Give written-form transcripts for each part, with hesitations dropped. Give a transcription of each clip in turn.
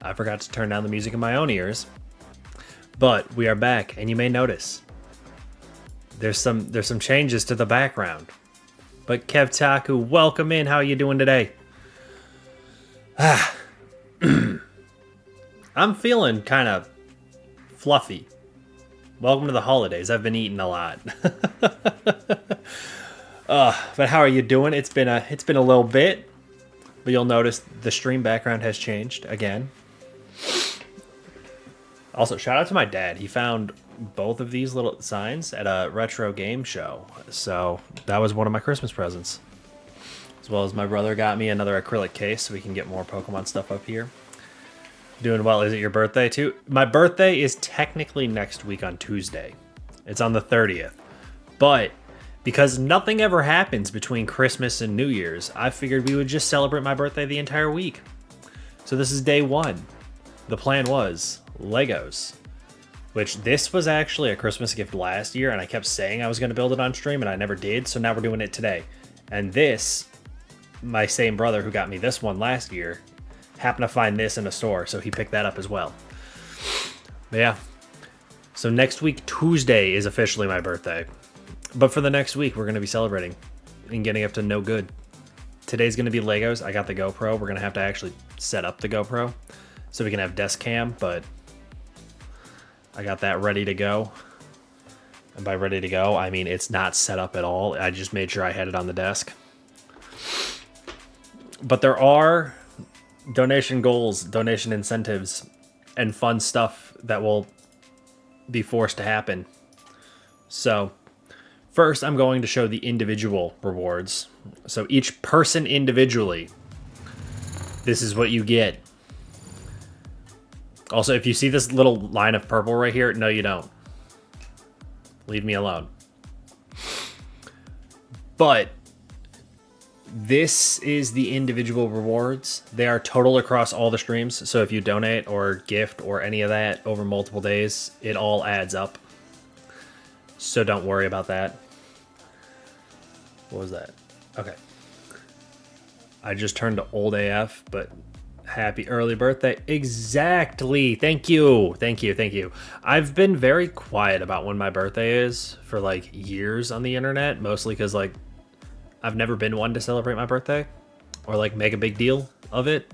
I forgot to turn down the music in my own ears. But we are back, and you may notice there's some changes to the background. But Kev Taku, welcome in. How are you doing today? I'm feeling kind of fluffy. Welcome to the holidays. I've been eating a lot. But how are you doing? It's been a little bit, but you'll notice the stream background has changed again. Also, shout out to my dad. He found both of these little signs at a retro game show. So that was one of my Christmas presents. As well as my brother got me another acrylic case so we can get more Pokemon stuff up here. Doing well. Is it your birthday too? My birthday is technically next week on Tuesday. It's on the 30th. But because nothing ever happens between Christmas and New Year's, I figured we would just celebrate my birthday the entire week. So this is day one. The plan was Legos, which this was actually a Christmas gift last year, and I kept saying I was going to build it on stream, and I never did, so now we're doing it today. And this, my same brother who got me this one last year, happened to find this in a store, so he picked that up as well. But yeah, so next week, Tuesday, is officially my birthday. But for the next week, we're going to be celebrating and getting up to no good. Today's going to be Legos. I got the GoPro. We're going to have to actually set up the GoPro so we can have desk cam, but I got that ready to go. And by ready to go, I mean it's not set up at all. I just made sure I had it on the desk. But there are donation goals, donation incentives, and fun stuff that will be forced to happen. So first, I'm going to show the individual rewards. So each person individually, this is what you get. Also, if you see this little line of purple right here, no, you don't. Leave me alone. But this is the individual rewards. They are total across all the streams. So if you donate or gift or any of that over multiple days, it all adds up. So don't worry about that. What was that? Okay. I just turned to old AF, but happy early birthday. Exactly. Thank you. Thank you. Thank you. I've been very quiet about when my birthday is for like years on the internet, mostly because like I've never been one to celebrate my birthday or like make a big deal of it.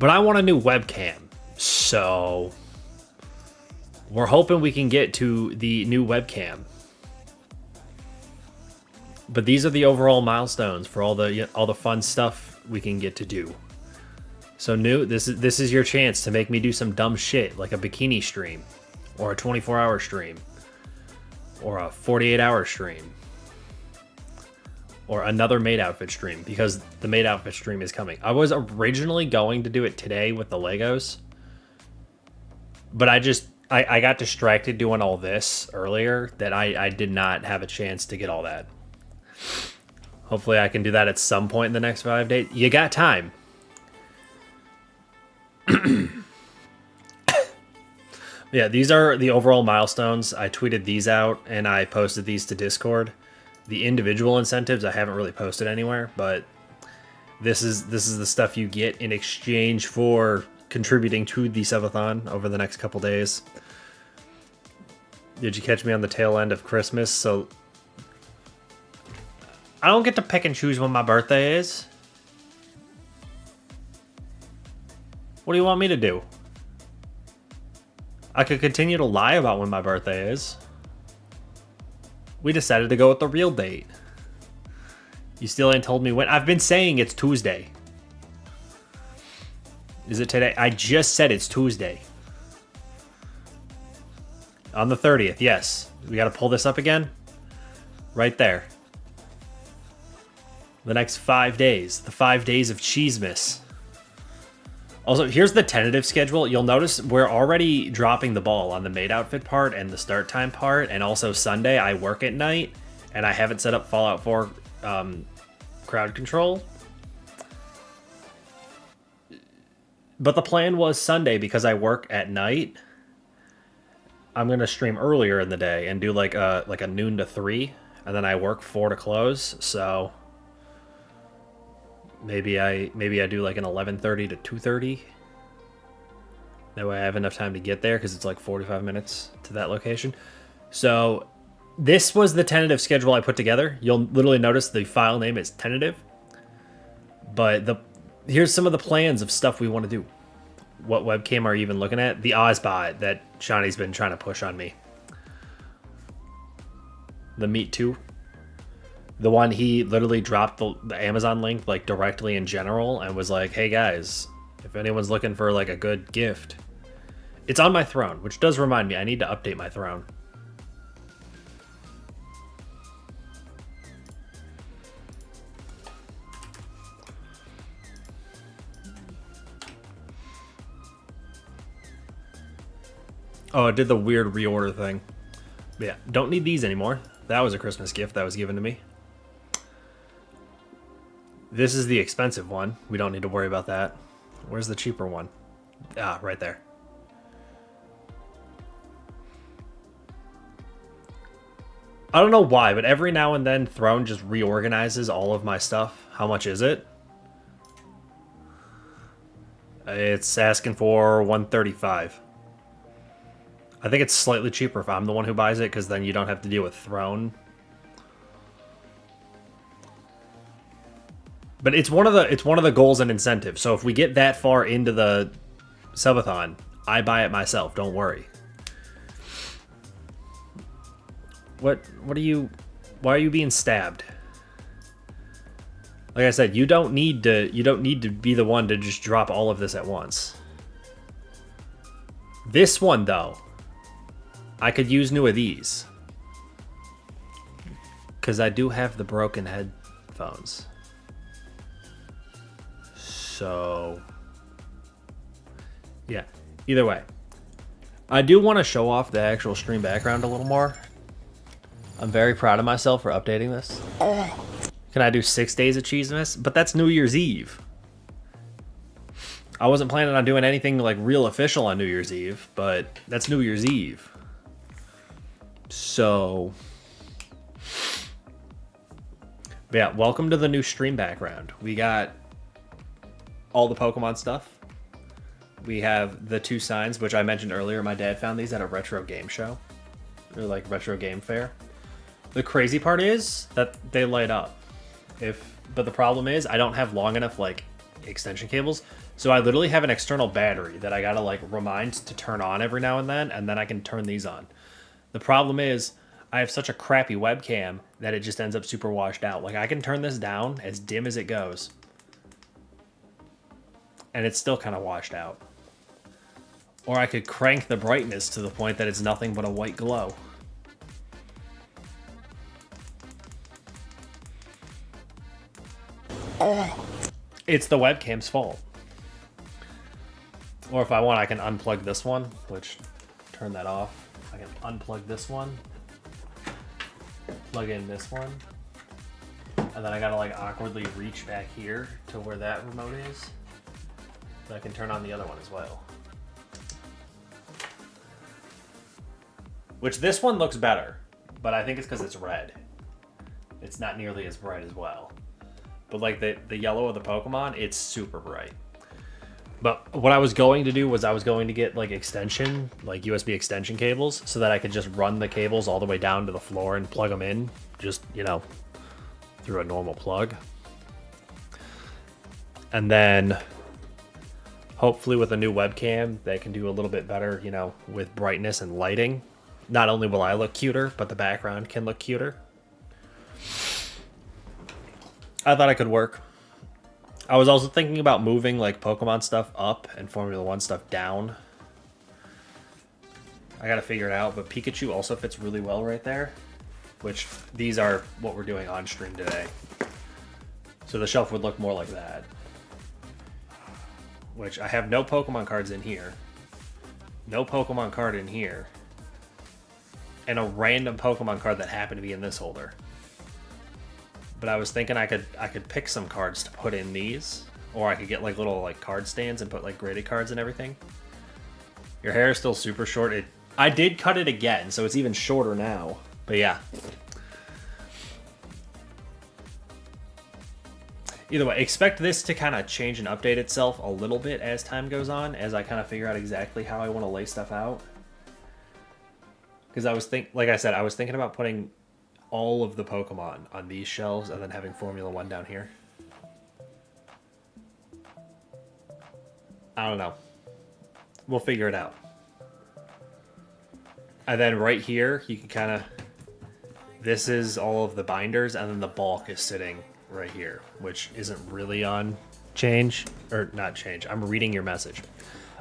But I want a new webcam. So we're hoping we can get to the new webcam. But these are the overall milestones for all the fun stuff we can get to do. So this is your chance to make me do some dumb shit like a bikini stream or a 24-hour stream or a 48-hour stream or another maid outfit stream, because the maid outfit stream is coming. I was originally going to do it today with the Legos, but I got distracted doing all this earlier that I did not have a chance to get all that. Hopefully I can do that at some point in the next 5 days. You got time. Yeah, these are the overall milestones. I tweeted these out and I posted these to Discord. The individual incentives I haven't really posted anywhere, but this is the stuff you get in exchange for contributing to the Subathon over the next couple days. Did you catch me on the tail end of Christmas? So I don't get to pick and choose when my birthday is. What do you want me to do? I could continue to lie about when my birthday is. We decided to go with the real date. You still ain't told me when. I've been saying it's Tuesday. Is it today? I just said it's Tuesday. On the 30th, yes. We got to pull this up again. Right there. The next 5 days. The 5 days of Cheesemas. Also, here's the tentative schedule. You'll notice we're already dropping the ball on the maid outfit part and the start time part. And also Sunday, I work at night. And I haven't set up Fallout 4 crowd control. But the plan was Sunday, because I work at night, I'm going to stream earlier in the day and do like a noon to 3. And then I work 4 to close. So maybe I do like an 11:30 to 2:30. That way I have enough time to get there because it's like 45 minutes to that location. So this was the tentative schedule I put together. You'll literally notice the file name is tentative. But here's some of the plans of stuff we want to do. What webcam are you even looking at? The Ozbot that Shawnee's been trying to push on me. The Meet 2. The one he literally dropped the Amazon link like directly in general and was like, hey guys, if anyone's looking for like a good gift. It's on my throne, which does remind me I need to update my throne. Oh, it did the weird reorder thing. But yeah, don't need these anymore. That was a Christmas gift that was given to me. This is the expensive one. We don't need to worry about that. Where's the cheaper one? Ah, right there. I don't know why, but every now and then Throne just reorganizes all of my stuff. How much is it? It's asking for 135. I think it's slightly cheaper if I'm the one who buys it, because then you don't have to deal with Throne. But it's one of the goals and incentives. So if we get that far into the subathon, I buy it myself. Don't worry. What are you? Why are you being stabbed? Like I said, you don't need to be the one to just drop all of this at once. This one though, I could use new of these. Cause I do have the broken headphones. So yeah, either way. I do want to show off the actual stream background a little more. I'm very proud of myself for updating this. Can I do 6 days of Cheesemas? But that's New Year's Eve. I wasn't planning on doing anything like real official on New Year's Eve, but that's New Year's Eve. So, but yeah, welcome to the new stream background. We got all the Pokemon stuff. We have the 2 signs, which I mentioned earlier. My dad found these at a retro game show. Or like retro game fair. The crazy part is that they light up. But the problem is I don't have long enough like extension cables. So I literally have an external battery that I gotta like remind to turn on every now and then I can turn these on. The problem is I have such a crappy webcam that it just ends up super washed out. Like I can turn this down as dim as it goes. And it's still kind of washed out. Or I could crank the brightness to the point that it's nothing but a white glow. It's the webcam's fault. Or if I want, I can unplug this one, which, turn that off. I can unplug this one, plug in this one, and then I gotta like awkwardly reach back here to where that remote is. So I can turn on the other one as well. Which this one looks better, but I think it's because it's red. It's not nearly as bright as well. But like the yellow of the Pokemon, it's super bright. But what I was going to do was I was going to get like extension, like USB extension cables, so that I could just run the cables all the way down to the floor and plug them in, just, you know, through a normal plug. And then hopefully with a new webcam, they can do a little bit better, you know, with brightness and lighting. Not only will I look cuter, but the background can look cuter. I thought I could work. I was also thinking about moving like Pokemon stuff up and Formula 1 stuff down. I gotta figure it out, but Pikachu also fits really well right there, which these are what we're doing on stream today. So the shelf would look more like that. Which I have no Pokemon cards in here. No Pokemon card in here. And a random Pokemon card that happened to be in this holder. But I was thinking I could pick some cards to put in these, or I could get like little like card stands and put like graded cards and everything. Your hair is still super short. I did cut it again, so it's even shorter now. But yeah. Either way, expect this to kind of change and update itself a little bit as time goes on, as I kind of figure out exactly how I want to lay stuff out. Because like I said, I was thinking about putting all of the Pokemon on these shelves and then having Formula One down here. I don't know. We'll figure it out. And then right here, you can kind of... This is all of the binders, and then the bulk is sitting right here, which isn't really on change. Or not change. I'm reading your message.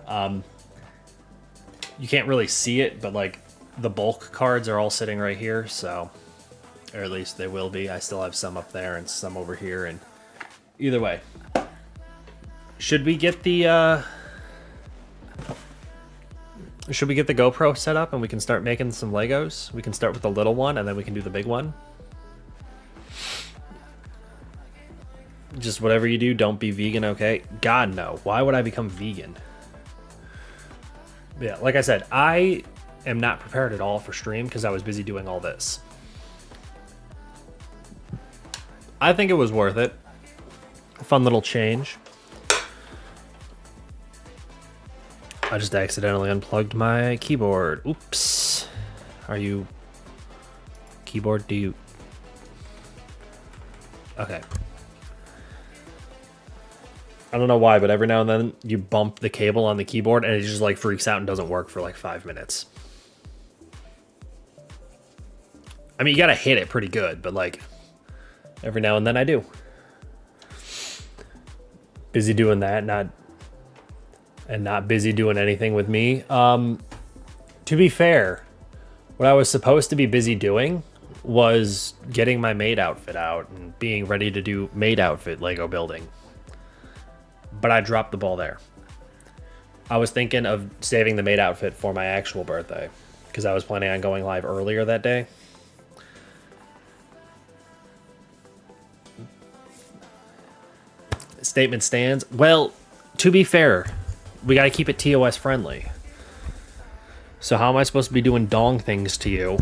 You can't really see it, but like the bulk cards are all sitting right here, so... Or at least they will be. I still have some up there and some over here, and... Either way. Should we get the... Should we get the GoPro set up and we can start making some Legos? We can start with the little one and then we can do the big one. Just whatever you do, don't be vegan, okay? God, no. Why would I become vegan? Yeah, like I said, I am not prepared at all for stream because I was busy doing all this. I think it was worth it. A fun little change. I just accidentally unplugged my keyboard. Oops. Are you... Keyboard, do you... Okay. I don't know why, but every now and then you bump the cable on the keyboard and it just like freaks out and doesn't work for like 5 minutes. I mean, you gotta hit it pretty good, but like every now and then I do. Busy doing that, not busy doing anything with me. To be fair, what I was supposed to be busy doing was getting my maid outfit out and being ready to do maid outfit Lego building. But I dropped the ball there. I was thinking of saving the maid outfit for my actual birthday because I was planning on going live earlier that day. Statement stands. Well, to be fair, we got to keep it TOS friendly. So how am I supposed to be doing dong things to you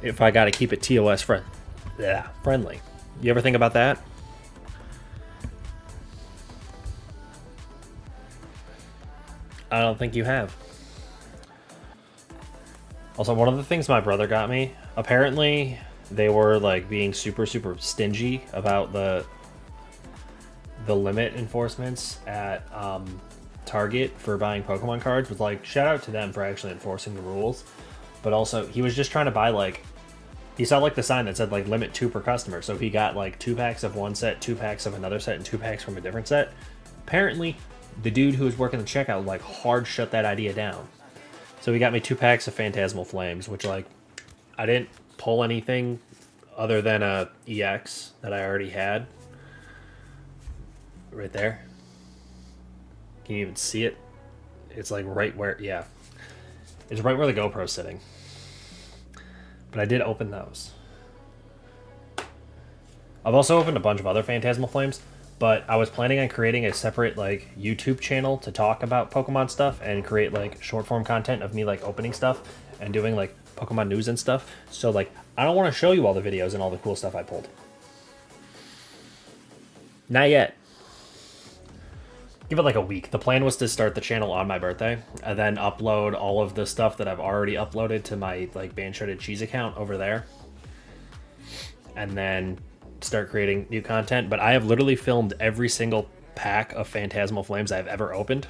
if I got to keep it TOS friendly? You ever think about that? I don't think you have. Also, one of the things my brother got me, apparently they were like being super stingy about the limit enforcements at Target for buying Pokemon cards. Was like, shout out to them for actually enforcing the rules. But also, he was just trying to buy like, he saw like the sign that said like limit 2 per customer. So he got like 2 packs of one set, 2 packs of another set, and 2 packs from a different set. Apparently, the dude who was working the checkout like hard shut that idea down. So he got me 2 packs of Phantasmal Flames, which like, I didn't pull anything other than a EX that I already had. Right there. Can you even see it? It's like right where, yeah. It's right where the GoPro's sitting. But I did open those. I've also opened a bunch of other Phantasmal Flames, but I was planning on creating a separate like YouTube channel to talk about Pokemon stuff and create like short form content of me like opening stuff and doing like Pokemon news and stuff. So like, I don't want to show you all the videos and all the cool stuff I pulled. Not yet. Give it like a week. The plan was to start the channel on my birthday and then upload all of the stuff that I've already uploaded to my like Band Shredded Cheese account over there. And then start creating new content. But I have literally filmed every single pack of Phantasmal Flames I've ever opened,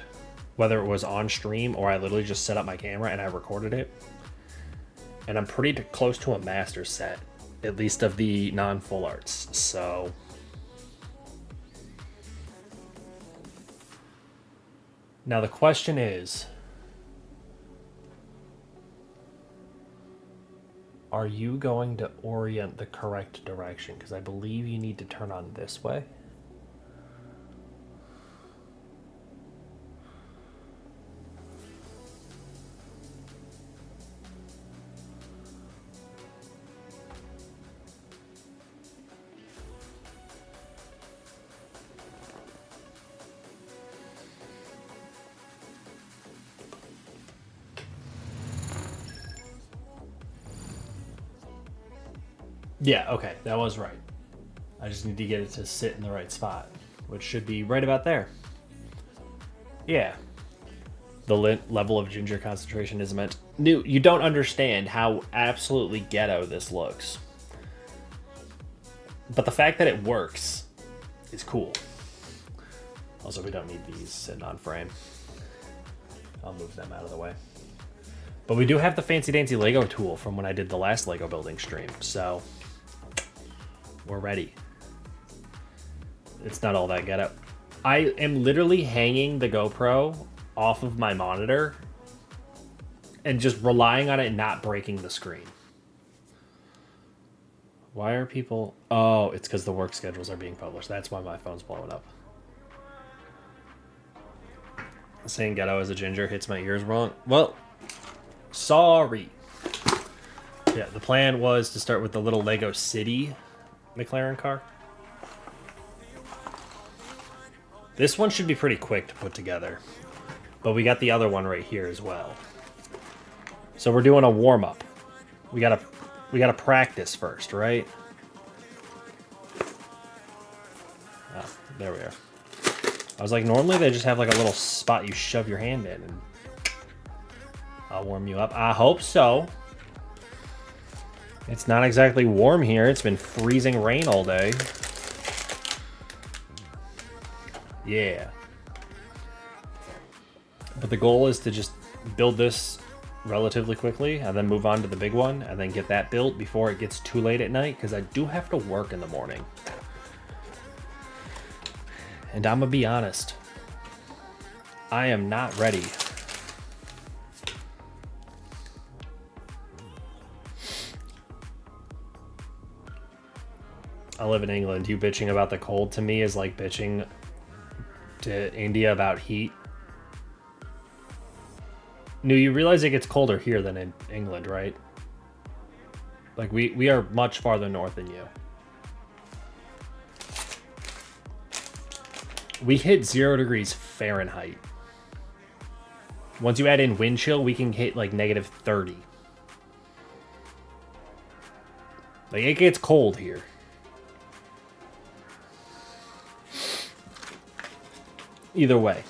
whether it was on stream or I literally just set up my camera and I recorded it. And I'm pretty close to a master set, at least of the non-full arts. So now the question is, are you going to orient the correct direction? Because I believe you need to turn on this way. Yeah, okay, that was right. I just need to get it to sit in the right spot, which should be right about there. Yeah. The level of ginger concentration is meant. New, you don't understand how absolutely ghetto this looks. But the fact that it works is cool. Also, we don't need these sitting on frame. I'll move them out of the way. But we do have the fancy dancy Lego tool from when I did the last Lego building stream, so we're ready. It's not all that ghetto. I am literally hanging the GoPro off of my monitor and just relying on it not breaking the screen. Why are people... Oh, it's because the work schedules are being published. That's why my phone's blowing up. Saying ghetto as a ginger hits my ears wrong. Well, sorry. Yeah, the plan was to start with the little Lego City McLaren car. This one should be pretty quick to put together. But we got the other one right here as well. So we're doing a warm-up. We gotta practice first, right? Oh, there we are. I was like, normally they just have like a little spot you shove your hand in and I'll warm you up. I hope so. It's not exactly warm here. It's been freezing rain all day. Yeah. But the goal is to just build this relatively quickly and then move on to the big one and then get that built before it gets too late at night because I do have to work in the morning. And I'm gonna be honest, I am not ready. I live in England. You bitching about the cold to me is like bitching to India about heat. No, you realize it gets colder here than in England, right? Like we are much farther north than you. We hit 0 degrees Fahrenheit. Once you add in wind chill, we can hit like -30. Like it gets cold here. Either way.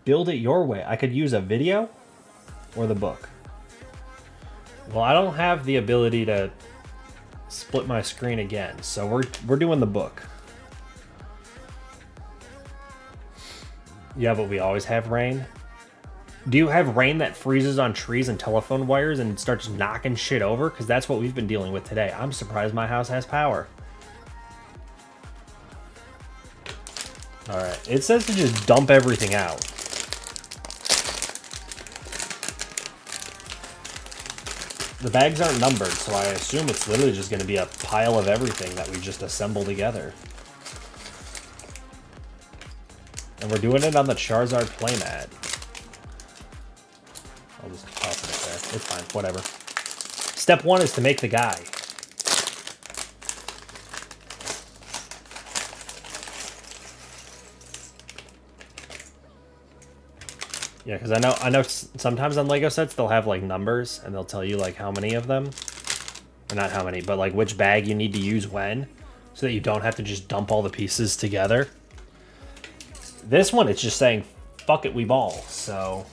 Build it your way. I could use a video or the book. Well, I don't have the ability to split my screen again, so we're doing the book. Yeah, but we always have rain. Do you have rain that freezes on trees and telephone wires and starts knocking shit over? Because that's what we've been dealing with today. I'm surprised my house has power. Alright, it says to just dump everything out. The bags aren't numbered, so I assume it's literally just going to be a pile of everything that we just assemble together. And we're doing it on the Charizard playmat. I'll just toss it up there. It's fine, whatever. Step 1 is to make the guy. Yeah, because I know sometimes on Lego sets they'll have like numbers and they'll tell you like how many of them, or not how many, but like which bag you need to use when, so that you don't have to just dump all the pieces together. This one, it's just saying, fuck it, we ball. So,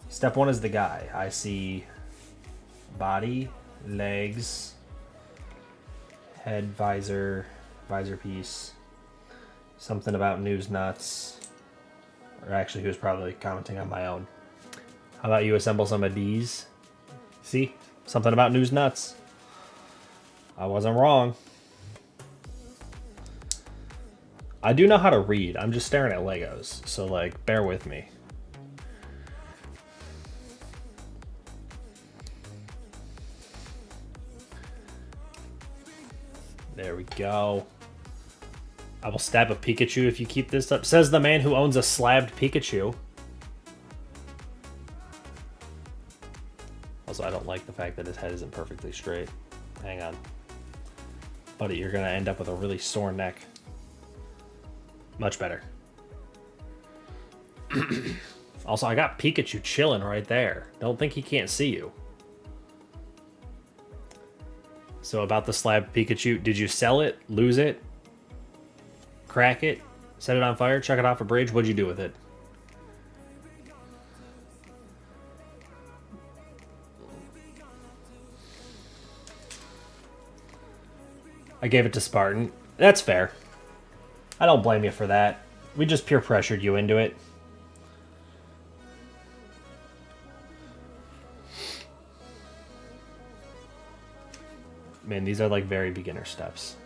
step 1 is the guy. I see body, legs, head, visor piece, something about news nuts. Or actually, he was probably commenting on my own. How about you assemble some of these? See? Something about news nuts. I wasn't wrong. I do know how to read. I'm just staring at Legos. So, like, bear with me. There we go. I will stab a Pikachu if you keep this up. Says the man who owns a slabbed Pikachu. Also, I don't like the fact that his head isn't perfectly straight. Hang on. Buddy, you're going to end up with a really sore neck. Much better. Also, I got Pikachu chilling right there. Don't think he can't see you. So about the slab Pikachu, did you sell it, lose it, crack it, set it on fire, chuck it off a bridge? What'd you do with it? I gave it to Spartan. That's fair. I don't blame you for that. We just peer pressured you into it. Man, these are like very beginner steps.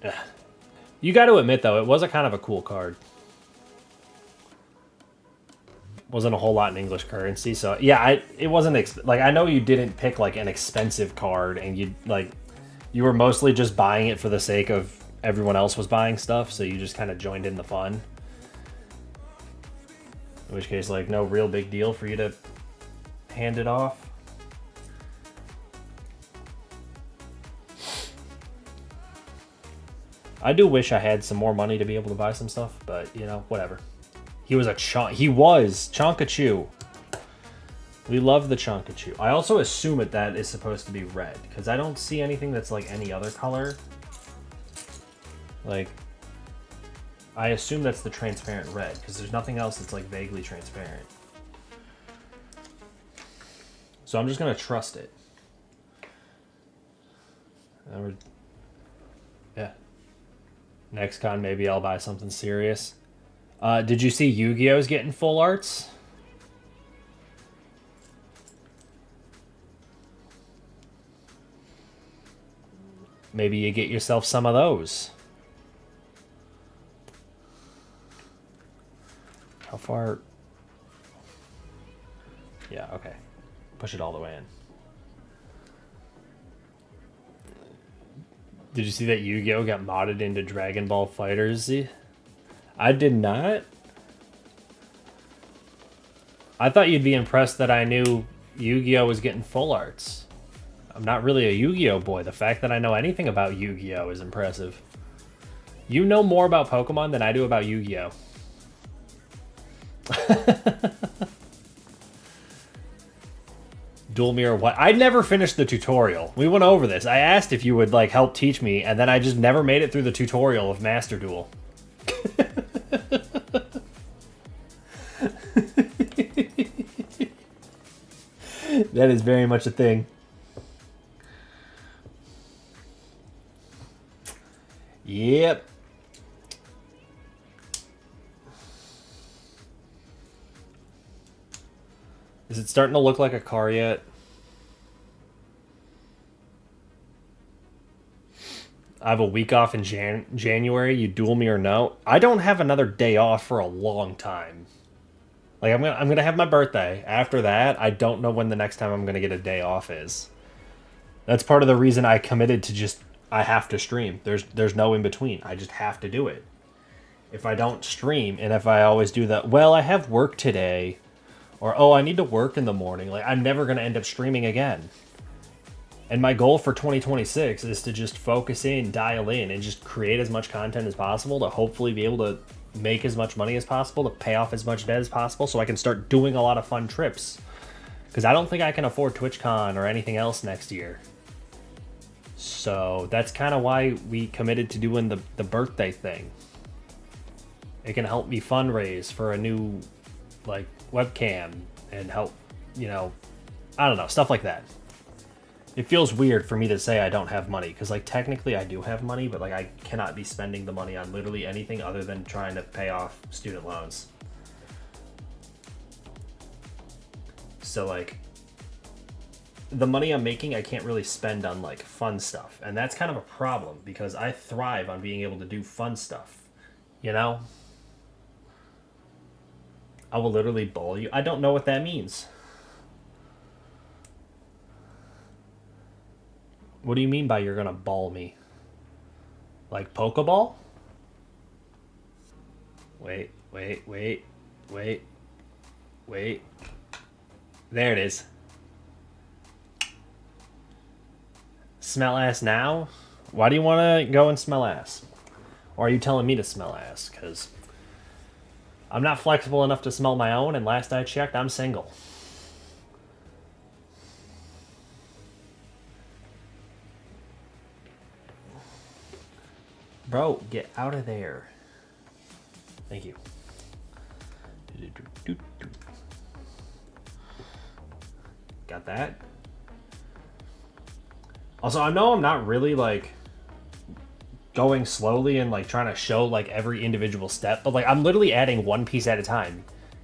Ugh. You got to admit, though, it was a kind of a cool card. Wasn't a whole lot in English currency, so yeah, it wasn't like, I know you didn't pick like an expensive card, and you were mostly just buying it for the sake of everyone else was buying stuff, so you just kind of joined in the fun. In which case, like, no real big deal for you to hand it off. I do wish I had some more money to be able to buy some stuff, but you know, whatever. He was Chonkachu. We love the Chonkachu. I also assume that is supposed to be red, because I don't see anything that's like any other color. Like, I assume that's the transparent red, because there's nothing else that's like vaguely transparent. So I'm just gonna trust it. Yeah. Next con, maybe I'll buy something serious. Did you see Yu-Gi-Oh's getting full arts? Maybe you get yourself some of those. How far? Yeah, okay. Push it all the way in. Did you see that Yu-Gi-Oh got modded into Dragon Ball FighterZ? I did not. I thought you'd be impressed that I knew Yu-Gi-Oh was getting full arts. I'm not really a Yu-Gi-Oh boy. The fact that I know anything about Yu-Gi-Oh is impressive. You know more about Pokemon than I do about Yu-Gi-Oh. Dual mirror what? I never finished the tutorial. We went over this. I asked if you would like help teach me, and then I just never made it through the tutorial of Master Duel. That is very much a thing. Yep. Is it starting to look like a car yet? I have a week off in January. You duel me or no? I don't have another day off for a long time. Like, I'm gonna have my birthday. After that, I don't know when the next time I'm gonna get a day off is. That's part of the reason I committed to just, I have to stream. There's no in between. I just have to do it. If I don't stream, and if I always do that, well, I have work today, or oh, I need to work in the morning, like, I'm never gonna end up streaming again. And my goal for 2026 is to just focus in, dial in, and just create as much content as possible to hopefully be able to make as much money as possible, to pay off as much debt as possible, so I can start doing a lot of fun trips. Because I don't think I can afford TwitchCon or anything else next year. So that's kind of why we committed to doing the birthday thing. It can help me fundraise for a new, like, webcam and help, you know, I don't know, stuff like that. It feels weird for me to say I don't have money, because, like, technically I do have money, but, like, I cannot be spending the money on literally anything other than trying to pay off student loans. So, like, the money I'm making, I can't really spend on, like, fun stuff. And that's kind of a problem, because I thrive on being able to do fun stuff. You know? I will literally bowl you. I don't know what that means. What do you mean by you're gonna ball me? Like Pokeball? Wait. There it is. Smell ass now? Why do you want to go and smell ass? Or are you telling me to smell ass? Because I'm not flexible enough to smell my own, and last I checked, I'm single. Bro, get out of there. Thank you. Got that. Also, I know I'm not really like going slowly and like trying to show like every individual step, but like I'm literally adding one piece at a time.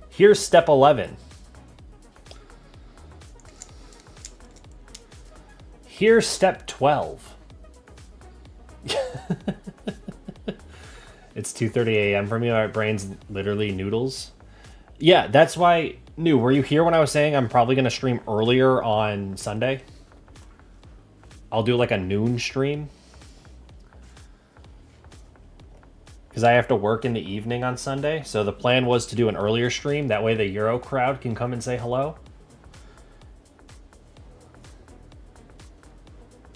Here's step 11. Here's step 12. It's 2:30 a.m. for me. My brain's literally noodles. Yeah, that's why. New, were you here when I was saying I'm probably going to stream earlier on Sunday? I'll do like a noon stream. Because I have to work in the evening on Sunday. So the plan was to do an earlier stream. That way the Euro crowd can come and say hello.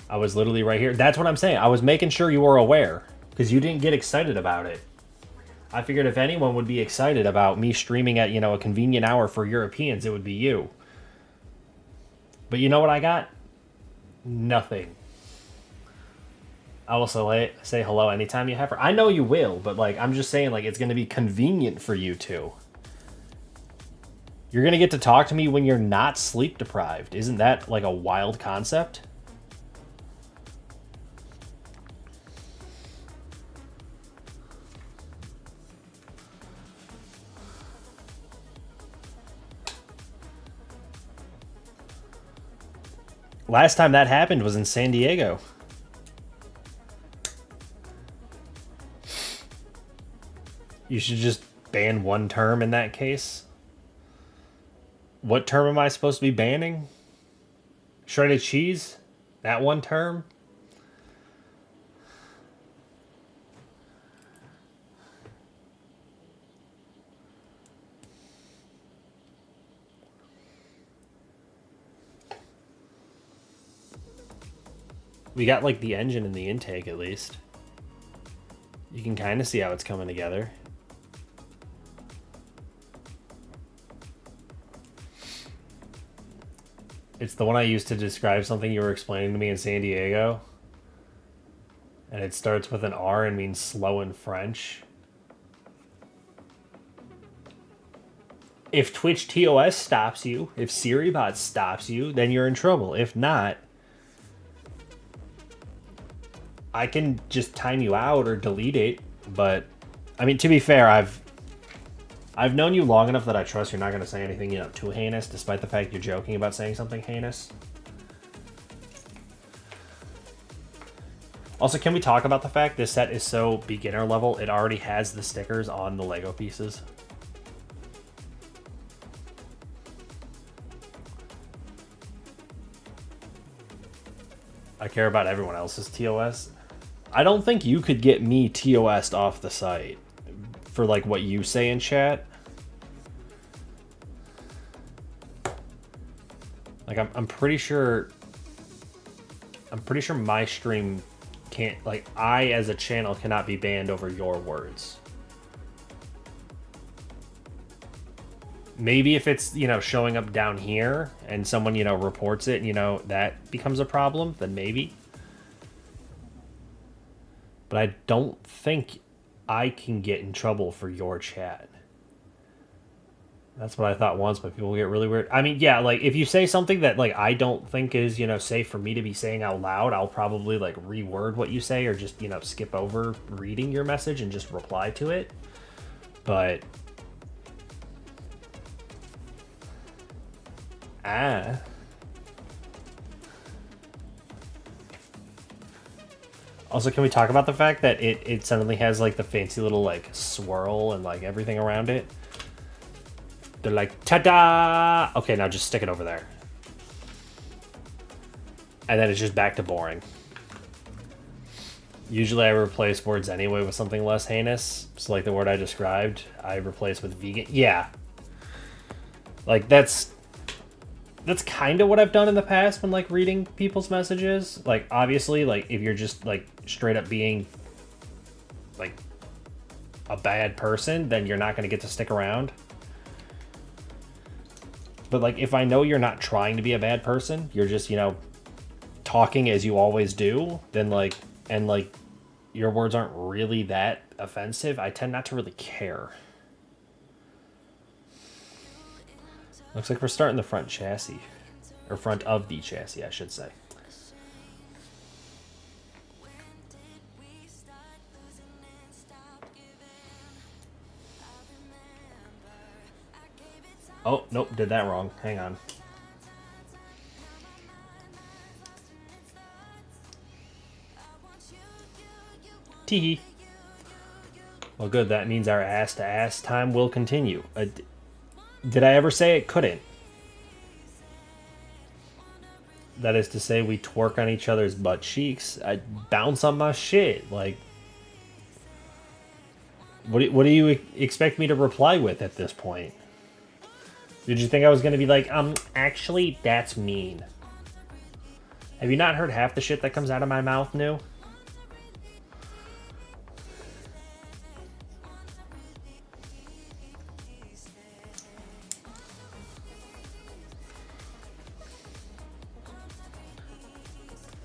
I was literally right here. That's what I'm saying. I was making sure you were aware. Because you didn't get excited about it. I figured if anyone would be excited about me streaming at, a convenient hour for Europeans, it would be you. But you know what I got? Nothing. I will say hello anytime you have her. I know you will, but like I'm just saying like it's going to be convenient for you two. You're going to get to talk to me when you're not sleep deprived. Isn't that like a wild concept? Last time that happened was in San Diego. You should just ban one term in that case. What term am I supposed to be banning? Shredded cheese? That one term? We got like the engine and the intake at least. You can kind of see how it's coming together. It's the one I used to describe something you were explaining to me in San Diego. And it starts with an R and means slow in French. If Twitch TOS stops you, if SiriBot stops you, then you're in trouble. If not, I can just time you out or delete it. But, I mean, to be fair, I've known you long enough that I trust you're not going to say anything, too heinous, despite the fact you're joking about saying something heinous. Also, can we talk about the fact this set is so beginner level, it already has the stickers on the Lego pieces? I care about everyone else's TOS. I don't think you could get me TOS'd off the site for like what you say in chat. Like I'm pretty sure my stream can't, like, I as a channel cannot be banned over your words. Maybe if it's, showing up down here and someone, reports it and, that becomes a problem, then maybe. But I don't think I can get in trouble for your chat. That's what I thought once, but people get really weird. I mean, yeah, like, if you say something that, like, I don't think is, safe for me to be saying out loud, I'll probably, like, reword what you say or just, skip over reading your message and just reply to it. But... Also, can we talk about the fact that it suddenly has, like, the fancy little, like, swirl and, like, everything around it? They're like, ta-da! Okay, now just stick it over there. And then it's just back to boring. Usually I replace words anyway with something less heinous. So, like, the word I described, I replace with vegan. Yeah. Like, that's kind of what I've done in the past when, like, reading people's messages. Like, obviously, like, if you're just, like, straight up being, like, a bad person, then you're not going to get to stick around. But, like, if I know you're not trying to be a bad person, you're just, talking as you always do, then, like, and, like, your words aren't really that offensive, I tend not to really care. Looks like we're starting the front chassis. Or front of the chassis, I should say. Oh, nope, did that wrong. Hang on. Teehee. Well, good. That means our ass-to-ass time will continue. Did I ever say it couldn't? That is to say, we twerk on each other's butt cheeks. I bounce on my shit. Like, what do you expect me to reply with at this point? Did you think I was going to be like, actually, that's mean? Have you not heard half the shit that comes out of my mouth, New?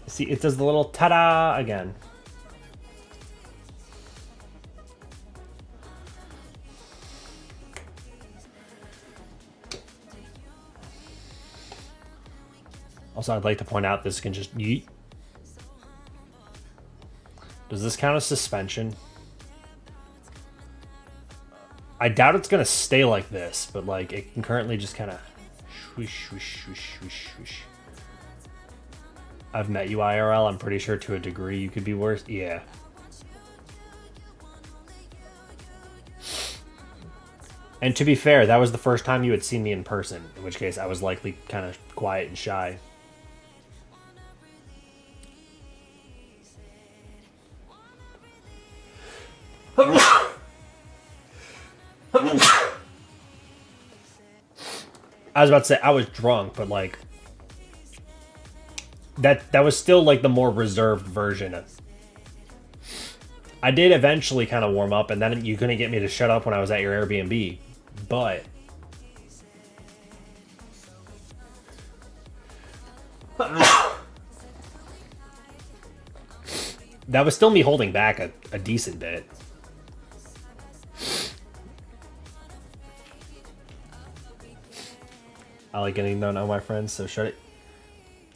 See, it does the little ta-da again. Also, I'd like to point out this can just yeet. Does this count as suspension? I doubt it's gonna stay like this, but like it can currently just kind of swoosh, swoosh, swoosh, swoosh, swoosh. I've met you IRL. I'm pretty sure to a degree you could be worse. Yeah. And to be fair, that was the first time you had seen me in person, in which case I was likely kind of quiet and shy. I was about to say I was drunk, but like that was still like the more reserved version of. I did eventually kind of warm up, and then you couldn't get me to shut up when I was at your Airbnb, but that was still me holding back a decent bit. I like getting known on my friends, so shut it.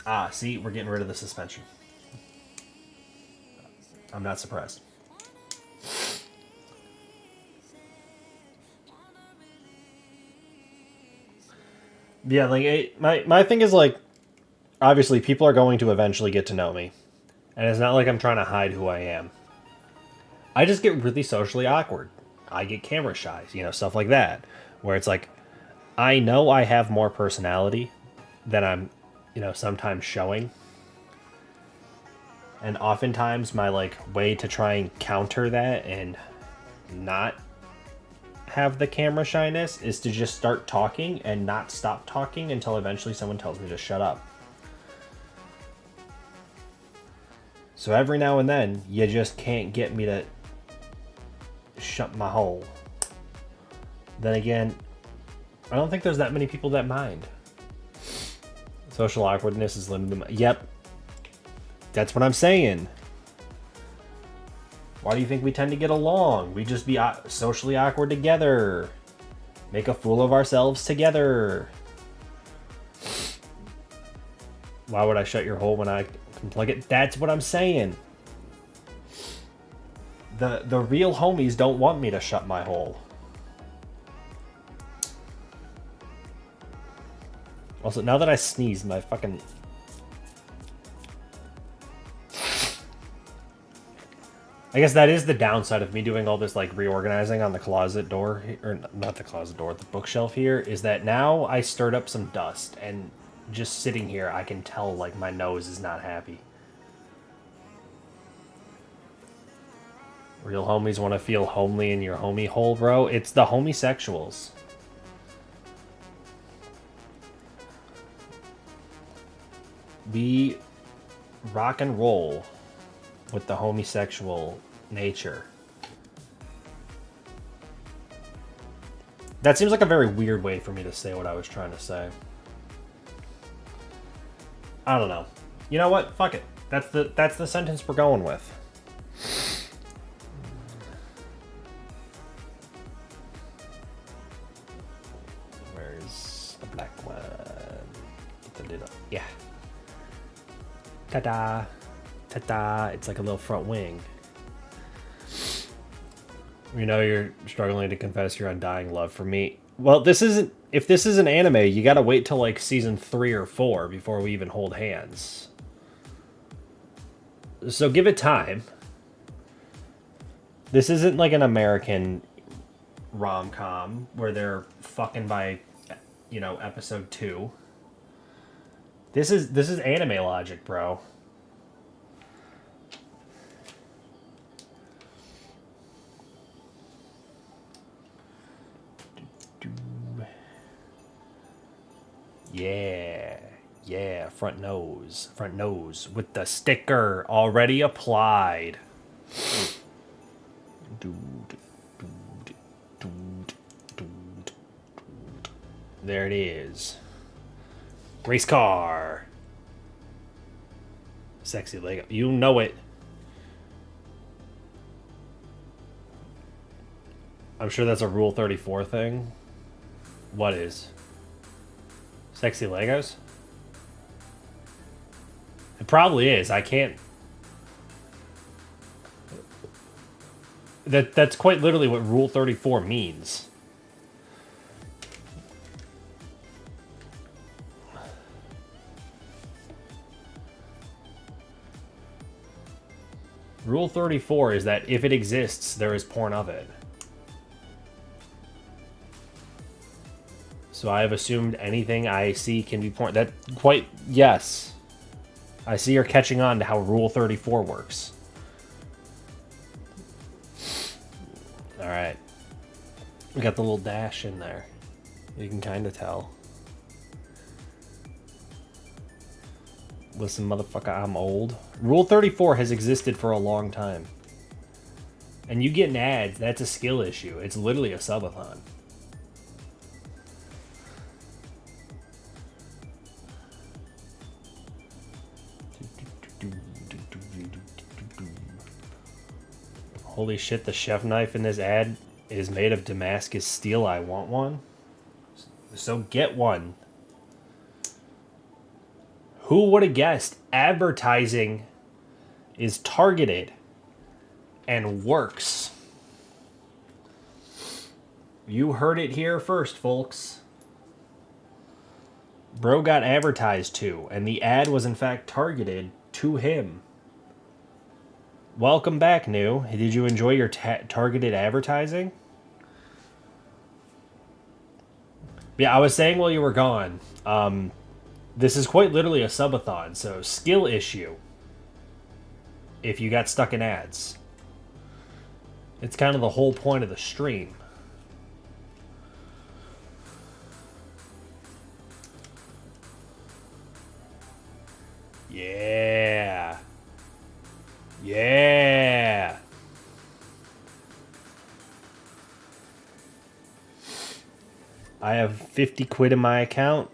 Ah, see, we're getting rid of the suspension. I'm not surprised. Yeah, like my thing is like, obviously people are going to eventually get to know me, and it's not like I'm trying to hide who I am. I just get really socially awkward. I get camera shy, you know, stuff like that, where it's like, I know I have more personality than I'm, you know, sometimes showing. And oftentimes my like way to try and counter that and not have the camera shyness is to just start talking and not stop talking until eventually someone tells me to shut up. So every now and then you just can't get me to shut my hole. Then again, I don't think there's that many people that mind. Social awkwardness is limited. Yep. That's what I'm saying. Why do you think we tend to get along? We just be socially awkward together. Make a fool of ourselves together. Why would I shut your hole when I can plug it? That's what I'm saying. The real homies don't want me to shut my hole. Also, now that I sneezed, my fucking... I guess that is the downside of me doing all this, like, reorganizing on the closet door, or not the closet door, the bookshelf here, is that now I stirred up some dust, and just sitting here, I can tell, like, my nose is not happy. Real homies want to feel homely in your homie hole, bro. It's the homosexuals. We rock and roll with the homosexual nature. That seems like a very weird way for me to say what I was trying to say. I don't know. You know what? Fuck it. That's the sentence we're going with. Ta-da. Ta-da. It's like a little front wing. You know you're struggling to confess your undying love for me. Well, this isn't... If this is an anime, you gotta wait till, like, season 3 or 4 before we even hold hands. So give it time. This isn't like an American rom-com where they're fucking by, you know, episode 2. This is anime logic, bro. Yeah. Yeah, front nose. Front nose with the sticker already applied. There it is. Race car. Sexy Lego. You know it. I'm sure that's a Rule 34 thing. What is? Sexy Legos? It probably is. I can't... That's quite literally what Rule 34 means. Rule 34 is that if it exists, there is porn of it. So I have assumed anything I see can be porn. That quite... Yes. I see you're catching on to how Rule 34 works. Alright. We got the little dash in there. You can kind of tell. Listen, motherfucker, I'm old. Rule 34 has existed for a long time. And you getting ads, that's a skill issue. It's literally a subathon. Holy shit, the chef knife in this ad is made of Damascus steel. I want one. So get one. Who would have guessed advertising is targeted and works? You heard it here first, folks. Bro got advertised to, and the ad was in fact targeted to him. Welcome back, New. Did you enjoy your targeted advertising? Yeah, I was saying while you were gone, this is quite literally a subathon, so skill issue if you got stuck in ads. It's kind of the whole point of the stream. Yeah. Yeah. I have 50 quid in my account.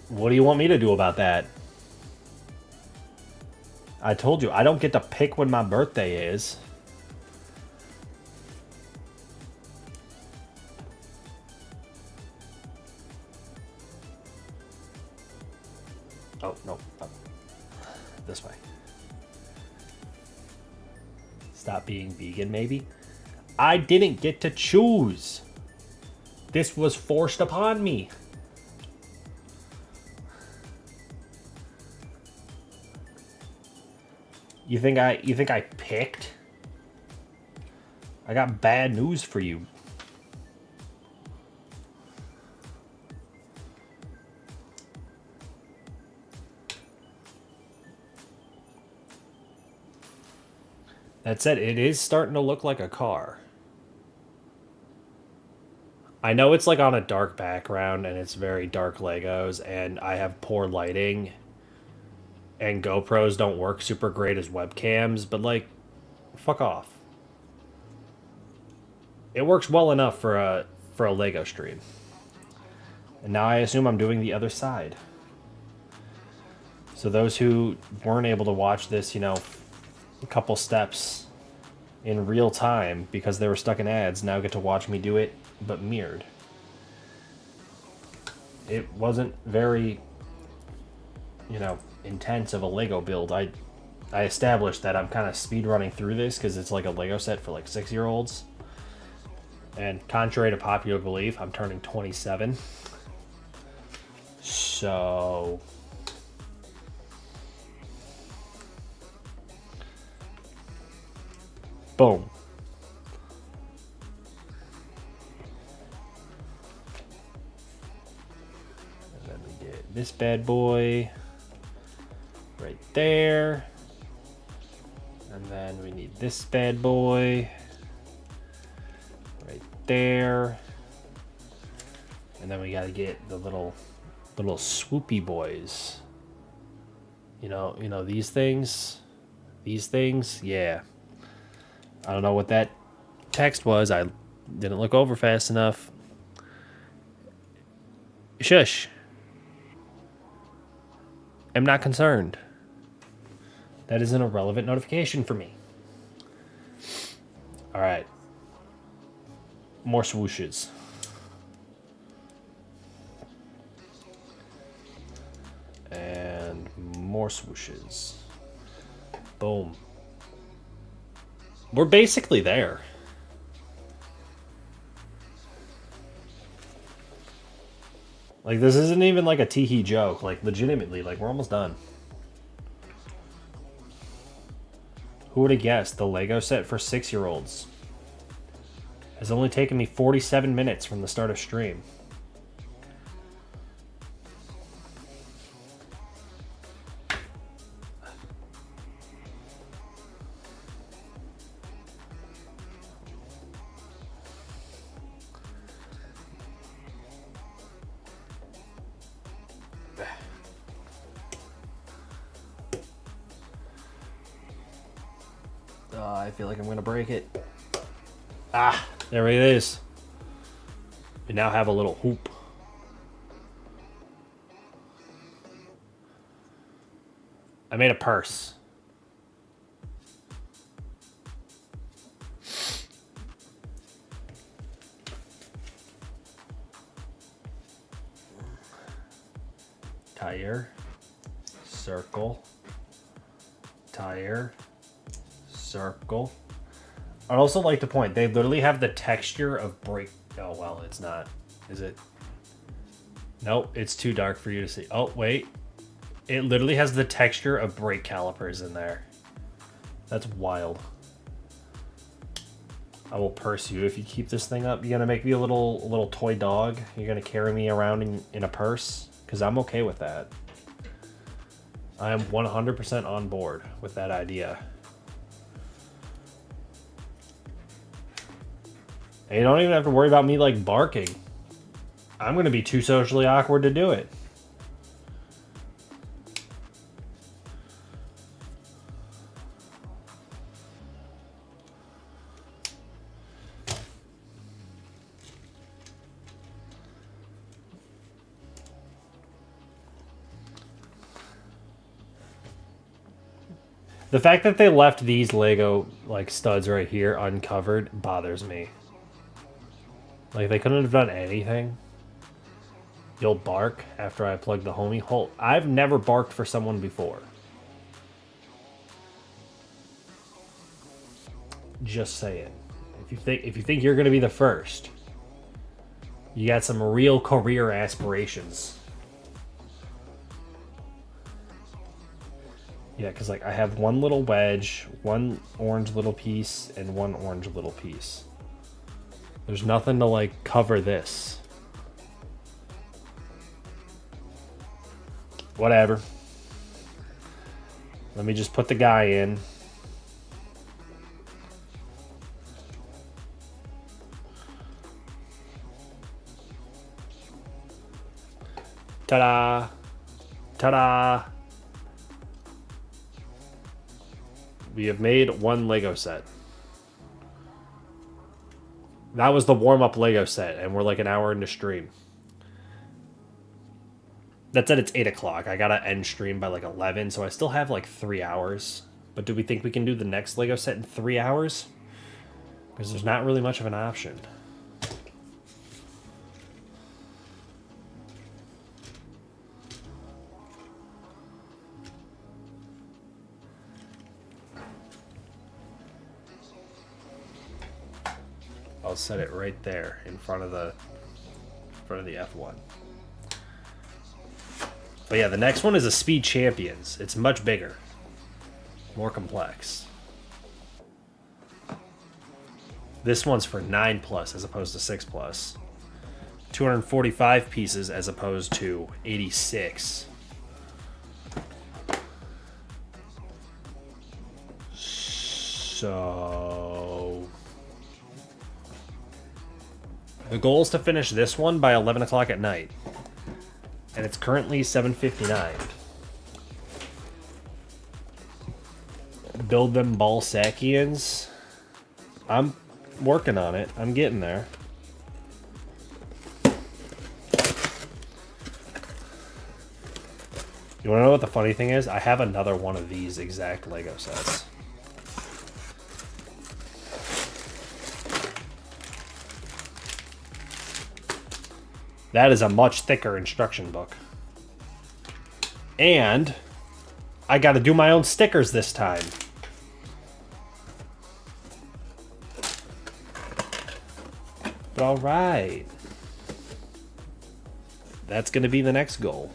What do you want me to do about that? I told you, I don't get to pick when my birthday is. Oh, no. Oh. This way. Stop being vegan, maybe? I didn't get to choose. This was forced upon me. You think I picked? I got bad news for you. That said, it is starting to look like a car. I know it's like on a dark background and it's very dark Legos and I have poor lighting and GoPros don't work super great as webcams, but like, fuck off. It works well enough for a Lego stream. And now I assume I'm doing the other side. So those who weren't able to watch this, you know, a couple steps in real time because they were stuck in ads now get to watch me do it, but mirrored. it wasn't very, you know, intense of a Lego build. I established that I'm kind of speed running through this because it's like a Lego set for like 6-year-olds. And contrary to popular belief, I'm turning 27. So boom. And then we get this bad boy right there. And then we need this bad boy right there. And then we got to get the little swoopy boys. You know these things? These things? Yeah. I don't know what that text was. I didn't look over fast enough. Shush. I'm not concerned. That is an irrelevant notification for me. All right. More swooshes. And more swooshes. Boom. We're basically there. Like, this isn't even like a tee-hee joke. Like, legitimately, like, we're almost done. Who would have guessed the Lego set for 6-year-olds has only taken me 47 minutes from the start of stream. I feel like I'm going to break it. Ah, there it is. We now have a little hoop. I made a purse. Tire. Circle. Tire. Circle. I'd also like to point, they literally have the texture of brake. Oh, well, it's not. Is it? Nope, it's too dark for you to see. Oh, wait. It literally has the texture of brake calipers in there. That's wild. I will purse you if you keep this thing up. You're gonna make me a little toy dog. You're gonna carry me around in a purse, because I'm okay with that. I am 100% on board with that idea. And you don't even have to worry about me, like, barking. I'm going to be too socially awkward to do it. The fact that they left these Lego, like, studs right here uncovered bothers me. Like, they couldn't have done anything. You'll bark after I plug the homie hole. I've never barked for someone before. Just saying. If you think you're gonna be the first, you got some real career aspirations. Yeah, because, like, I have one little wedge, one orange little piece, and one orange little piece. There's nothing to, like, cover this. Whatever. Let me just put the guy in. Ta-da! Ta-da! We have made one Lego set. That was the warm-up Lego set, and we're like an hour into stream. That said, it's 8 o'clock. I gotta end stream by like 11, so I still have like 3 hours. But do we think we can do the next Lego set in 3 hours? Because there's not really much of an option. I'll set it right there in front of the F1. But yeah, the next one is a Speed Champions. It's much bigger, more complex. This one's for 9+ as opposed to 6+. 245 pieces as opposed to 86. So the goal is to finish this one by 11 o'clock at night. And it's currently 7:59. Build them Balsakians. I'm working on it. I'm getting there. You want to know what the funny thing is? I have another one of these exact Lego sets. That is a much thicker instruction book. And I got to do my own stickers this time. But all right. That's going to be the next goal.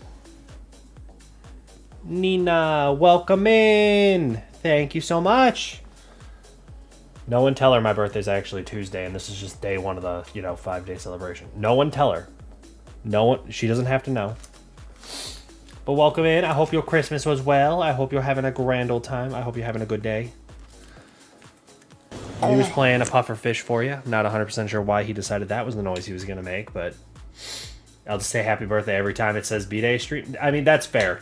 Nina, welcome in. Thank you so much. No one tell her my birthday's actually Tuesday, and this is just day one of the, 5-day celebration. No one tell her. No one, she doesn't have to know. But welcome in. I hope your Christmas was well. I hope you're having a grand old time. I hope you're having a good day. He was playing a puffer fish for you. I'm not 100% sure why he decided that was the noise he was going to make, but I'll just say happy birthday every time it says B-Day Street. I mean, that's fair.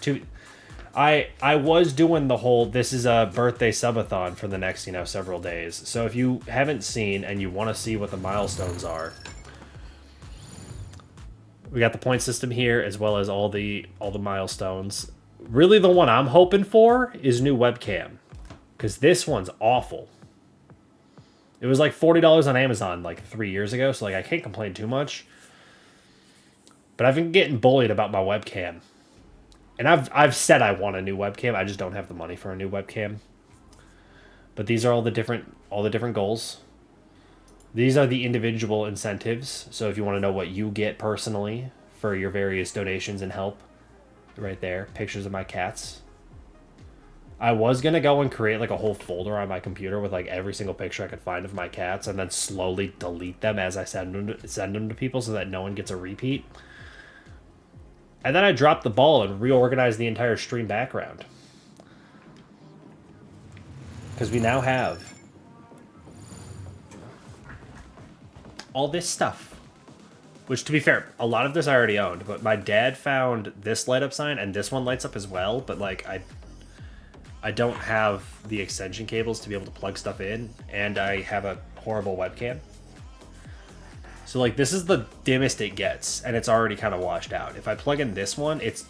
I was doing the whole, this is a birthday subathon for the next, several days. So if you haven't seen and you want to see what the milestones are, we got the point system here as well as all the milestones. Really the one I'm hoping for is new webcam, because this one's awful. It was like $40 on Amazon like 3 years ago, so like I can't complain too much. But I've been getting bullied about my webcam. And I've said I want a new webcam. I just don't have the money for a new webcam. But these are all the different goals. These are the individual incentives. So if you want to know what you get personally for your various donations and help, right there, pictures of my cats. I was going to go and create like a whole folder on my computer with like every single picture I could find of my cats and then slowly delete them as I send them to people so that no one gets a repeat. And then I dropped the ball and reorganized the entire stream background. Because we now have all this stuff. Which, to be fair, a lot of this I already owned. But my dad found this light up sign, and this one lights up as well. But, like, I don't have the extension cables to be able to plug stuff in. And I have a horrible webcam. So, like, this is the dimmest it gets, and it's already kind of washed out. If I plug in this one, it's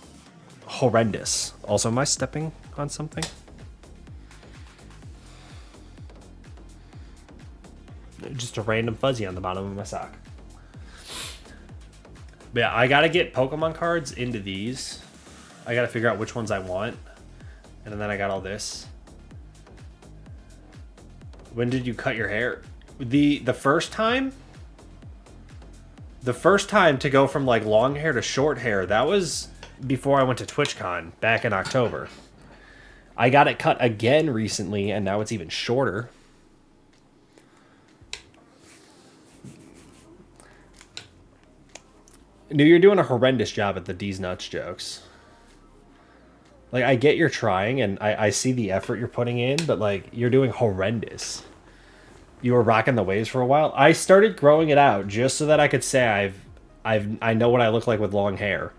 horrendous. Also, am I stepping on something? Just a random fuzzy on the bottom of my sock. But yeah, I gotta get Pokemon cards into these. I gotta figure out which ones I want. And then I got all this. When did you cut your hair? The first time? The first time to go from like long hair to short hair, that was before I went to TwitchCon back in October. I got it cut again recently, and now it's even shorter. Knew you're doing a horrendous job at the D's Nuts jokes. Like, I get you're trying, and I see the effort you're putting in, but, like, you're doing horrendous. You were rocking the waves for a while. I started growing it out just so that I could say I know what I look like with long hair.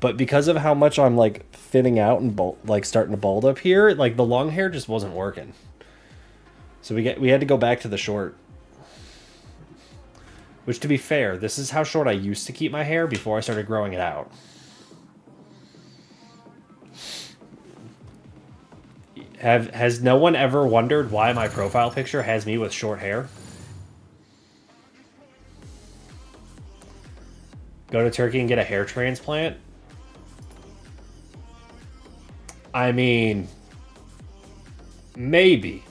But because of how much I'm, like, thinning out and, like, starting to bald up here, like, the long hair just wasn't working. So we had to go back to the short. Which, to be fair, this is how short I used to keep my hair before I started growing it out. Has no one ever wondered why my profile picture has me with short hair? Go to Turkey and get a hair transplant? I mean, maybe.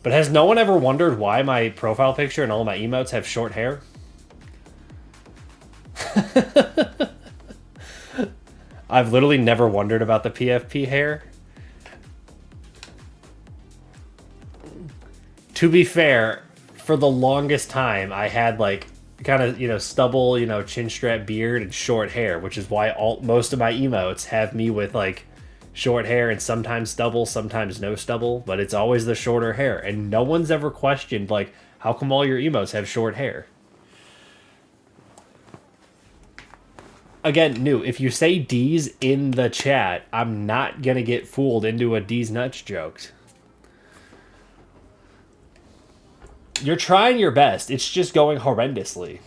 But has no one ever wondered why my profile picture and all my emotes have short hair? I've literally never wondered about the PFP hair. To be fair, for the longest time, I had like kind of, you know, stubble, you know, chin strap beard and short hair, which is why most of my emotes have me with like short hair and sometimes stubble, sometimes no stubble, but it's always the shorter hair. And no one's ever questioned, like, how come all your emotes have short hair? Again, new, if you say D's in the chat, I'm not gonna get fooled into a D's nuts joke. You're trying your best. It's just going horrendously.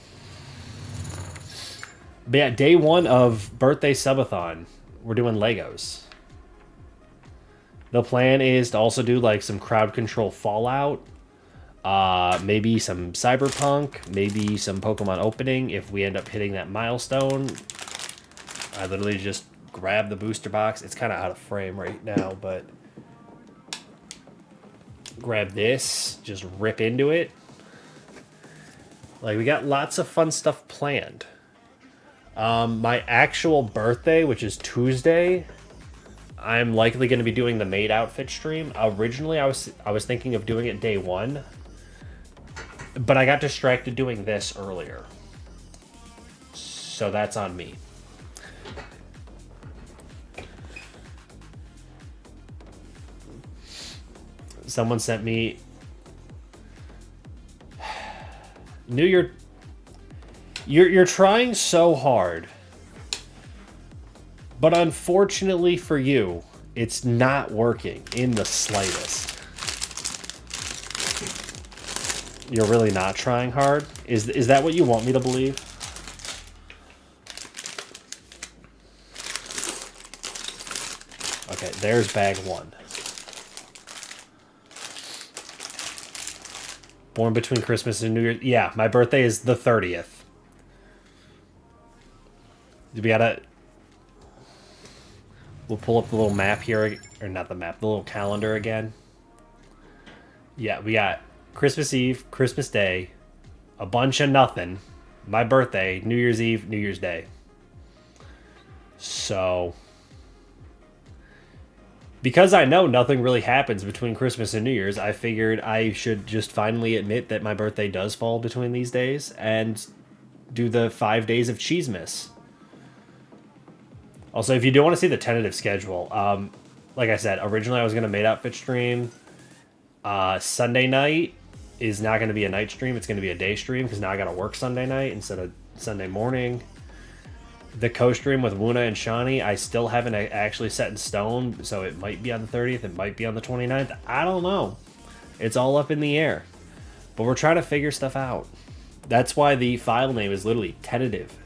But yeah, day one of birthday subathon, we're doing Legos. The plan is to also do like some crowd control Fallout, maybe some Cyberpunk, maybe some Pokemon opening if we end up hitting that milestone. I literally just grab the booster box. It's kind of out of frame right now, but grab this, just rip into it. Like, we got lots of fun stuff planned. My actual birthday, which is Tuesday, I'm likely going to be doing the maid outfit stream. Originally, I was thinking of doing it day one, but I got distracted doing this earlier. So that's on me. Someone sent me... You're trying so hard. But unfortunately for you, it's not working in the slightest. You're really not trying hard? Is that what you want me to believe? Okay, there's bag one. Born between Christmas and New Year's. Yeah, my birthday is the 30th. We gotta... We'll pull up the little map here, or not the map, the little calendar again. Yeah, we got Christmas Eve, Christmas Day, a bunch of nothing, my birthday, New Year's Eve, New Year's Day. So, because I know nothing really happens between Christmas and New Year's, I figured I should just finally admit that my birthday does fall between these days and do the 5 days of Cheesemas. Also, if you do want to see the tentative schedule, like I said, originally I was going to maid outfit stream. Sunday night is not going to be a night stream. It's going to be a day stream because now I got to work Sunday night instead of Sunday morning. The co-stream with Wuna and Shawnee, I still haven't actually set in stone, so it might be on the 30th. It might be on the 29th. I don't know. It's all up in the air. But we're trying to figure stuff out. That's why the file name is literally tentative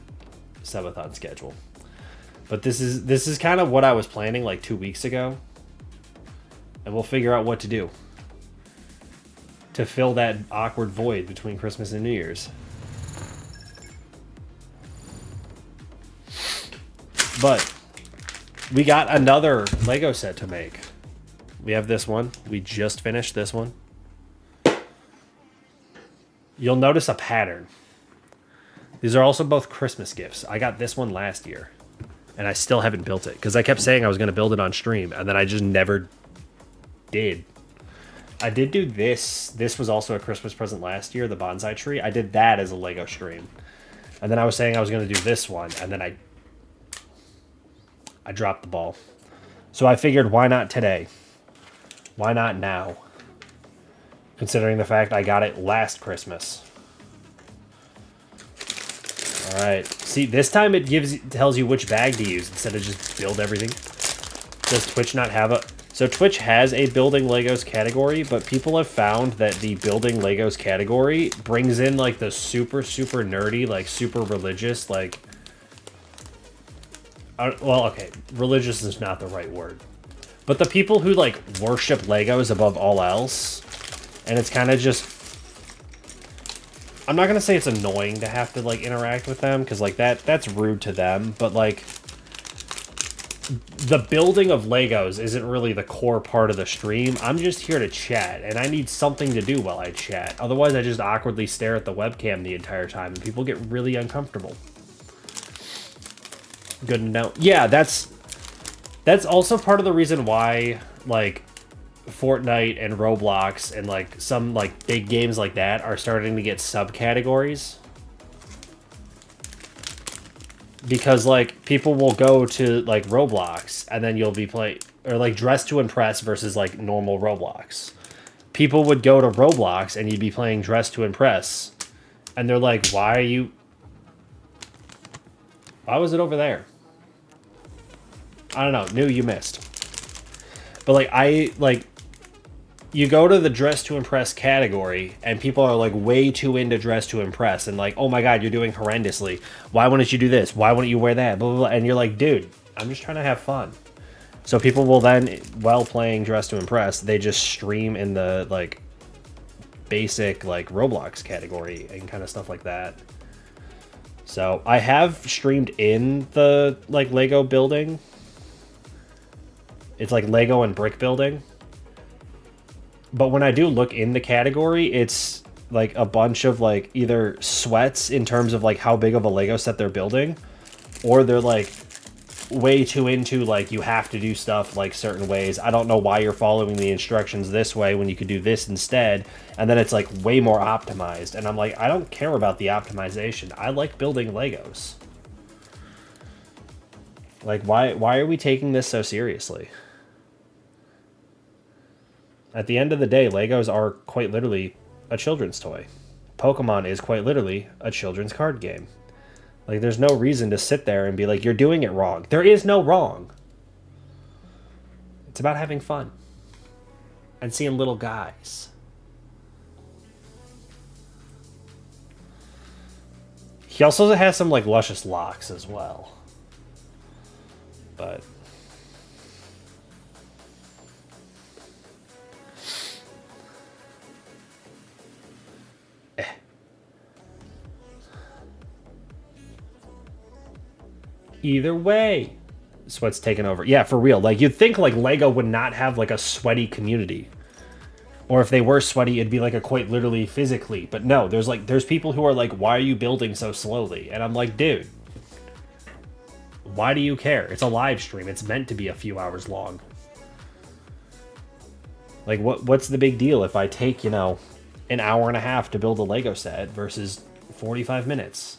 subathon schedule. But this is kind of what I was planning like 2 weeks ago. And we'll figure out what to do to fill that awkward void between Christmas and New Year's. But we got another Lego set to make. We have this one. We just finished this one. You'll notice a pattern. These are also both Christmas gifts. I got this one last year. And I still haven't built it. Because I kept saying I was going to build it on stream. And then I just never did. I did do this. This was also a Christmas present last year. The bonsai tree. I did that as a Lego stream. And then I was saying I was going to do this one. And then I dropped the ball. So I figured, why not today? Why not now? Considering the fact I got it last Christmas. Alright, see, this time it tells you which bag to use instead of just build everything. Does Twitch not have a... So Twitch has a building Legos category, but people have found that the building Legos category brings in, like, the super, super nerdy, like, super religious, like... well, okay, religious is not the right word. But the people who, like, worship Legos above all else, and it's kind of just... I'm not going to say it's annoying to have to, like, interact with them, because, like, that's rude to them, but, like, the building of Legos isn't really the core part of the stream. I'm just here to chat, and I need something to do while I chat. Otherwise, I just awkwardly stare at the webcam the entire time, and people get really uncomfortable. Good to know. Yeah, that's also part of the reason why, like, Fortnite and Roblox and, like, some, like, big games like that are starting to get subcategories. Because, like, people will go to, like, Roblox, and then you'll be playing... Or, like, Dress to Impress versus, like, normal Roblox. People would go to Roblox, and you'd be playing Dress to Impress. And they're like, why are you... Why was it over there? I don't know. New, you missed. But, like, you go to the Dress to Impress category, and people are, like, way too into Dress to Impress, and like, oh my god, you're doing horrendously. Why wouldn't you do this? Why wouldn't you wear that? Blah, blah, blah. And you're like, dude, I'm just trying to have fun. So people will then, while playing Dress to Impress, they just stream in the, like, basic, like, Roblox category and kind of stuff like that. So I have streamed in the, like, Lego building. It's like Lego and brick building. But when I do look in the category, it's like a bunch of like either sweats in terms of like how big of a Lego set they're building, or they're like way too into like you have to do stuff like certain ways. I don't know why you're following the instructions this way when you could do this instead. And then it's like way more optimized. And I'm like, I don't care about the optimization. I like building Legos. Like, why are we taking this so seriously? At the end of the day, Legos are quite literally a children's toy. Pokemon is quite literally a children's card game. Like, there's no reason to sit there and be like, you're doing it wrong. There is no wrong. It's about having fun. And seeing little guys. He also has some, like, luscious locks as well. But... Either way, sweat's taken over. Yeah, for real. Like, you'd think, like, Lego would not have, like, a sweaty community. Or if they were sweaty, it'd be, like, a quite literally physically. But no, there's people who are like, why are you building so slowly? And I'm like, dude, why do you care? It's a live stream. It's meant to be a few hours long. Like, what's the big deal if I take, you know, an hour and a half to build a Lego set versus 45 minutes?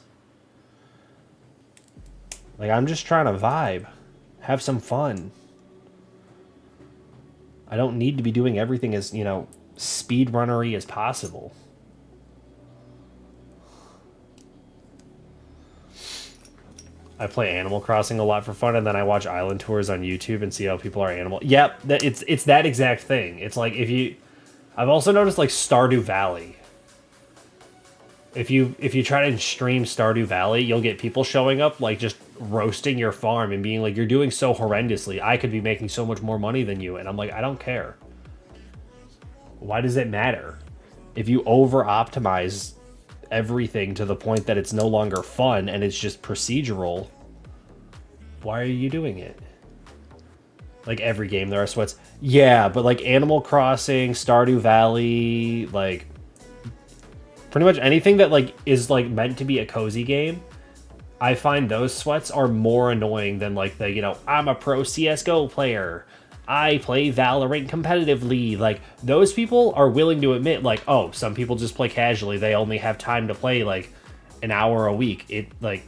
Like, I'm just trying to vibe. Have some fun. I don't need to be doing everything as, you know, speedrunnery as possible. I play Animal Crossing a lot for fun, and then I watch island tours on YouTube and see how people are animal. Yep, it's that exact thing. It's like if you... I've also noticed, like, Stardew Valley. If you try to stream Stardew Valley, you'll get people showing up, like, just roasting your farm and being like, you're doing so horrendously. I could be making so much more money than you. And I'm like, I don't care. Why does it matter? If you over-optimize everything to the point that it's no longer fun and it's just procedural, why are you doing it? Like, every game there are sweats. Yeah, but, like, Animal Crossing, Stardew Valley, like... Pretty much anything that, like, is, like, meant to be a cozy game, I find those sweats are more annoying than, like, the, you know, I'm a pro CSGO player. I play Valorant competitively. Like, those people are willing to admit, like, oh, some people just play casually. They only have time to play, like, an hour a week. It, like,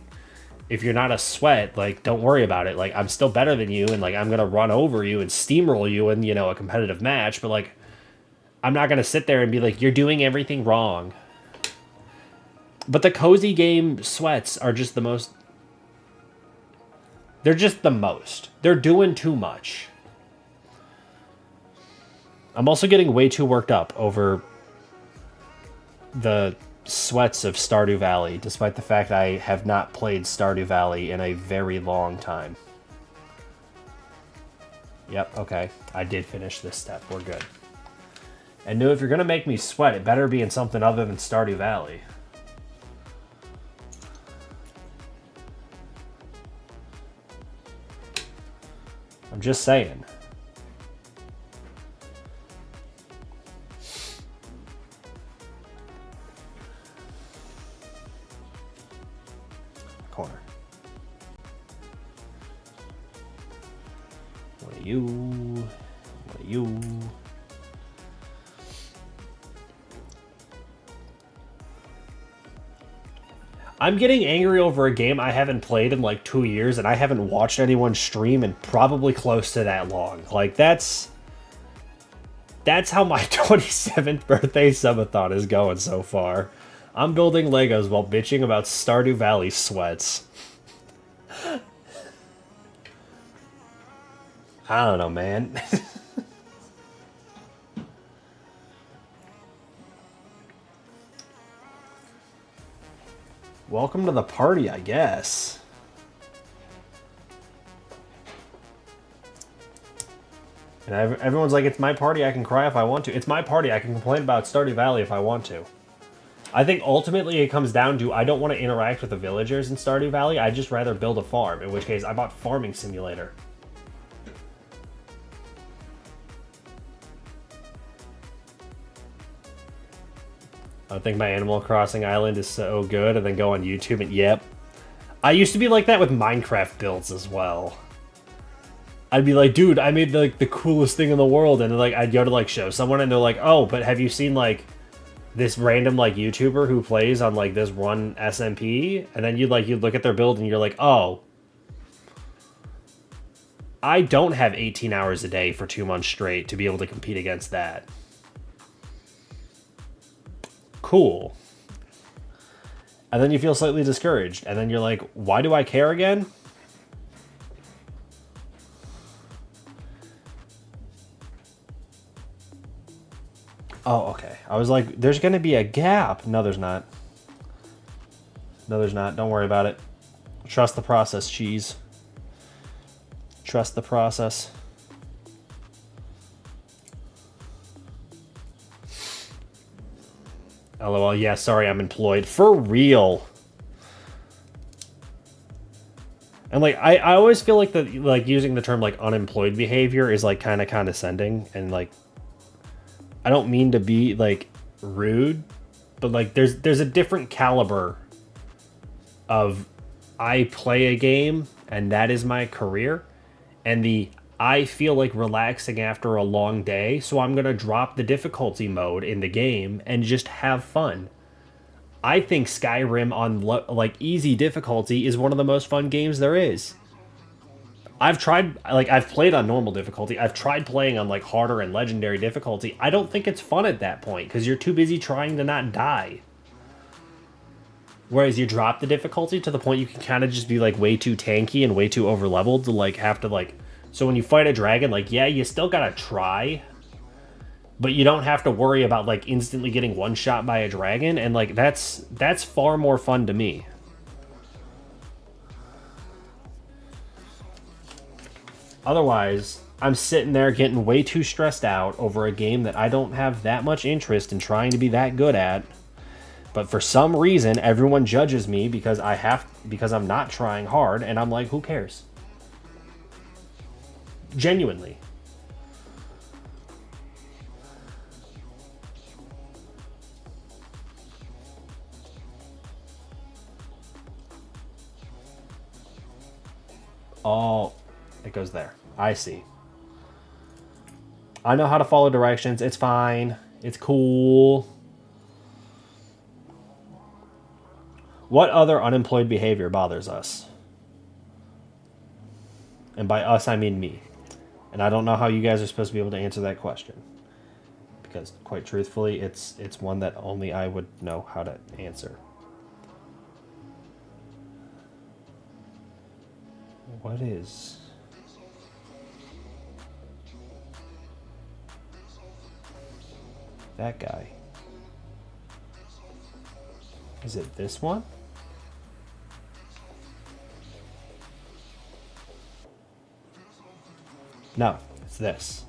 if you're not a sweat, like, don't worry about it. Like, I'm still better than you, and, like, I'm gonna run over you and steamroll you in, you know, a competitive match. But, like, I'm not gonna sit there and be like, you're doing everything wrong. But the cozy game sweats are just the most... They're just the most. They're doing too much. I'm also getting way too worked up over the sweats of Stardew Valley, despite the fact I have not played Stardew Valley in a very long time. Yep, okay. I did finish this step. We're good. And no, if you're going to make me sweat, it better be in something other than Stardew Valley. I'm just saying. Corner. What are you? What are you? I'm getting angry over a game I haven't played in like 2 years, and I haven't watched anyone stream in probably close to that long. Like, that's how my 27th birthday subathon is going so far. I'm building Legos while bitching about Stardew Valley sweats. I don't know, man. Welcome to the party, I guess. And everyone's like, it's my party, I can cry if I want to. It's my party, I can complain about Stardew Valley if I want to. I think ultimately it comes down to, I don't want to interact with the villagers in Stardew Valley, I'd just rather build a farm, in which case I bought Farming Simulator. I think my Animal Crossing island is so good, and then go on YouTube and yep. I used to be like that with Minecraft builds as well. I'd be like, dude, I made like the coolest thing in the world, and then like I'd go to like show someone, and they're like, oh, but have you seen like this random like YouTuber who plays on like this one SMP? And then you'd look at their build, and you're like, oh, I don't have 18 hours a day for 2 months straight to be able to compete against that. Cool. And then you feel slightly discouraged, and then you're like, why do I care again? Oh, okay. I was like, there's going to be a gap. No, there's not. No, there's not. Don't worry about it. Trust the process, cheese. Trust the process. LOL, yeah, sorry, I'm employed. For real. And like I always feel like using the term like unemployed behavior is like kind of condescending, and like I don't mean to be like rude, but like there's a different caliber of I play a game and that is my career, and the I feel like relaxing after a long day, so I'm going to drop the difficulty mode in the game and just have fun. I think Skyrim on like easy difficulty is one of the most fun games there is. I've played on normal difficulty. I've tried playing on like harder and legendary difficulty. I don't think it's fun at that point because you're too busy trying to not die. Whereas you drop the difficulty to the point you can kind of just be like way too tanky and way too overleveled to like have to like. So when you fight a dragon, like yeah, you still gotta try, but you don't have to worry about like instantly getting one shot by a dragon, and like that's far more fun to me. Otherwise, I'm sitting there getting way too stressed out over a game that I don't have that much interest in trying to be that good at. But for some reason, everyone judges me because I'm not trying hard, and I'm like, who cares? Genuinely. Oh, it goes there. I see. I know how to follow directions. It's fine. It's cool. What other unemployed behavior bothers us? And by us, I mean me. And I don't know how you guys are supposed to be able to answer that question. Because, quite truthfully, it's one that only I would know how to answer. What is... that guy? Is it this one? No, it's this.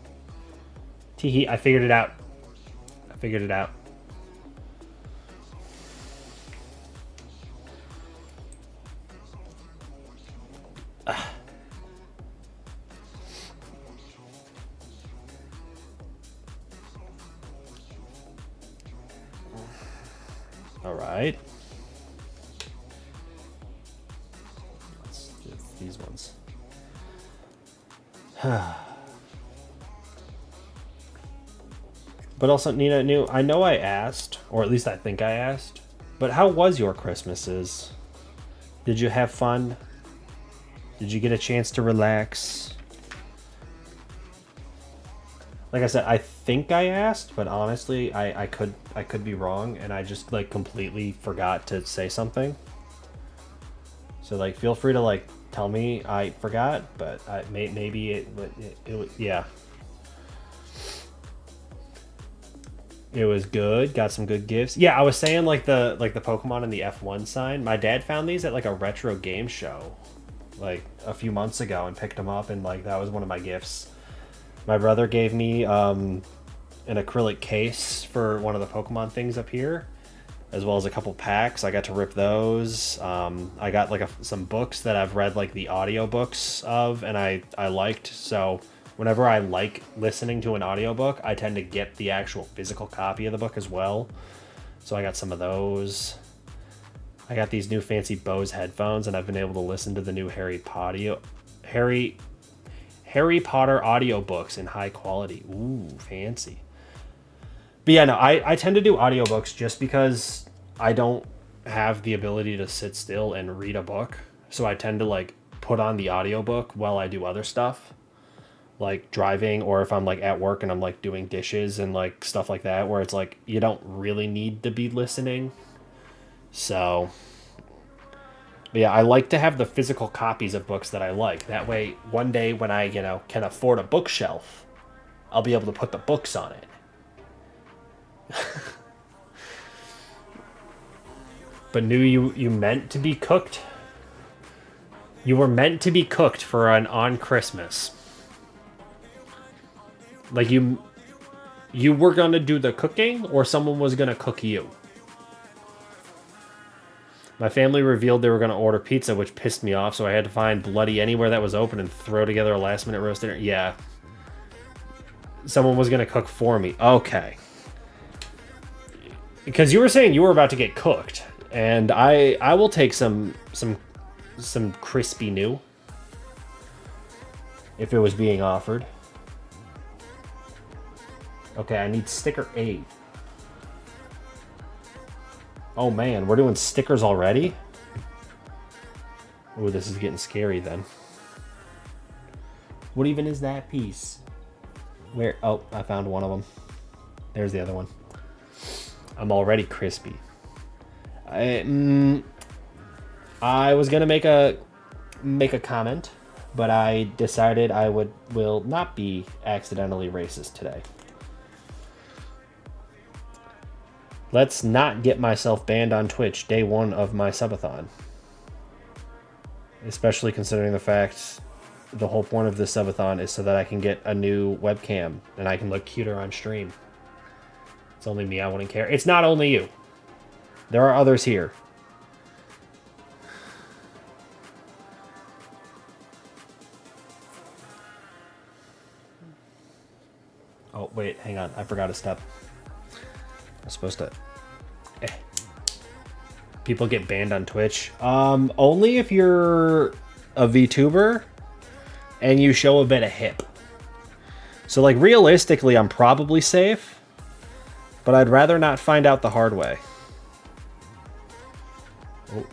Teehee, I figured it out. I figured it out. right. Let's do these ones. But also, Nina, I know I asked, or at least I think I asked, but how was your Christmases? Did you have fun? Did you get a chance to relax? Like I said, I think I asked, but honestly, I could be wrong, and I just like completely forgot to say something. So like, feel free to like tell me I forgot, but maybe it yeah. It was good. Got some good gifts. Yeah, I was saying like the Pokemon and the F1 sign. My dad found these at like a retro game show, like a few months ago, and picked them up, and like that was one of my gifts. My brother gave me an acrylic case for one of the Pokemon things up here, as well as a couple packs. I got to rip those. I got like some books that I've read like the audio books of, and I liked. So whenever I like listening to an audiobook, I tend to get the actual physical copy of the book as well. So I got some of those. I got these new fancy Bose headphones, and I've been able to listen to the new Harry Potter audiobooks in high quality. Ooh, fancy. But yeah, no, I tend to do audiobooks just because I don't have the ability to sit still and read a book. So I tend to like put on the audiobook while I do other stuff, like driving, or if I'm like at work and I'm like doing dishes and like stuff like that, where it's like you don't really need to be listening. So, but yeah, I like to have the physical copies of books that I like. That way, one day when I, can afford a bookshelf, I'll be able to put the books on it. But knew you meant to be cooked. You were meant to be cooked for an on Christmas. Like you were gonna do the cooking, or someone was gonna cook you. My family revealed they were gonna order pizza, which pissed me off, so I had to find Bloody anywhere that was open and throw together a last minute roast dinner. Yeah. Someone was gonna cook for me. Okay. Because you were saying you were about to get cooked, and I will take some crispy new if it was being offered. Okay, I need sticker 8. Oh man, we're doing stickers already? Oh, this is getting scary then. What even is that piece? Where? Oh, I found one of them. There's the other one. I'm already crispy. I was gonna make a comment, but I decided I will not be accidentally racist today. Let's not get myself banned on Twitch day 1 of my subathon. Especially considering the fact the whole point of this subathon is so that I can get a new webcam and I can look cuter on stream. It's only me, I wouldn't care. It's not only you. There are others here. Oh, wait, hang on. I forgot a step. I'm supposed to... People get banned on Twitch. Only if you're a VTuber and you show a bit of hip. So, like, realistically, I'm probably safe, but I'd rather not find out the hard way. Oh.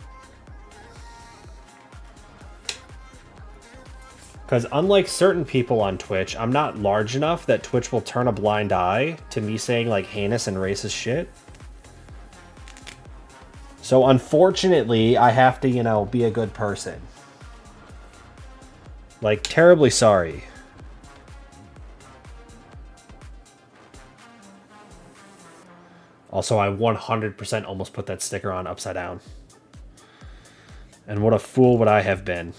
Because unlike certain people on Twitch, I'm not large enough that Twitch will turn a blind eye to me saying, like, heinous and racist shit. So, unfortunately, I have to, be a good person. Like, terribly sorry. Also, I 100% almost put that sticker on upside down. And what a fool would I have been.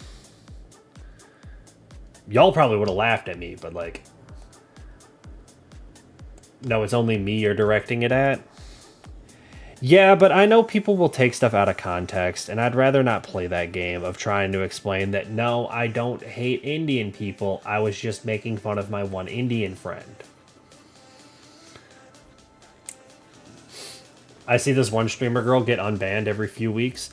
Y'all probably would have laughed at me, but like... No, it's only me you're directing it at? Yeah, but I know people will take stuff out of context, and I'd rather not play that game of trying to explain that, no, I don't hate Indian people, I was just making fun of my one Indian friend. I see this one streamer girl get unbanned every few weeks.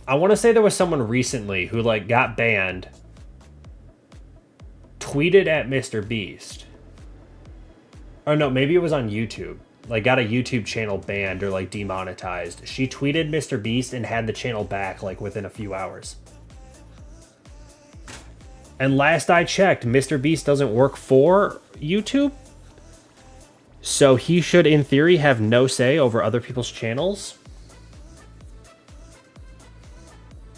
I want to say there was someone recently who like got banned, tweeted at Mr. Beast. Or no, maybe it was on YouTube. Like got a YouTube channel banned or like demonetized. She tweeted Mr. Beast and had the channel back like within a few hours. And last I checked, Mr. Beast doesn't work for YouTube. So he should, in theory, have no say over other people's channels.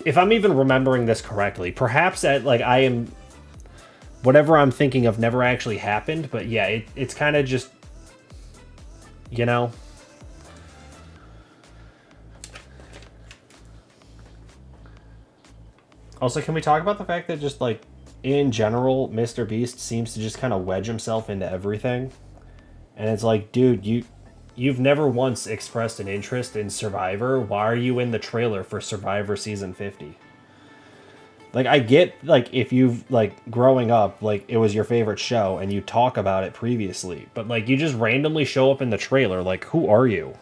If I'm even remembering this correctly, perhaps I am... Whatever I'm thinking of never actually happened, but yeah, it's kind of just... You know? Also, can we talk about the fact that just, like, in general, Mr. Beast seems to just kind of wedge himself into everything? And it's like, dude, you've never once expressed an interest in Survivor. Why are you in the trailer for Survivor Season 50? Like, I get, like, if you've, like, growing up, like, it was your favorite show and you talk about it previously. But, like, you just randomly show up in the trailer. Like, who are you?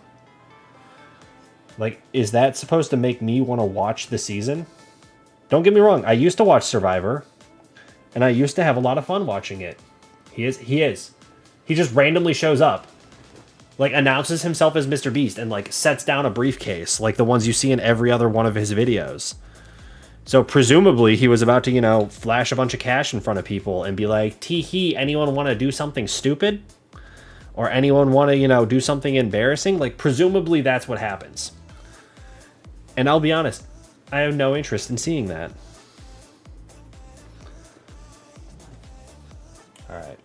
Like, is that supposed to make me want to watch the season? Don't get me wrong. I used to watch Survivor. And I used to have a lot of fun watching it. He is. He just randomly shows up. Like, announces himself as Mr. Beast and, like, sets down a briefcase. Like the ones you see in every other one of his videos. So, presumably, he was about to, you know, flash a bunch of cash in front of people and be like, tee-hee, anyone want to do something stupid? Or anyone want to, you know, do something embarrassing? Like, presumably that's what happens. And I'll be honest, I have no interest in seeing that. Alright.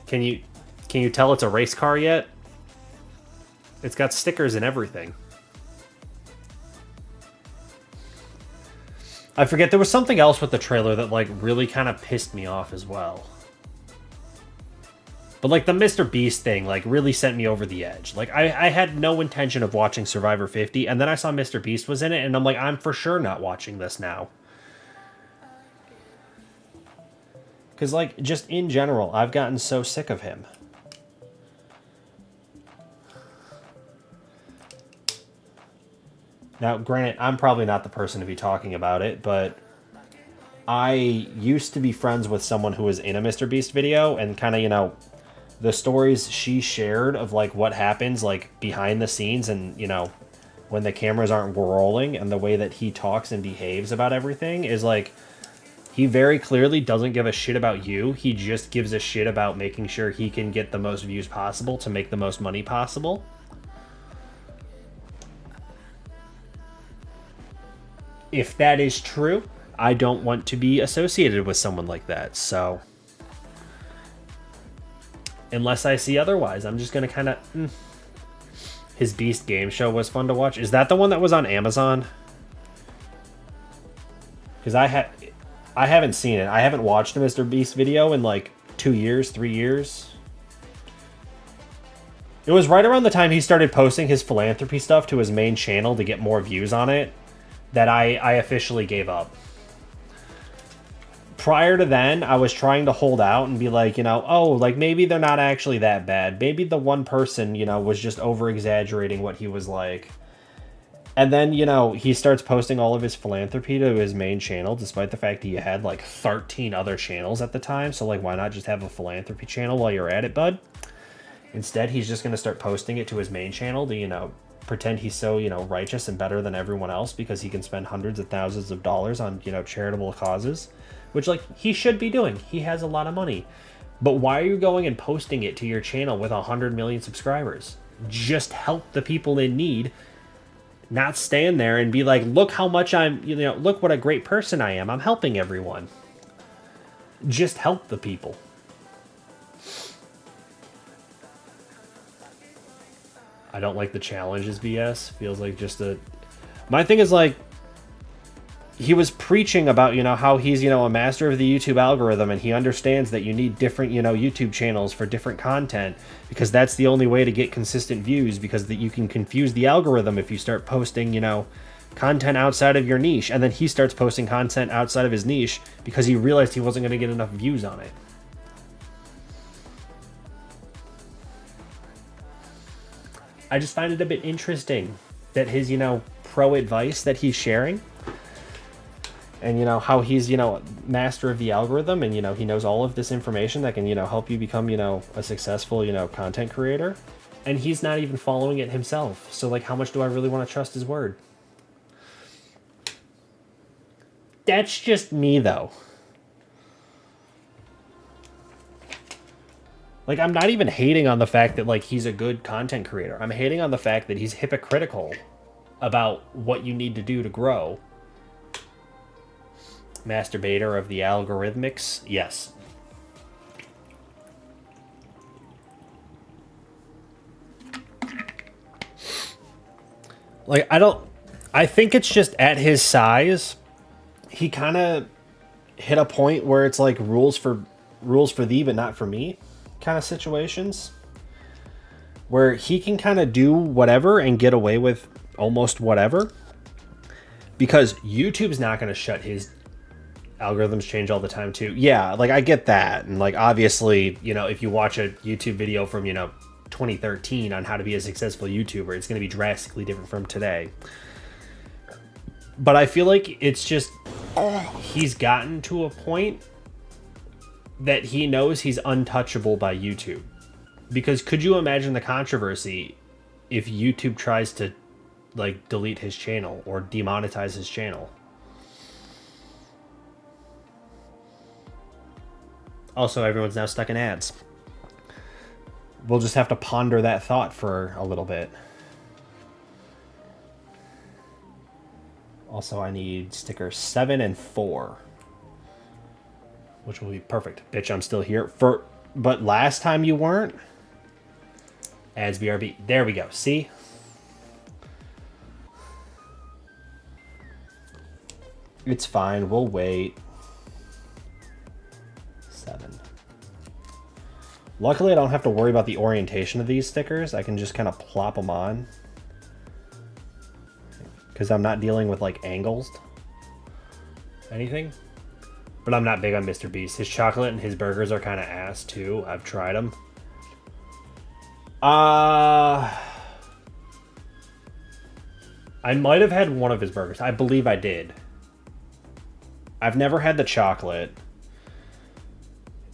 Can you tell it's a race car yet? It's got stickers and everything. I forget, there was something else with the trailer that, like, really kind of pissed me off as well. But, like, the Mr. Beast thing, like, really sent me over the edge. Like, I had no intention of watching Survivor 50, and then I saw Mr. Beast was in it, and I'm like, I'm for sure not watching this now. Because, like, just in general, I've gotten so sick of him. Now, granted, I'm probably not the person to be talking about it, but I used to be friends with someone who was in a Mr. Beast video, and kind of, you know, the stories she shared of, like, what happens, like, behind the scenes and, you know, when the cameras aren't rolling, and the way that he talks and behaves about everything is, like, he very clearly doesn't give a shit about you. He just gives a shit about making sure he can get the most views possible to make the most money possible. If that is true, I don't want to be associated with someone like that, so... Unless I see otherwise, I'm just going to kind of... His Beast game show was fun to watch. Is that the one that was on Amazon? Because I haven't seen it. I haven't watched a Mr. Beast video in like 2 years, 3 years. It was right around the time he started posting his philanthropy stuff to his main channel to get more views on it that I officially gave up. Prior to then, I was trying to hold out and be like, you know, oh, like maybe they're not actually that bad. Maybe the one person, you know, was just over-exaggerating what he was like. And then, you know, he starts posting all of his philanthropy to his main channel, despite the fact he had like 13 other channels at the time. So, like, why not just have a philanthropy channel while you're at it, bud? Instead, he's just going to start posting it to his main channel to, you know, pretend he's so, you know, righteous and better than everyone else because he can spend hundreds of thousands of dollars on, you know, charitable causes. Which, like, he should be doing. He has a lot of money. But why are you going and posting it to your channel with 100 million subscribers? Just help the people in need. Not stand there and be like, look how much I'm, you know, look what a great person I am. I'm helping everyone. Just help the people. I don't like the challenges BS. Feels like just a... My thing is, like, he was preaching about, you know, how he's, you know, a master of the YouTube algorithm and he understands that you need different, you know, YouTube channels for different content because that's the only way to get consistent views because that you can confuse the algorithm if you start posting, you know, content outside of your niche. And then he starts posting content outside of his niche because he realized he wasn't going to get enough views on it. I just find it a bit interesting that his, pro advice that he's sharing, and how he's master of the algorithm, and he knows all of this information that can help you become a successful content creator, and he's not even following it himself. So like, how much do I really want to trust his word? That's just me though. Like, I'm not even hating on the fact that like he's a good content creator. I'm hating on the fact that he's hypocritical about what you need to do to grow. Masturbator of the algorithmics, yes. Like, I think it's just at his size, he kind of hit a point where it's like rules for thee but not for me kind of situations, where he can kind of do whatever and get away with almost whatever, because YouTube's not going to shut his algorithms change all the time too. Yeah, like I get that. And like, obviously, if you watch a YouTube video from, 2013 on how to be a successful YouTuber, it's going to be drastically different from today. But I feel like it's just, he's gotten to a point that he knows he's untouchable by YouTube. Because could you imagine the controversy if YouTube tries to like delete his channel or demonetize his channel? Also, everyone's now stuck in ads. We'll just have to ponder that thought for a little bit. Also, I need stickers 7 and 4, which will be perfect. Bitch, I'm still here. But last time you weren't. Ads BRB. There we go. See? It's fine. We'll wait. 7. Luckily, I don't have to worry about the orientation of these stickers. I can just kind of plop them on, because I'm not dealing with like angles, anything. But I'm not big on Mr. Beast. His chocolate and his burgers are kind of ass too. I've tried them. I might have had one of his burgers. I believe I did. I've never had the chocolate.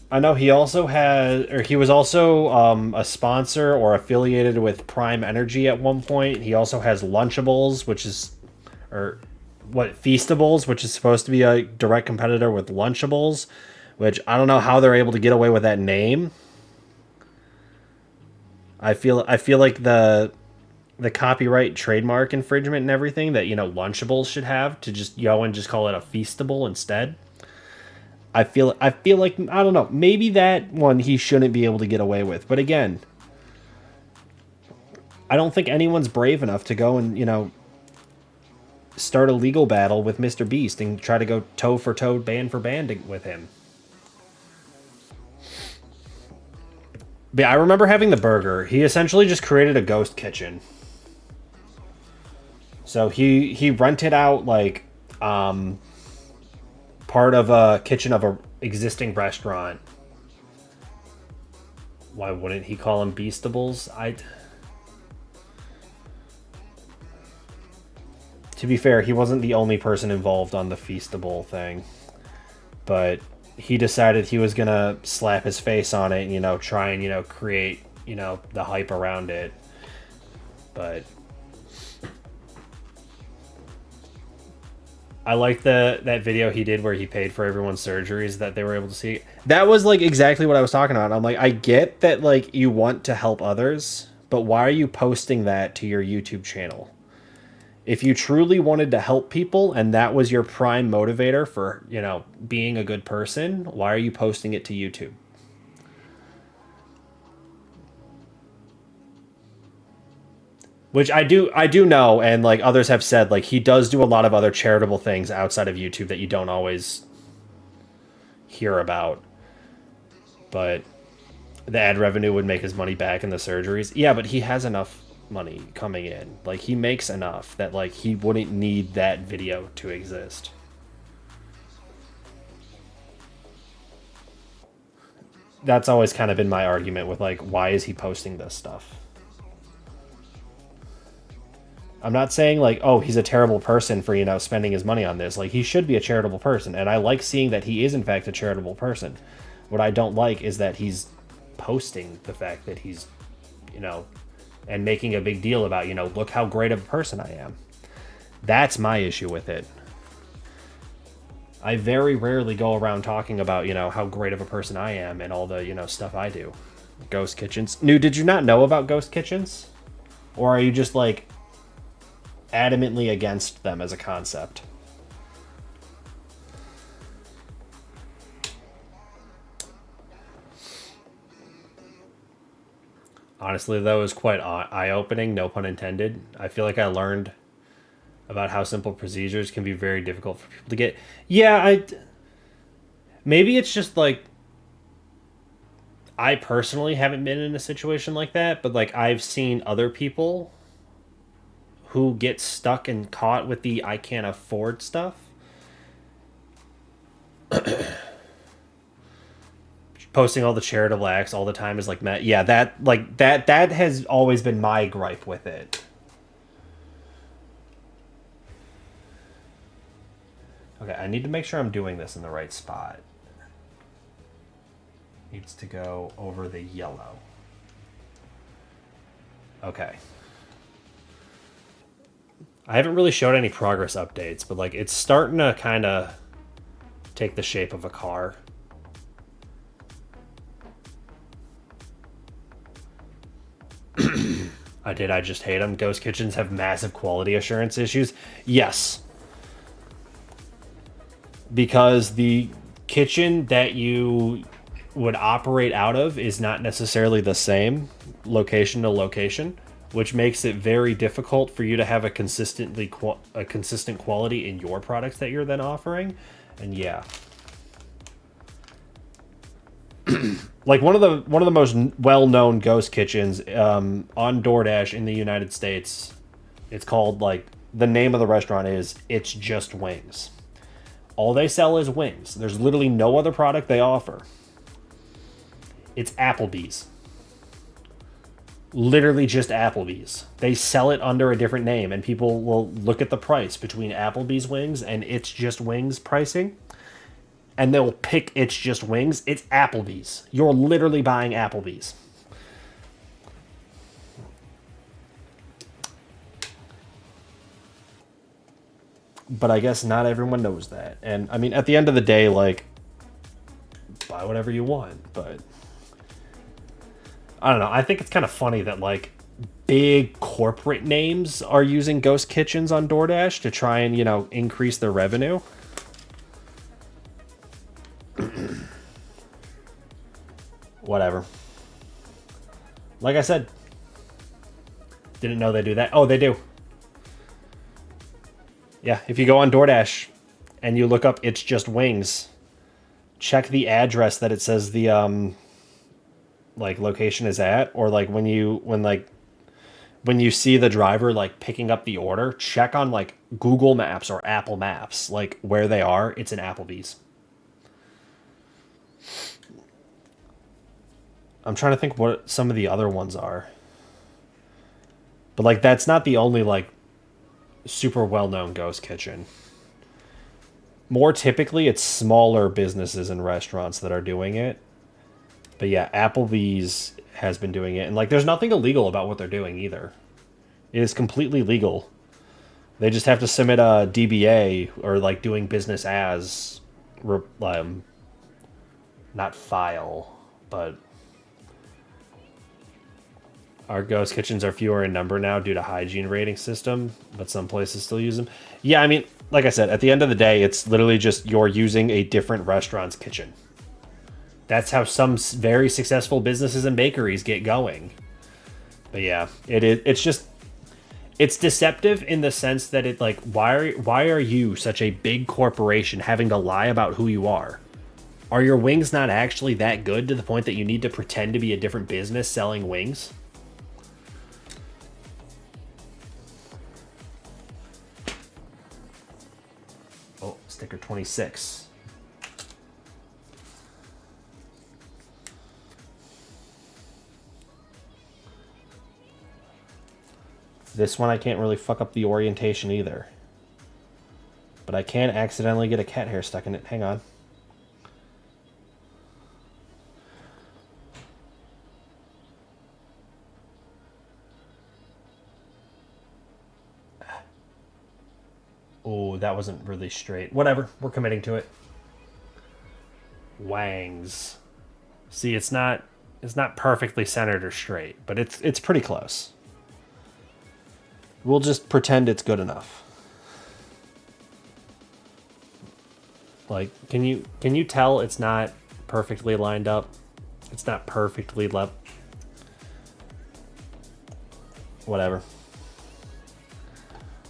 I know he also had, or he was also a sponsor or affiliated with Prime Energy at one point. He also has Lunchables, which is, or what, Feastables, which is supposed to be a direct competitor with Lunchables, which I don't know how they're able to get away with that name. I feel like the copyright trademark infringement and everything that, Lunchables should have, to just go and just call it a Feastable instead. I feel like, I don't know, maybe that one he shouldn't be able to get away with. But again, I don't think anyone's brave enough to go and, start a legal battle with Mr. Beast and try to go toe for toe, band for band with him. But I remember having the burger. He essentially just created a ghost kitchen. So he rented out like part of a kitchen of a existing restaurant. Why wouldn't he call them Beastables? To be fair, he wasn't the only person involved on the Feastable thing, but he decided he was gonna slap his face on it and try and create the hype around it. But I like that video he did where he paid for everyone's surgeries that they were able to see. That was like exactly what I was talking about. I'm like, I get that like you want to help others, but why are you posting that to your YouTube channel? If you truly wanted to help people and that was your prime motivator for, being a good person, why are you posting it to YouTube? Which I do know, and like others have said, like he does do a lot of other charitable things outside of YouTube that you don't always hear about. But the ad revenue would make his money back in the surgeries. Yeah, but he has enough money coming in. Like he makes enough that like he wouldn't need that video to exist. That's always kind of been my argument with like, why is he posting this stuff? I'm not saying like, oh, he's a terrible person for, spending his money on this. Like, he should be a charitable person, and I like seeing that he is in fact a charitable person. What I don't like is that he's posting the fact that he's, and making a big deal about, look how great of a person I am. That's my issue with it. I very rarely go around talking about, how great of a person I am and all the, stuff I do. Ghost kitchens. Did you not know about ghost kitchens? Or are you just like adamantly against them as a concept? Honestly, that was quite eye-opening, no pun intended. I feel like I learned about how simple procedures can be very difficult for people to get. Yeah, maybe it's just like I personally haven't been in a situation like that, but like I've seen other people who get stuck and caught with the I can't afford stuff. Posting all the charitable acts all the time is like, yeah, that has always been my gripe with it. Okay, I need to make sure I'm doing this in the right spot. Needs to go over the yellow. Okay. I haven't really showed any progress updates, but like it's starting to kind of take the shape of a car. I just hate them. Ghost kitchens have massive quality assurance issues. Yes. Because the kitchen that you would operate out of is not necessarily the same location to location, which makes it very difficult for you to have a consistent quality in your products that you're then offering. And yeah. Like one of the most well-known ghost kitchens on DoorDash in the United States, it's called like the name of the restaurant is It's Just Wings. All they sell is wings. There's literally no other product they offer. It's Applebee's. Literally just Applebee's. They sell it under a different name, and people will look at the price between Applebee's wings and It's Just Wings pricing, and they'll pick It's Just Wings. It's Applebee's. You're literally buying Applebee's. But I guess not everyone knows that. And I mean, at the end of the day, like, buy whatever you want. But I don't know. I think it's kind of funny that like big corporate names are using ghost kitchens on DoorDash to try and, increase their revenue. Whatever. Like I said, didn't know they do that. Oh, they do. Yeah, if you go on DoorDash and you look up It's Just Wings, check the address that it says the like location is at, or like when you see the driver like picking up the order, check on like Google Maps or Apple Maps like where they are. It's in Applebee's. I'm trying to think what some of the other ones are. But like that's not the only like super well-known ghost kitchen. More typically, it's smaller businesses and restaurants that are doing it. But yeah, Applebee's has been doing it. And like there's nothing illegal about what they're doing either. It is completely legal. They just have to submit a DBA or like doing business as not file, but our ghost kitchens are fewer in number now due to hygiene rating system, but some places still use them. Yeah, I mean, like I said, at the end of the day, it's literally just you're using a different restaurant's kitchen. That's how some very successful businesses and bakeries get going. But yeah, it's deceptive in the sense that it like why are you such a big corporation having to lie about who you are? Are your wings not actually that good to the point that you need to pretend to be a different business selling wings? Oh, sticker 26. This one I can't really fuck up the orientation either. But I can accidentally get a cat hair stuck in it. Hang on. Oh, that wasn't really straight. Whatever, we're committing to it. Wangs. See, it's not perfectly centered or straight, but it's pretty close. We'll just pretend it's good enough. Like, can you tell it's not perfectly lined up? It's not perfectly left. Whatever.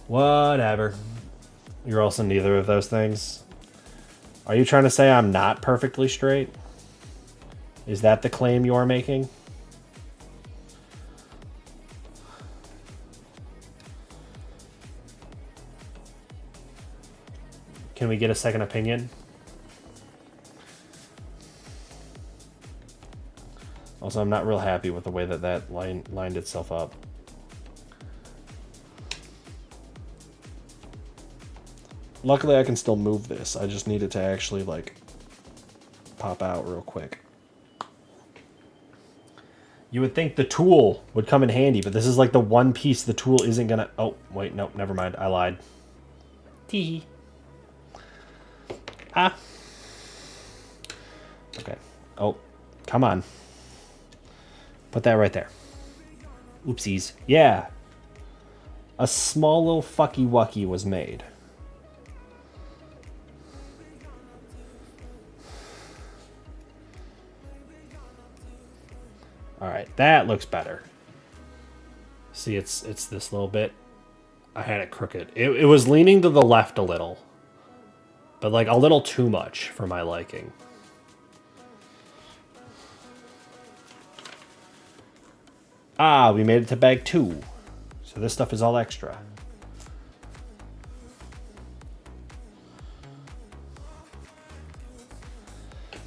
Whatever. You're also neither of those things. Are you trying to say I'm not perfectly straight? Is that the claim you are making? Can we get a second opinion? Also, I'm not real happy with the way that lined itself up. Luckily, I can still move this. I just need it to actually, like, pop out real quick. You would think the tool would come in handy, but this is like the one piece the tool isn't gonna... Oh, wait, nope, never mind. I lied. Tee. Ah. Okay. Oh, come on. Put that right there. Oopsies. Yeah. A small little fucky wucky was made. All right, that looks better. See, it's this little bit. I had it crooked. It was leaning to the left a little, but like a little too much for my liking. Ah, we made it to bag 2. So this stuff is all extra.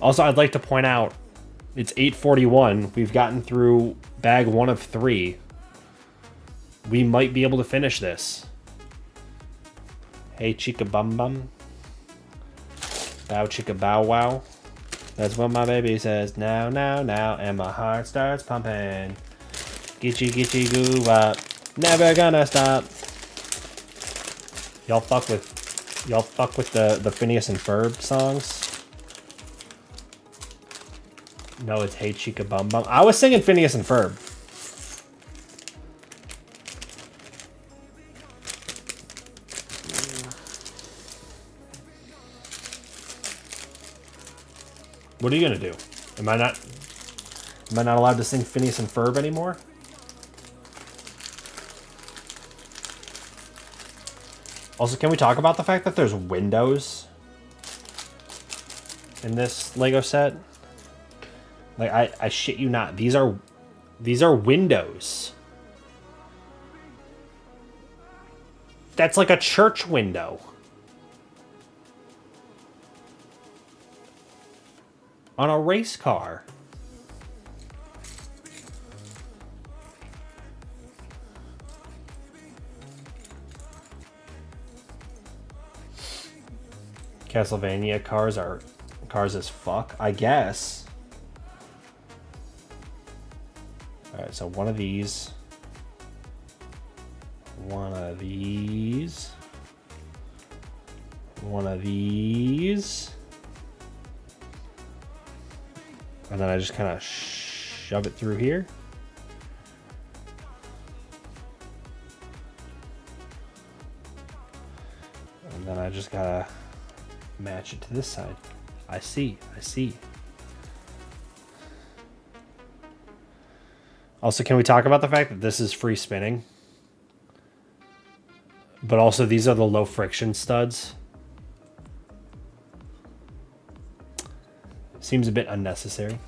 Also, I'd like to point out, it's 8:41. We've gotten through bag 1 of 3. We might be able to finish this. Hey, chica bum bum. Bow chicka bow wow. That's what my baby says. Now, now, now. And my heart starts pumping. Gitchy, gitchy, goo up. Never gonna stop. Y'all fuck with the Phineas and Ferb songs? No, it's Hey Chica Bum Bum. I was singing Phineas and Ferb. What are you gonna do? Am I not allowed to sing Phineas and Ferb anymore? Also, can we talk about the fact that there's windows in this Lego set? Like, I shit you not. These are windows. That's like a church window. On a race car. Castlevania cars are cars as fuck, I guess. Alright, so one of these. One of these. One of these. And then I just kind of shove it through here. And then I just gotta match it to this side. I see. Also, can we talk about the fact that this is free spinning? But also, these are the low friction studs. Seems a bit unnecessary.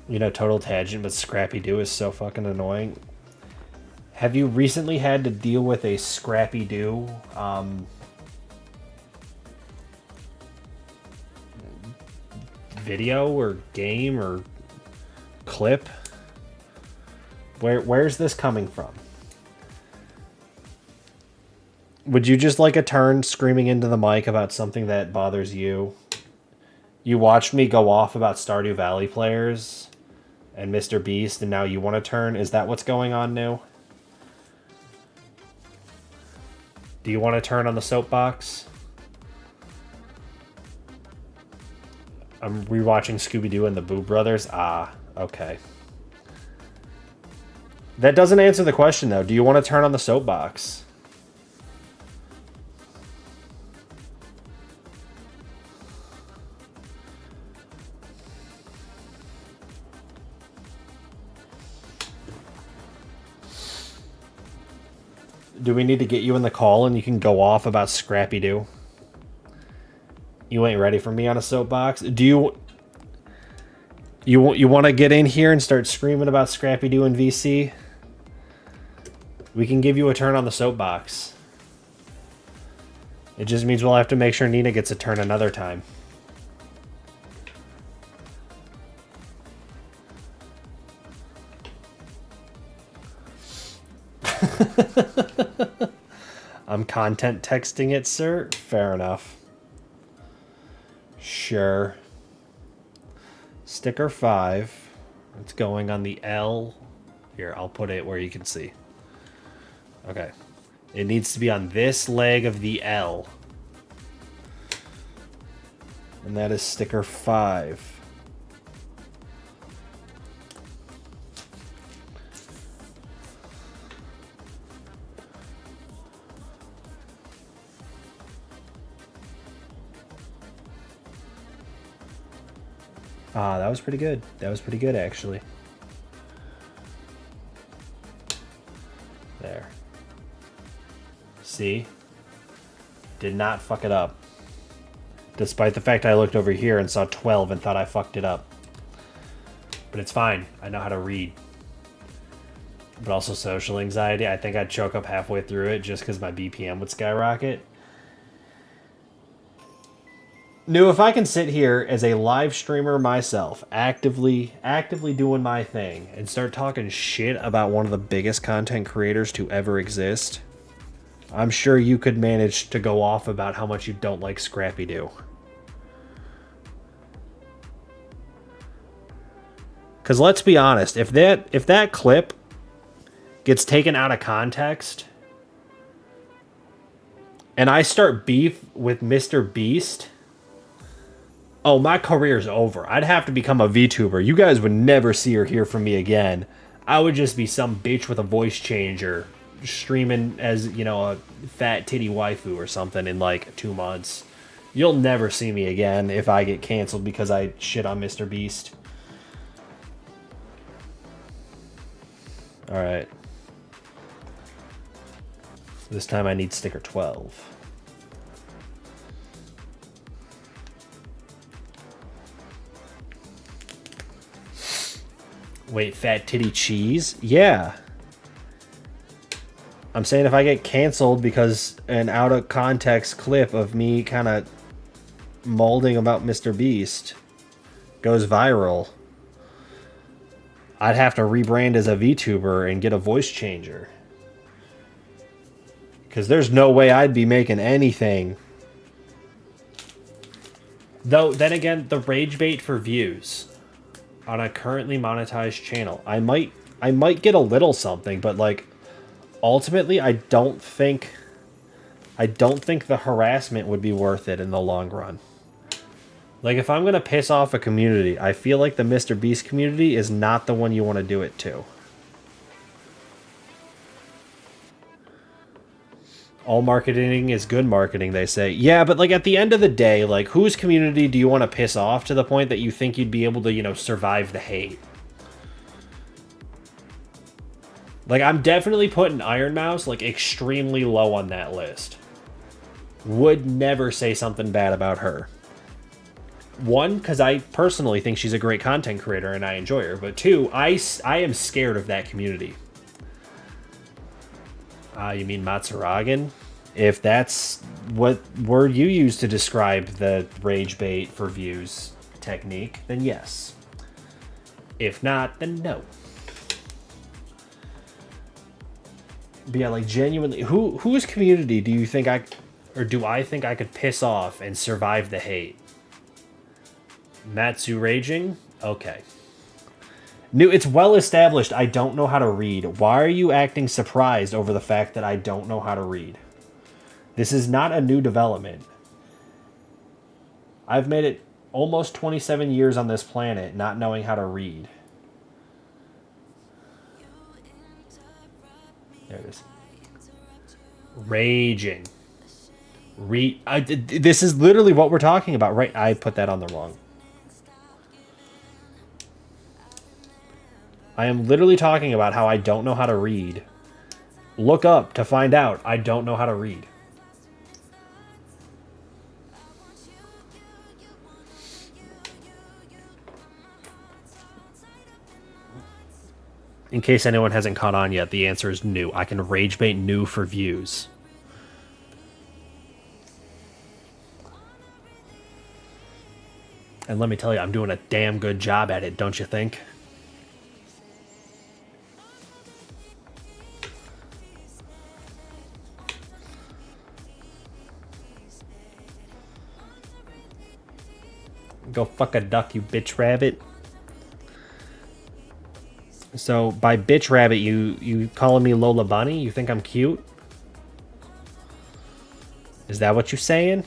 You know, total tangent, but Scrappy-Doo is so fucking annoying. Have you recently had to deal with a Scrappy-Doo video or game or clip Where's this coming from? Would you just like a turn screaming into the mic about something that bothers you? You watched me go off about Stardew Valley players and Mr. Beast, and now you want to turn? Is that what's going on now? Do you want to turn on the soapbox? I'm rewatching Scooby-Doo and the Boo Brothers. Ah, okay. That doesn't answer the question, though. Do you want to turn on the soapbox? Do we need to get you in the call and you can go off about Scrappy-Doo? You ain't ready for me on a soapbox? Do you want to get in here and start screaming about Scrappy-Doo and VC? We can give you a turn on the soapbox. It just means we'll have to make sure Nina gets a turn another time. I'm content texting it, sir. Fair enough. Sure. Sticker 5. It's going on the L. Here, I'll put it where you can see. Okay. It needs to be on this leg of the L. And that is sticker 5. Ah, that was pretty good. That was pretty good, actually. There. See? Did not fuck it up. Despite the fact I looked over here and saw 12 and thought I fucked it up. But it's fine. I know how to read. But also social anxiety. I think I'd choke up halfway through it just because my BPM would skyrocket. Nu, if I can sit here as a live streamer myself, actively doing my thing, and start talking shit about one of the biggest content creators to ever exist, I'm sure you could manage to go off about how much you don't like Scrappy-Doo. Because let's be honest, if that clip gets taken out of context, and I start beef with Mr. Beast, oh, my career's over. I'd have to become a VTuber. You guys would never see or hear from me again. I would just be some bitch with a voice changer streaming as, you know, a fat titty waifu or something in like 2 months. You'll never see me again if I get canceled because I shit on Mr. Beast. Alright. This time I need sticker 12. Wait, fat titty cheese? Yeah. I'm saying if I get canceled because an out of context clip of me kind of molding about Mr. Beast goes viral, I'd have to rebrand as a VTuber and get a voice changer. Because there's no way I'd be making anything. Though, then again, the rage bait for views on a currently monetized channel, I might get a little something, but like ultimately I don't think the harassment would be worth it in the long run. Like if I'm gonna piss off a community, I feel like the Mr. Beast community is not the one you want to do it to. All marketing is good marketing, they say. Yeah, but like at the end of the day, like whose community do you want to piss off to the point that you think you'd be able to, you know, survive the hate? Like I'm definitely putting Iron Mouse like extremely low on that list. Would never say something bad about her. One, because I personally think she's a great content creator and I enjoy her. But two, I am scared of that community. You mean Matsuragan? If that's what word you use to describe the rage bait for views technique, then yes. If not, then no. But yeah, like genuinely, whose community do you think do I think I could piss off and survive the hate? Matsu Raging? Okay. New, it's well established I don't know how to read. Why are you acting surprised over the fact that I don't know how to read? This is not a new development. I've made it almost 27 years on this planet not knowing how to read. There it is. Raging. This is literally what we're talking about, right? I put that on the wrong. I am literally talking about how I don't know how to read. Look up to find out I don't know how to read. In case anyone hasn't caught on yet, the answer is new. I can rage bait new for views. And let me tell you, I'm doing a damn good job at it, don't you think? Go fuck a duck, you bitch rabbit. So, by bitch rabbit, you calling me Lola Bunny? You think I'm cute? Is that what you're saying?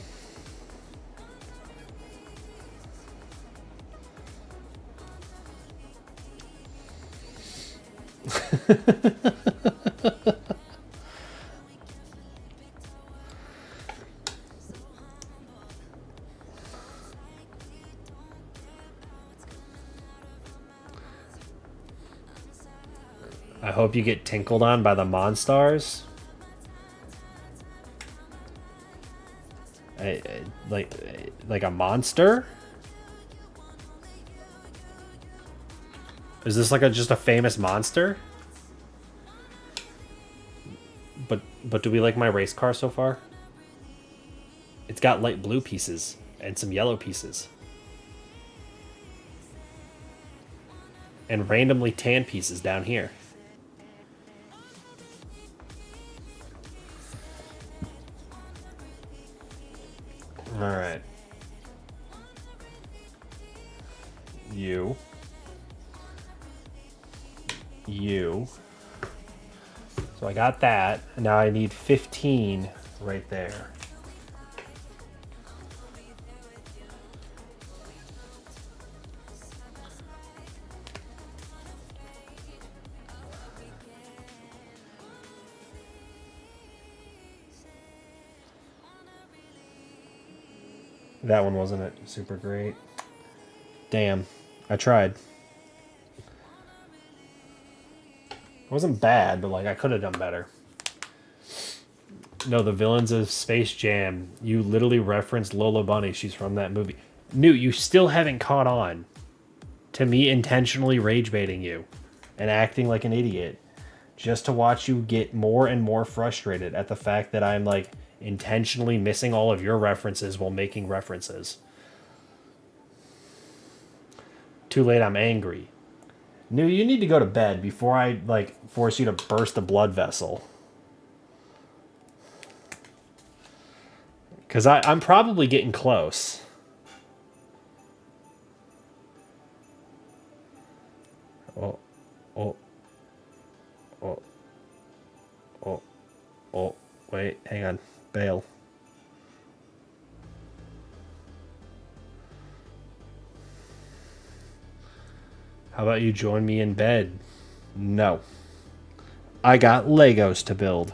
I hope you get tinkled on by the Monstars. Like a monster? Is this like just a famous monster? But do we like my race car so far? It's got light blue pieces and some yellow pieces. And randomly tan pieces down here. Alright. You. So I got that. And now I need 15 right there. That one wasn't it super great. Damn. I tried. It wasn't bad, but like I could have done better. No, the villains of Space Jam. You literally referenced Lola Bunny. She's from that movie. Newt, you still haven't caught on to me intentionally rage baiting you and acting like an idiot just to watch you get more and more frustrated at the fact that I'm like intentionally missing all of your references while making references. Too late, I'm angry. No, you need to go to bed before I like force you to burst a blood vessel. Because I'm probably getting close. Oh, oh, oh, oh, oh, wait, hang on. Bail. How about you join me in bed? No. I got Legos to build.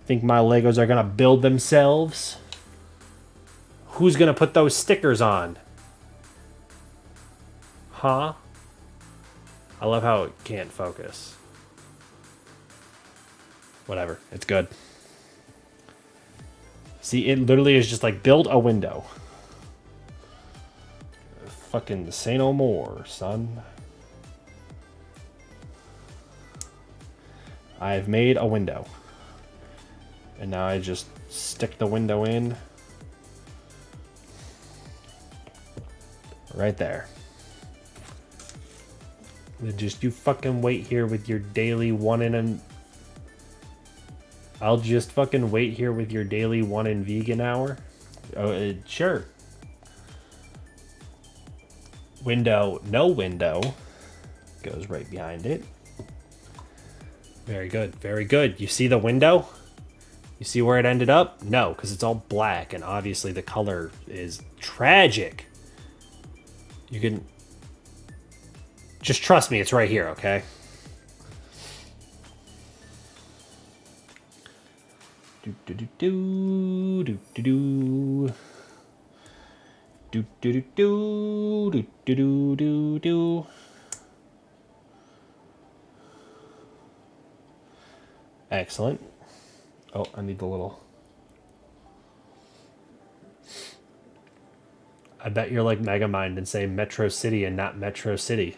Think my Legos are gonna build themselves? Who's gonna put those stickers on? Huh? I love how it can't focus. Whatever, it's good. See, it literally is just like, build a window. Fucking say no more, son. I've made a window. And now I just stick the window in. Right there. Just you fucking wait here with your daily one in and... I'll just fucking wait here with your daily one in vegan hour. Oh, sure. Window, no window. Goes right behind it. Very good, very good. You see the window? You see where it ended up? No, because it's all black, and obviously the color is tragic. You can... Just trust me, it's right here, okay? Do do do do do do do. Do do do do do do do do. Excellent. Oh, I need the little... I bet you're like Megamind and say Metro City and not Metro City.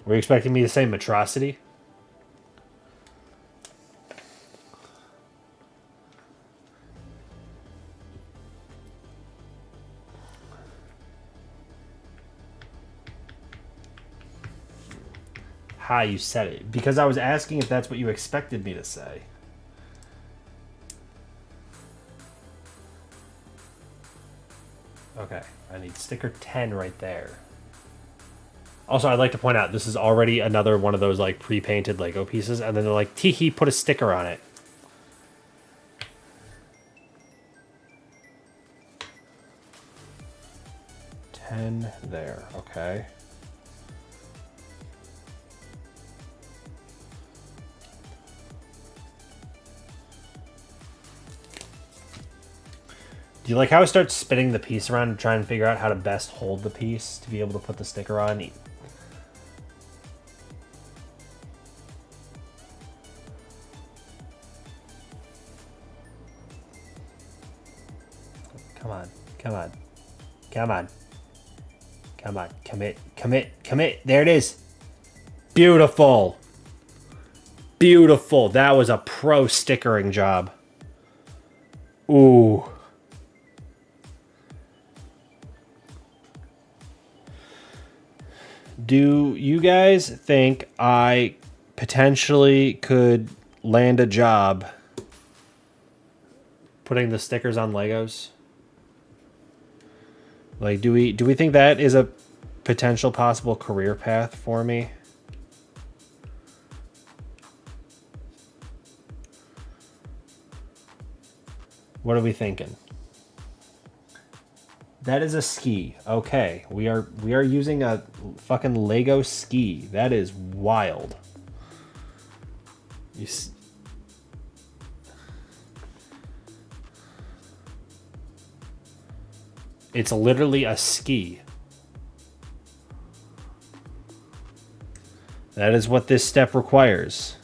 Were you expecting me to say Metrocity? Ha, you said it. Because I was asking if that's what you expected me to say. Okay, I need sticker 10 right there. Also, I'd like to point out, this is already another one of those like pre-painted Lego pieces, and then they're like, tee-hee, put a sticker on it. There, okay. Do you like how I start spinning the piece around to try and figure out how to best hold the piece to be able to put the sticker on? Come on, come on, come on, come on, commit, commit, commit. There it is. Beautiful. Beautiful. That was a pro stickering job. Ooh. Do you guys think I potentially could land a job putting the stickers on Legos? Like, do we think that is a potential possible career path for me? What are we thinking? That is a ski. Okay, we are using a fucking Lego ski. That is wild. It's literally a ski. That is what this step requires.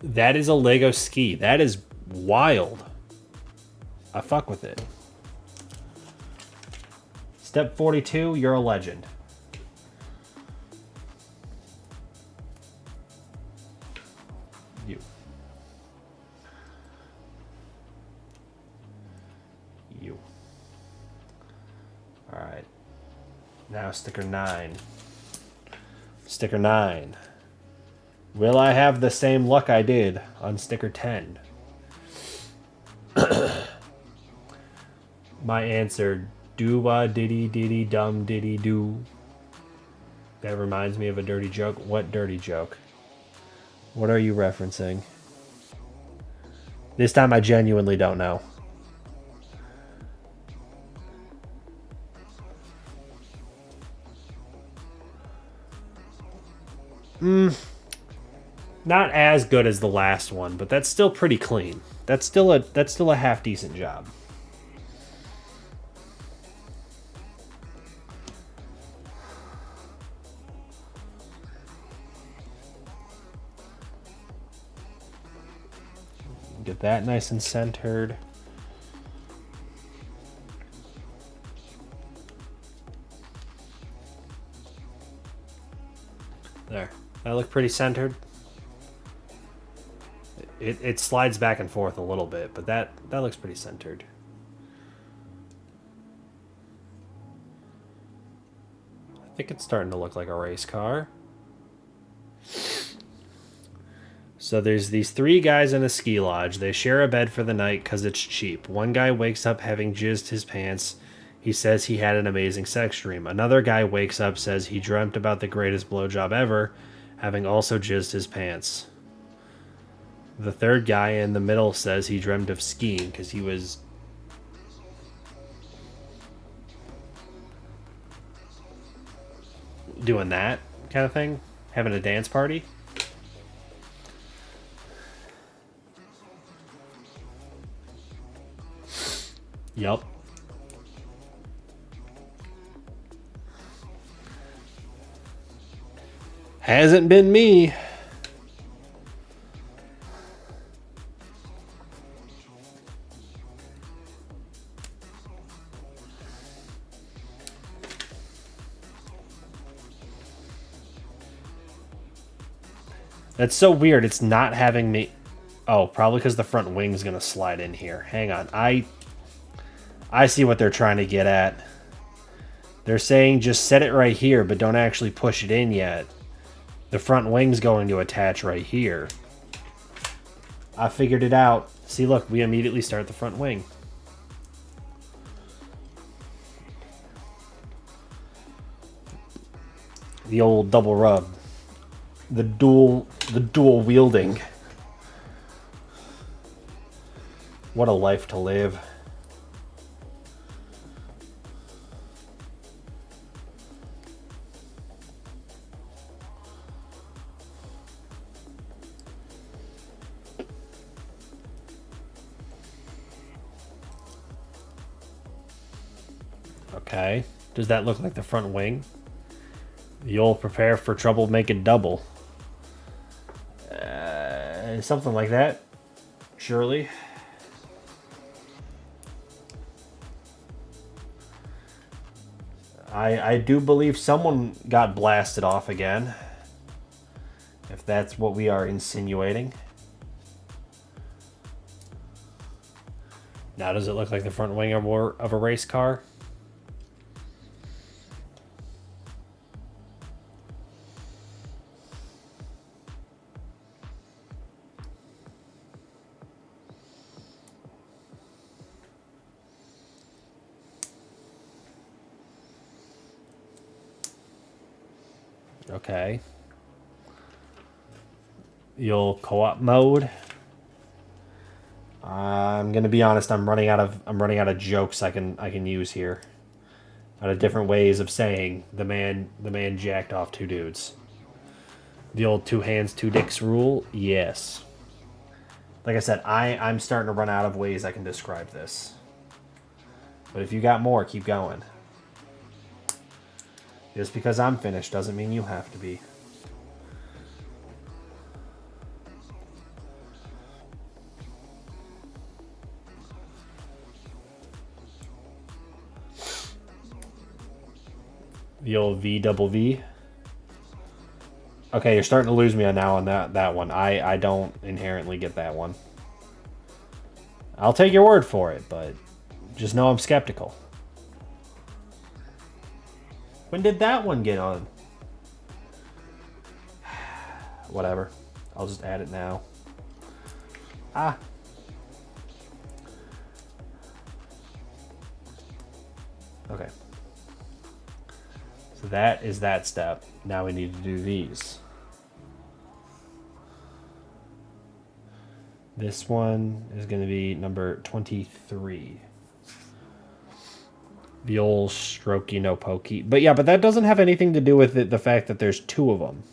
That is a Lego ski. That is wild. I fuck with it. Step 42, you're a legend. You. You. Alright. Now sticker 9. Sticker 9. Will I have the same luck I did on sticker 10? My answer, doo-ba-diddy-diddy-dum-diddy-doo. That reminds me of a dirty joke. What dirty joke? What are you referencing? This time I genuinely don't know. Not as good as the last one, but that's still pretty clean. That's still a half decent job. Get that nice and centered. There. That look pretty centered. It slides back and forth a little bit, but that looks pretty centered. I think it's starting to look like a race car. So there's these 3 guys in a ski lodge. They share a bed for the night because it's cheap. One guy wakes up having jizzed his pants. He says he had an amazing sex dream. Another guy wakes up, says he dreamt about the greatest blowjob ever, having also jizzed his pants. The third guy in the middle says he dreamt of skiing because he was doing that kind of thing, having a dance party. Yep. Hasn't been me. That's so weird. It's not having me. Oh, probably because the front wing's going to slide in here. Hang on. I see what they're trying to get at. They're saying just set it right here, but don't actually push it in yet. The front wing's going to attach right here. I figured it out. See, look, we immediately start the front wing. The old double rub. The dual wielding. What a life to live. Okay. Does that look like the front wing? You'll prepare for trouble, make it double. Something like that. Surely. I do believe someone got blasted off again. If that's what we are insinuating. Now does it look like the front wing of a race car? Okay. You'll co-op mode. I'm gonna be honest. I'm running out of jokes I can use here. Out of different ways of saying the man jacked off 2 dudes. The old 2 hands, 2 dicks rule. Yes. Like I said, I'm starting to run out of ways I can describe this. But if you got more, keep going. Just because I'm finished doesn't mean you have to be. The old V double V. Okay, you're starting to lose me on now on that one. I don't inherently get that one. I'll take your word for it, but just know I'm skeptical. When did that one get on? Whatever. I'll just add it now. Ah. Okay. So that is that step. Now we need to do these. This one is going to be number 23. The old strokey, no pokey. But yeah, but that doesn't have anything to do with the fact that there's 2 of them.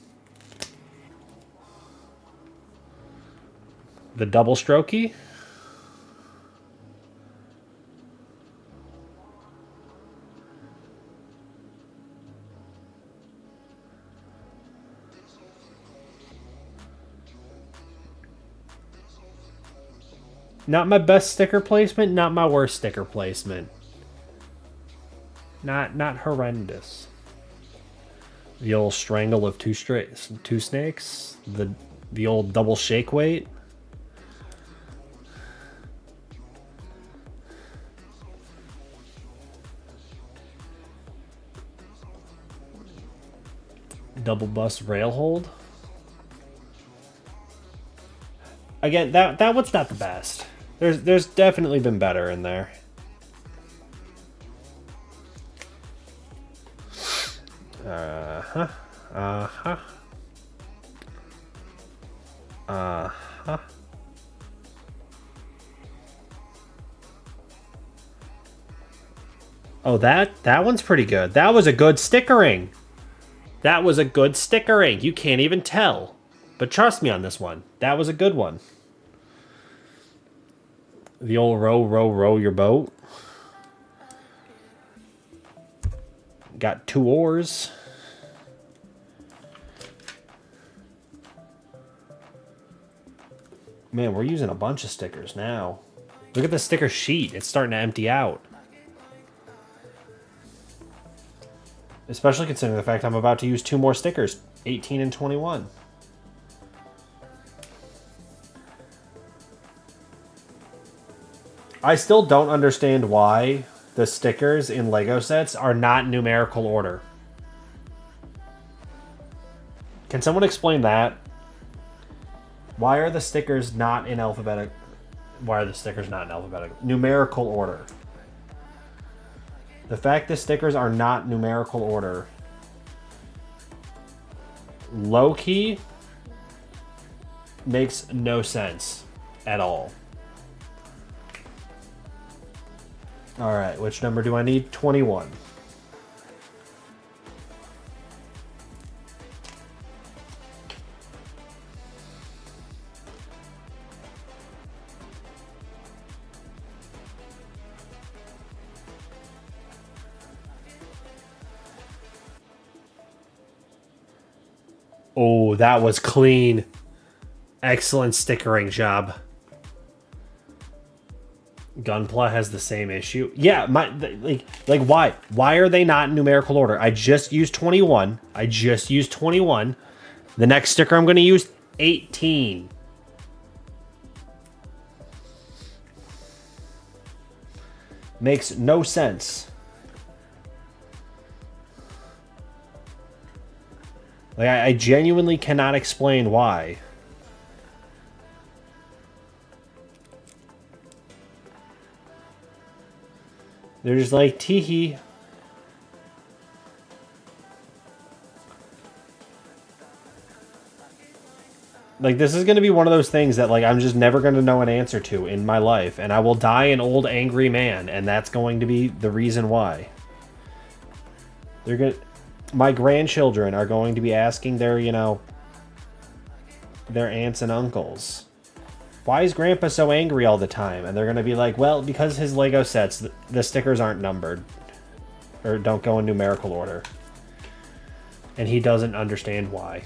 The double strokey? Not my best sticker placement, not my worst sticker placement. Not horrendous. The old strangle of two snakes. The old double shake weight. Double bus rail hold. Again, that one's not the best. There's definitely been better in there. Uh-huh. Uh-huh. Uh-huh. Oh, that one's pretty good. That was a good stickering. That was a good stickering. You can't even tell. But trust me on this one. That was a good one. The old row, row, row your boat. Got 2 oars. Man, we're using a bunch of stickers now. Look at the sticker sheet. It's starting to empty out. Especially considering the fact I'm about to use 2 more stickers. 18 and 21. I still don't understand why the stickers in Lego sets are not in numerical order. Can someone explain that? Why are the stickers not in alphabetic? Why are the stickers not in alphabetic? Numerical order. The fact the stickers are not numerical order. Low-key makes no sense at all. Alright, which number do I need? 21. Oh, that was clean. Excellent stickering job. Gunpla has the same issue. Yeah, like why? Why are they not in numerical order? I just used 21. I just used 21. The next sticker I'm going to use 18. Makes no sense. Like I genuinely cannot explain why. They're just like, teehee. Like, this is going to be one of those things that, like, I'm just never going to know an answer to in my life. And I will die an old, angry man. And that's going to be the reason why. They're going to... My grandchildren are going to be asking their, you know, their aunts and uncles, why is Grandpa so angry all the time? And they're going to be like, well, because his Lego sets, the stickers aren't numbered. Or don't go in numerical order. And he doesn't understand why.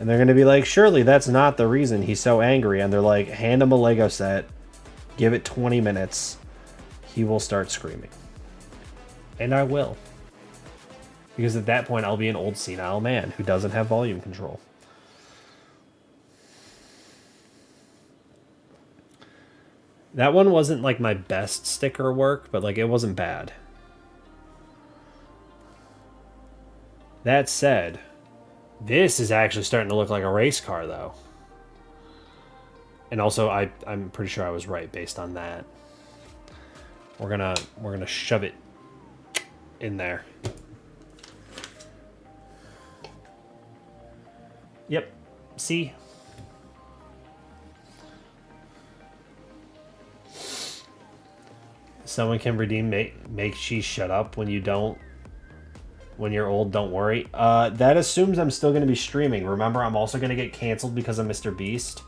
And they're going to be like, surely that's not the reason he's so angry. And they're like, hand him a Lego set. Give it 20 minutes. He will start screaming. And I will. Because at that point, I'll be an old senile man who doesn't have volume control. That one wasn't like my best sticker work, but like it wasn't bad. That said, this is actually starting to look like a race car though. And also I'm pretty sure I was right based on that. We're gonna shove it in there. Yep. See? Someone can redeem make cheese shut up when you don't. When you're old, don't worry. That assumes I'm still going to be streaming. Remember, I'm also going to get canceled because of Mr. Beast.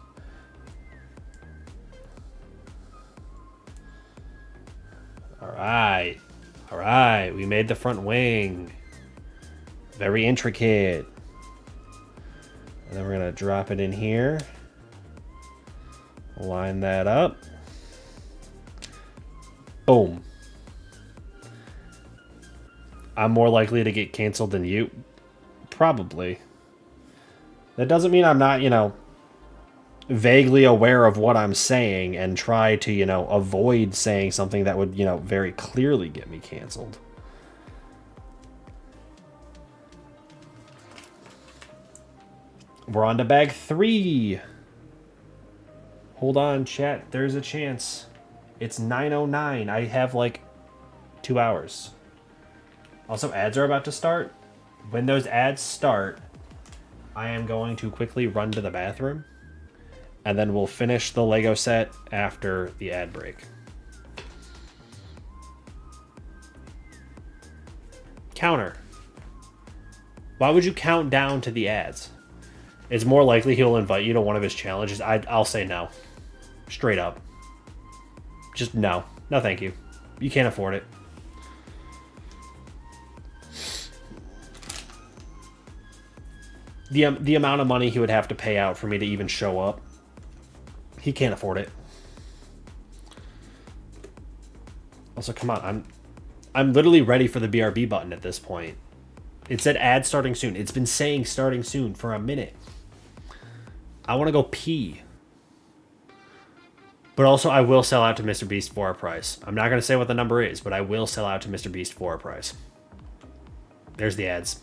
Alright. Alright, we made the front wing. Very intricate. And then we're going to drop it in here. Line that up. Boom. I'm more likely to get canceled than you. Probably. That doesn't mean I'm not, you know, vaguely aware of what I'm saying and try to, you know, avoid saying something that would, you know, very clearly get me canceled. We're on to bag 3. Hold on, chat. There's a chance. It's 9:09. I have like 2 hours. Also, ads are about to start. When those ads start, I am going to quickly run to the bathroom. And then we'll finish the Lego set after the ad break. Counter. Why would you count down to the ads? It's more likely he'll invite you to one of his challenges. I'll say no. Straight up. Just no. No thank you. You can't afford it. The amount of money he would have to pay out for me to even show up. He can't afford it. Also, come on. I'm literally ready for the BRB button at this point. It said ad starting soon. It's been saying starting soon for a minute. I want to go pee. But also, I will sell out to Mr. Beast for a price. I'm not going to say what the number is, but I will sell out to Mr. Beast for a price. There's the ads.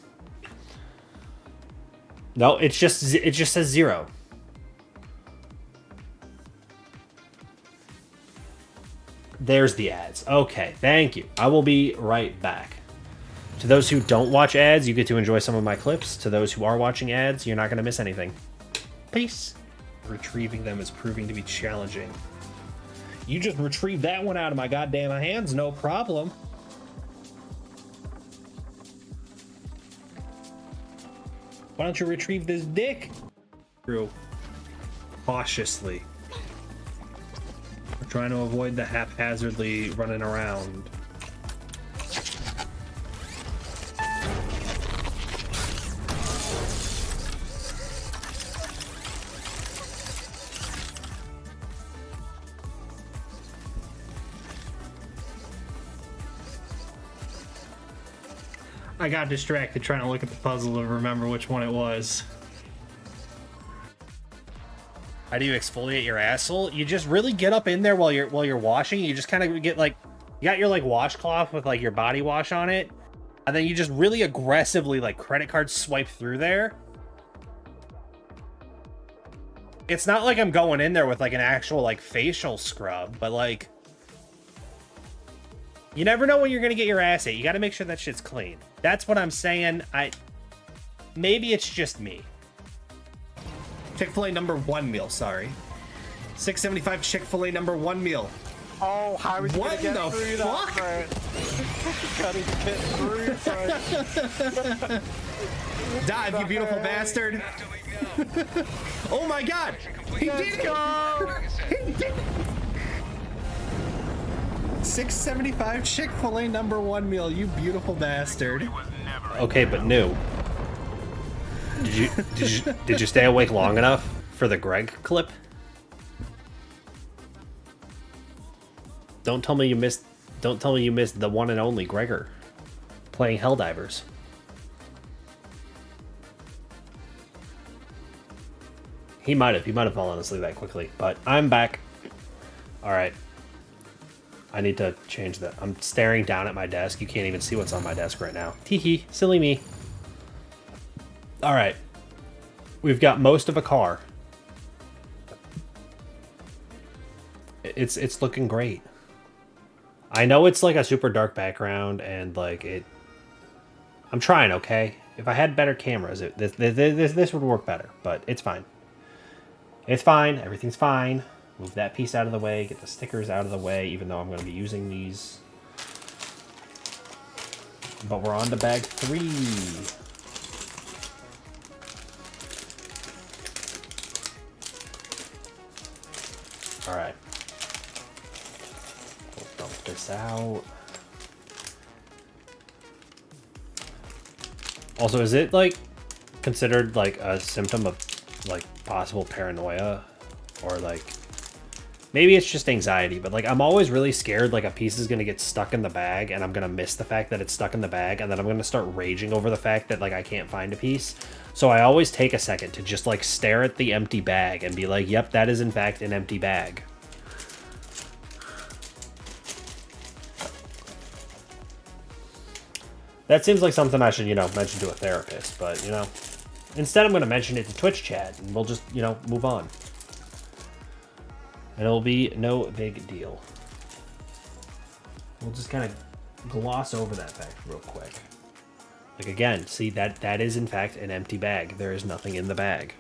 No, it just says 0. There's the ads. Okay, thank you. I will be right back. To those who don't watch ads, you get to enjoy some of my clips. To those who are watching ads, you're not going to miss anything. Peace. Retrieving them is proving to be challenging. You just retrieved that one out of my goddamn hands, no problem. Why don't you retrieve this dick? Real cautiously. We're trying to avoid the haphazardly running around. I got distracted trying to look at the puzzle to remember which one it was. How do you exfoliate your asshole? You just really get up in there while you're washing. You just kind of get like, you got your like washcloth with like your body wash on it, and then you just really aggressively like credit card swipe through there. It's not like I'm going in there with like an actual like facial scrub, but like, you never know when you're gonna get your ass ate. You got to make sure that shit's clean. That's what I'm saying. Maybe it's just me. Chick-fil-A number 1 meal, sorry. $6.75 Chick-fil-A number 1 meal. Oh, how is he gonna get through that, bro? Dive, you beautiful bastard. Oh my god! He did it! He did it! $6.75 Chick-fil-A number 1 meal, you beautiful bastard. Okay, but new. Did you stay awake long enough for the Greg clip? Don't tell me you missed the one and only Gregor playing Helldivers. He might have fallen asleep that quickly, but I'm back. All right. I need to change that. I'm staring down at my desk. You can't even see what's on my desk right now. Teehee, silly me. All right. We've got most of a car. It's looking great. I know it's like a super dark background and like it. I'm trying, okay? If I had better cameras, this would work better, but it's fine. It's fine. Everything's fine. Move that piece out of the way. Get the stickers out of the way, even though I'm going to be using these. But we're on to bag 3. All right. We'll dump this out. Also, is it like considered like a symptom of like possible paranoia, or like maybe it's just anxiety, but like I'm always really scared like a piece is gonna get stuck in the bag and I'm gonna miss the fact that it's stuck in the bag, and then I'm gonna start raging over the fact that like I can't find a piece. So I always take a second to just like stare at the empty bag and be like, yep, that is in fact an empty bag. That seems like something I should, you know, mention to a therapist, but you know, Instead, I'm going to mention it to Twitch chat, and we'll just, you know, move on. And it'll be no big deal. We'll just kind of gloss over that fact real quick. Like, again, see, that is, in fact, an empty bag. There is nothing in the bag.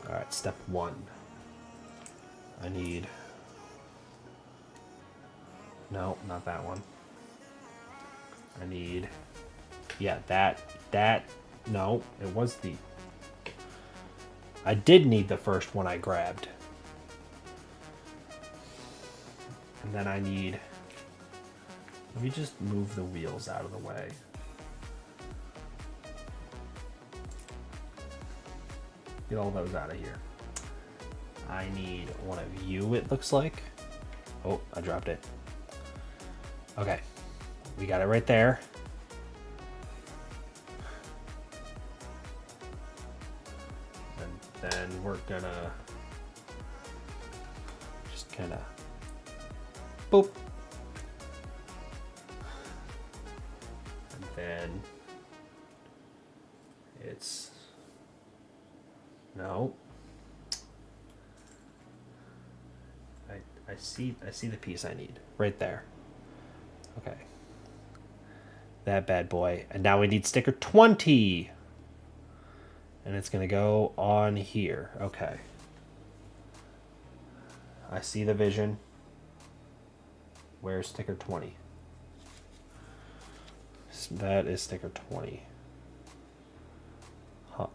Alright, step 1. I need... No, not that one. I need... Yeah, that... No, it was the... I did need the first one I grabbed. And then I need... Let me just move the wheels out of the way. Get all those out of here. I need one of you, it looks like. Oh, I dropped it. Okay. We got it right there. And then we're gonna just kind of boop. And then it's no. I see the piece I need right there. Okay. That bad boy. And now we need sticker 20. And it's going to go on here. Okay. I see the vision. Where's sticker 20? That is sticker 20. Huh.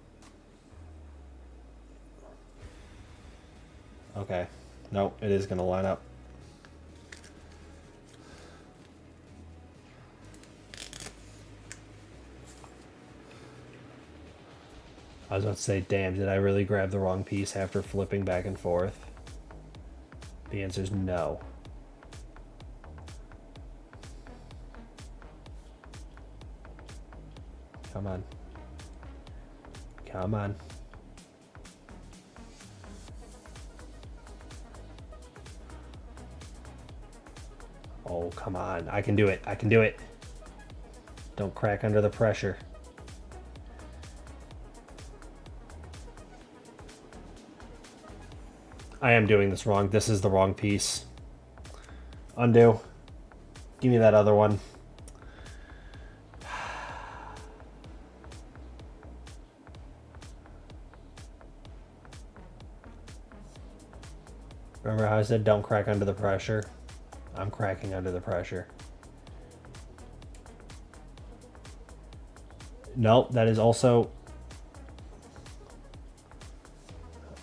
Okay. Nope, it is going to line up. I was about to say, damn, did I really grab the wrong piece after flipping back and forth? The answer is no. Come on. Come on. Oh, come on. I can do it. I can do it. Don't crack under the pressure. I am doing this wrong. This is the wrong piece. Undo. Give me that other one. Remember how I said don't crack under the pressure? I'm cracking under the pressure. Nope, that is also...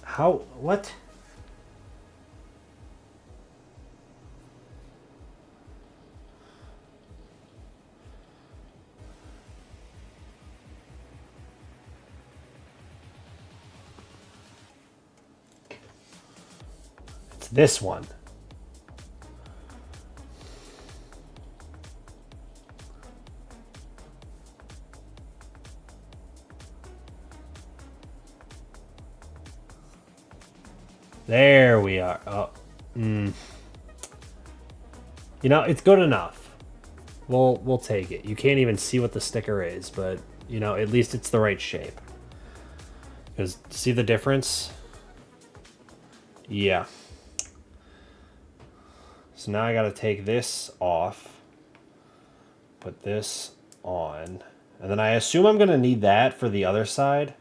How? What? It's this one. There we are. Oh, You know, it's good enough. We'll take it. You can't even see what the sticker is, but you know, at least it's the right shape. Because see the difference? Yeah. So now I got to take this off, put this on, and then I assume I'm going to need that for the other side.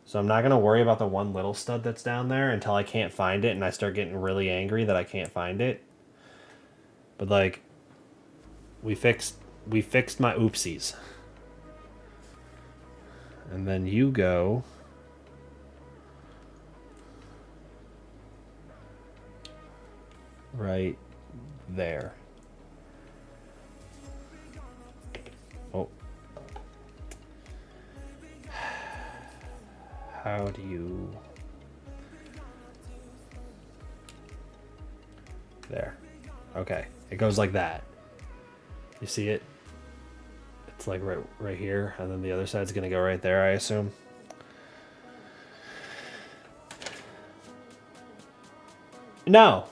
So I'm not going to worry about the one little stud that's down there until I can't find it and I start getting really angry that I can't find it. But like, we fixed my oopsies. And then you go right there. Oh. How do you... There. Okay. It goes like that. You see it? It's like right here, and then the other side's gonna go right there, I assume. No!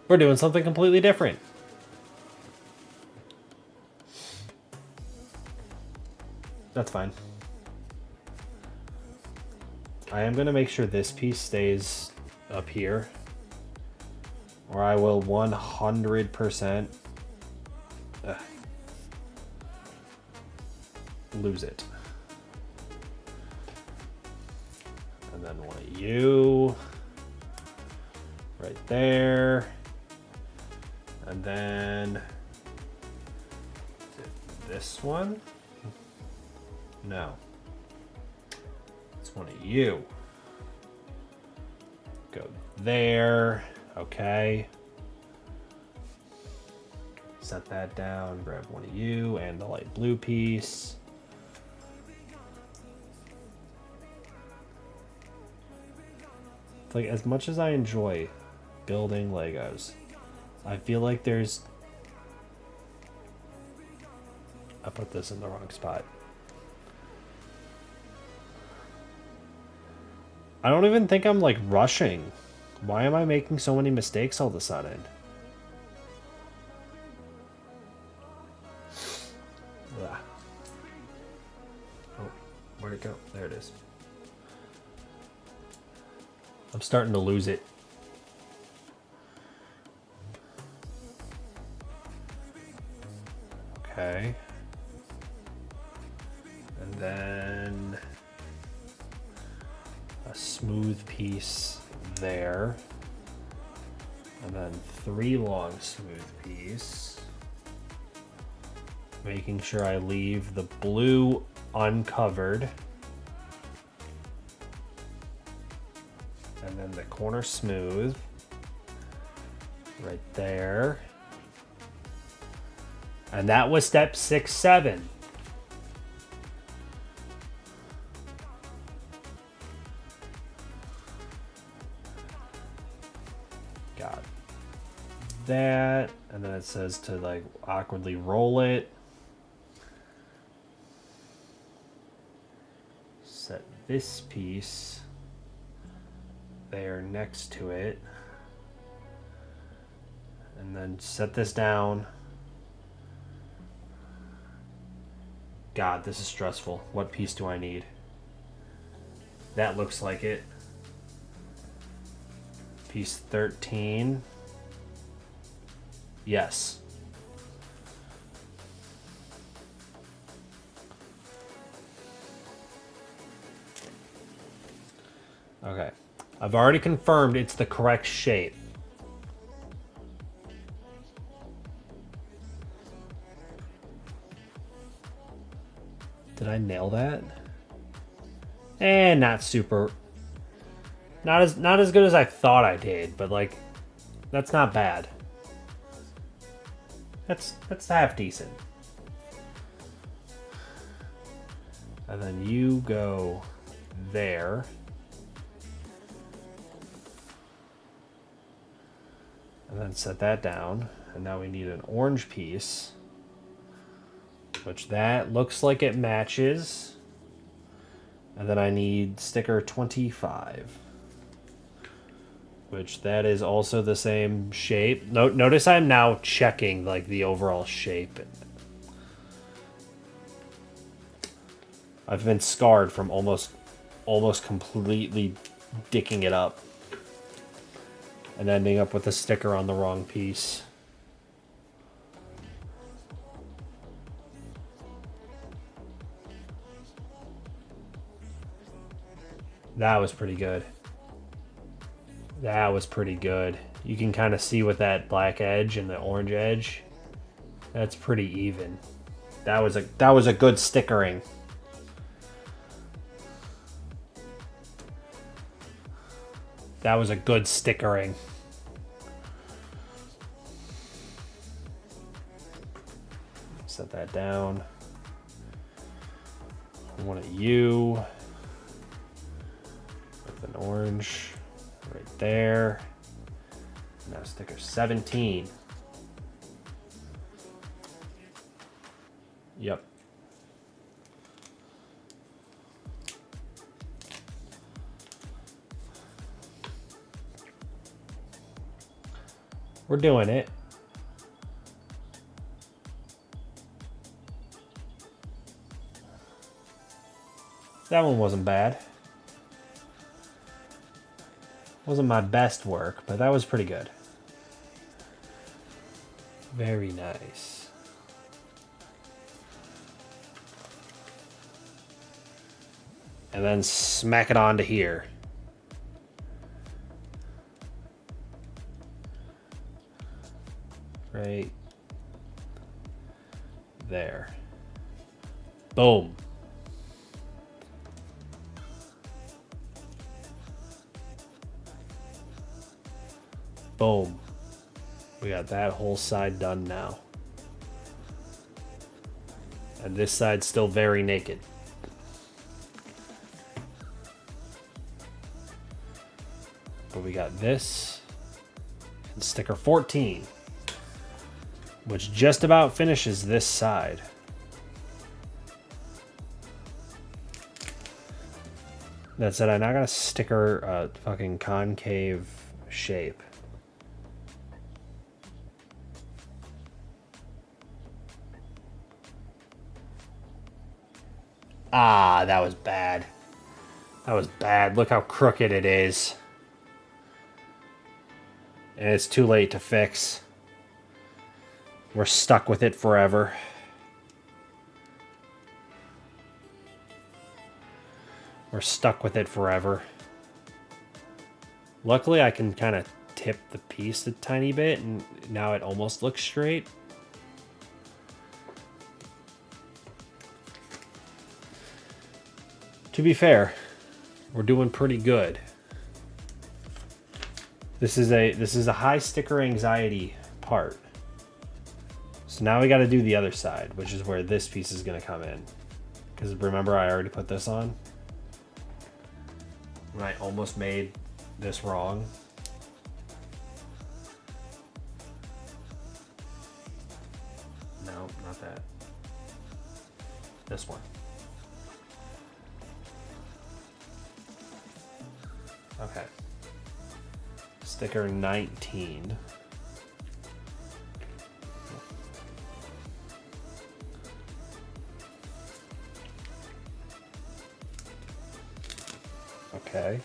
We're doing something completely different. That's fine. I am going to make sure this piece stays up here, or I will 100% lose it. And then one of you right there. And then this one? No. It's one of you. Go there. Okay. Set that down. Grab one of you and the light blue piece. Like, as much as I enjoy building Legos, I feel like there's... I put this in the wrong spot. I don't even think I'm, like, rushing. Why am I making so many mistakes all of a sudden? Ugh. Oh, where'd it go? There it is. I'm starting to lose it. Okay. And then a smooth piece there. And then 3 long smooth piece. Making sure I leave the blue uncovered. And then the corner smooth. Right there. And that was step 6, 7. Got that. And then it says to like awkwardly roll it. Set this piece there next to it. And then set this down. God, this is stressful. What piece do I need? That looks like it. Piece 13. Yes. Okay. I've already confirmed it's the correct shape. Did I nail that? And not super. Not as good as I thought I did, but like that's not bad. That's half decent. And then you go there. And then set that down. And now we need an orange piece. Which that looks like it matches. And then I need sticker 25. Which that is also the same shape. Notice I'm now checking like the overall shape. I've been scarred from almost completely dicking it up. And ending up with a sticker on the wrong piece. That was pretty good. That was pretty good. You can kind of see with that black edge and the orange edge. That's pretty even. That was a good stickering. That was a good stickering. Set that down. One of you. With an orange right there. Now sticker 17. Yep. We're doing it. That one wasn't bad. Wasn't my best work, but that was pretty good. Very nice. And then smack it onto here. Right there. Boom. Boom. We got that whole side done now. And this side's still very naked. But we got this and sticker 14, which just about finishes this side. That said, I'm not gonna sticker a fucking concave shape. Ah, that was bad. That was bad. Look how crooked it is. And it's too late to fix. We're stuck with it forever. We're stuck with it forever. Luckily, I can kind of tip the piece a tiny bit, and now it almost looks straight. To be fair, we're doing pretty good. This is a high sticker anxiety part. So now we got to do the other side, which is where this piece is going to come in. Because remember, I already put this on. And I almost made this wrong. No, not that. This one. Okay. Sticker 19. Okay.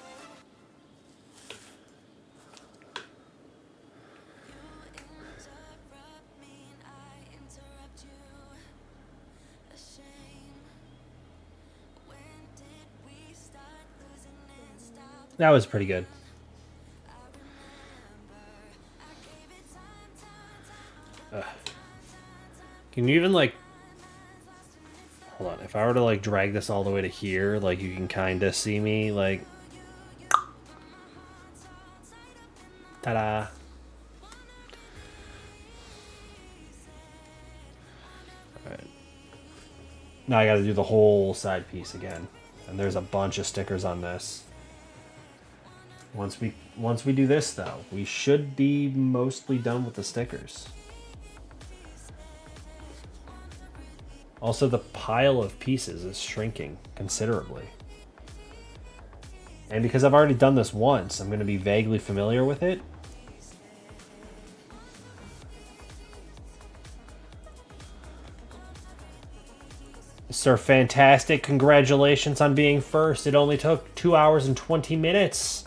That was pretty good. Can you even, like... Hold on. If I were to, like, drag this all the way to here, like, you can kind of see me, like... Ta-da! Alright. Now I gotta do the whole side piece again. And there's a bunch of stickers on this. Once we do this, though, we should be mostly done with the stickers. Also, the pile of pieces is shrinking considerably. And because I've already done this once, I'm going to be vaguely familiar with it. Sir Fantastic, congratulations on being first. It only took 2 hours and 20 minutes.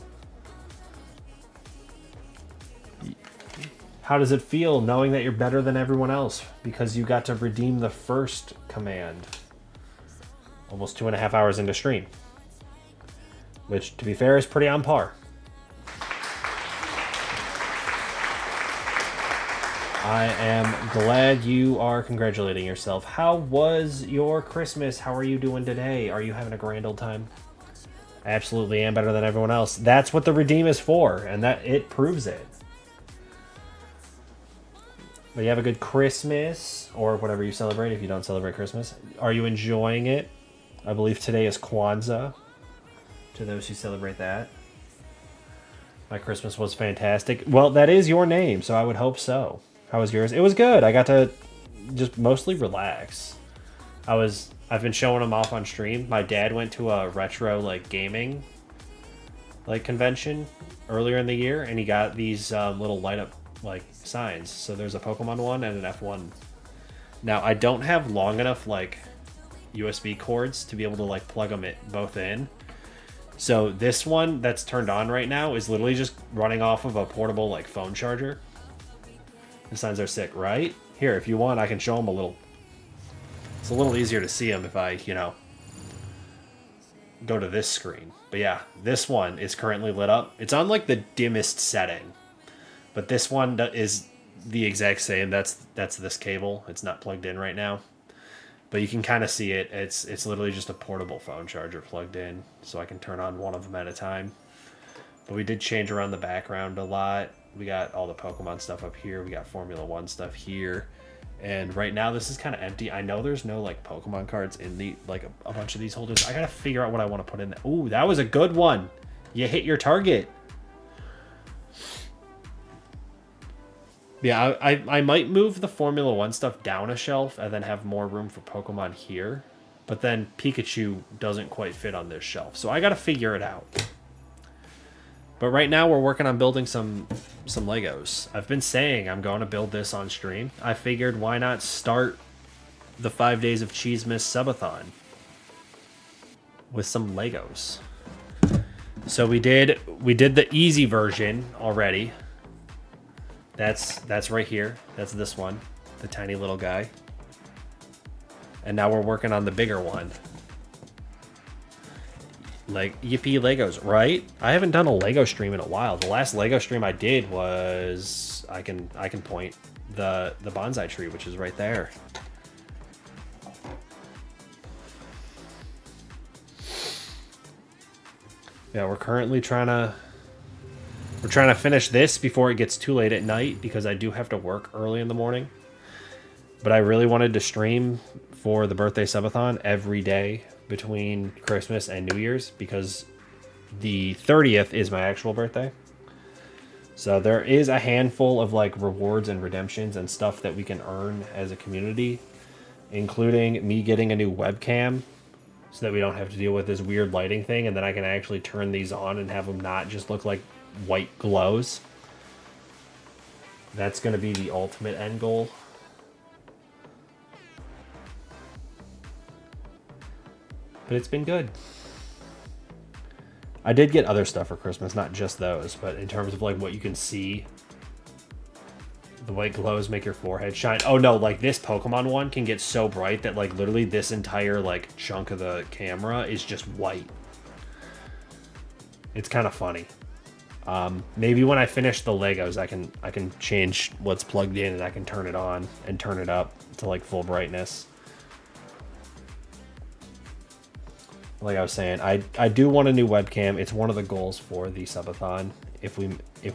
How does it feel knowing that you're better than everyone else because you got to redeem the first command almost 2.5 hours into stream? Which, to be fair, is pretty on par. I am glad you are congratulating yourself. How was your Christmas? How are you doing today? Are you having a grand old time? I absolutely am better than everyone else. That's what the redeem is for, and that it proves it. But you have a good Christmas, or whatever you celebrate if you don't celebrate Christmas. Are you enjoying it? I believe today is Kwanzaa, to those who celebrate that. My Christmas was fantastic. Well, that is your name, so I would hope so. How was yours? It was good. I got to just mostly relax. I've been showing them off on stream. My dad went to a retro, like, gaming, like, convention earlier in the year, and he got these little light-up, like, signs. So there's a Pokemon one and an F1. Now, I don't have long enough, like, USB cords to be able to like plug them both in. So this one that's turned on right now is literally just running off of a portable like phone charger. The signs are sick, right? Here, if you want, I can show them a little. It's a little easier to see them if I, you know, go to this screen. But yeah, this one is currently lit up. It's on like the dimmest setting, but this one is the exact same. That's this cable. It's not plugged in right now, but you can kind of see it. It's literally just a portable phone charger plugged in, so I can turn on one of them at a time. But we did change around the background a lot. We got all the Pokemon stuff up here. We got Formula 1 stuff here. And right now this is kind of empty. I know there's no like Pokemon cards in the like a bunch of these holders. I gotta figure out what I want to put in there. Ooh, that was a good one. You hit your target. Yeah, I might move the Formula 1 stuff down a shelf and then have more room for Pokemon here. But then Pikachu doesn't quite fit on this shelf. So I gotta figure it out. But right now we're working on building some Legos. I've been saying I'm going to build this on stream. I figured why not start the 5 days of Cheesemas Subathon with some Legos. So we did the easy version already. That's right here. That's this one, the tiny little guy. And now we're working on the bigger one. Like, yippee Legos, right? I haven't done a Lego stream in a while. The last Lego stream I did was, I can point, the bonsai tree, which is right there. Yeah, we're currently trying to finish this before it gets too late at night, because I do have to work early in the morning. But I really wanted to stream for the birthday subathon every day between Christmas and New Year's, because the 30th is my actual birthday. So there is a handful of like rewards and redemptions and stuff that we can earn as a community, including me getting a new webcam so that we don't have to deal with this weird lighting thing, and then I can actually turn these on and have them not just look like white glows. That's going to be the ultimate end goal. But it's been good. I did get other stuff for Christmas, not just those, but in terms of like what you can see, the white glows make your forehead shine. Oh no, like this Pokemon one can get so bright that like literally this entire like chunk of the camera is just white. It's kind of funny. Maybe when I finish the Legos, I can change what's plugged in and I can turn it on and turn it up to like full brightness. Like I was saying, I do want a new webcam. It's one of the goals for the subathon. If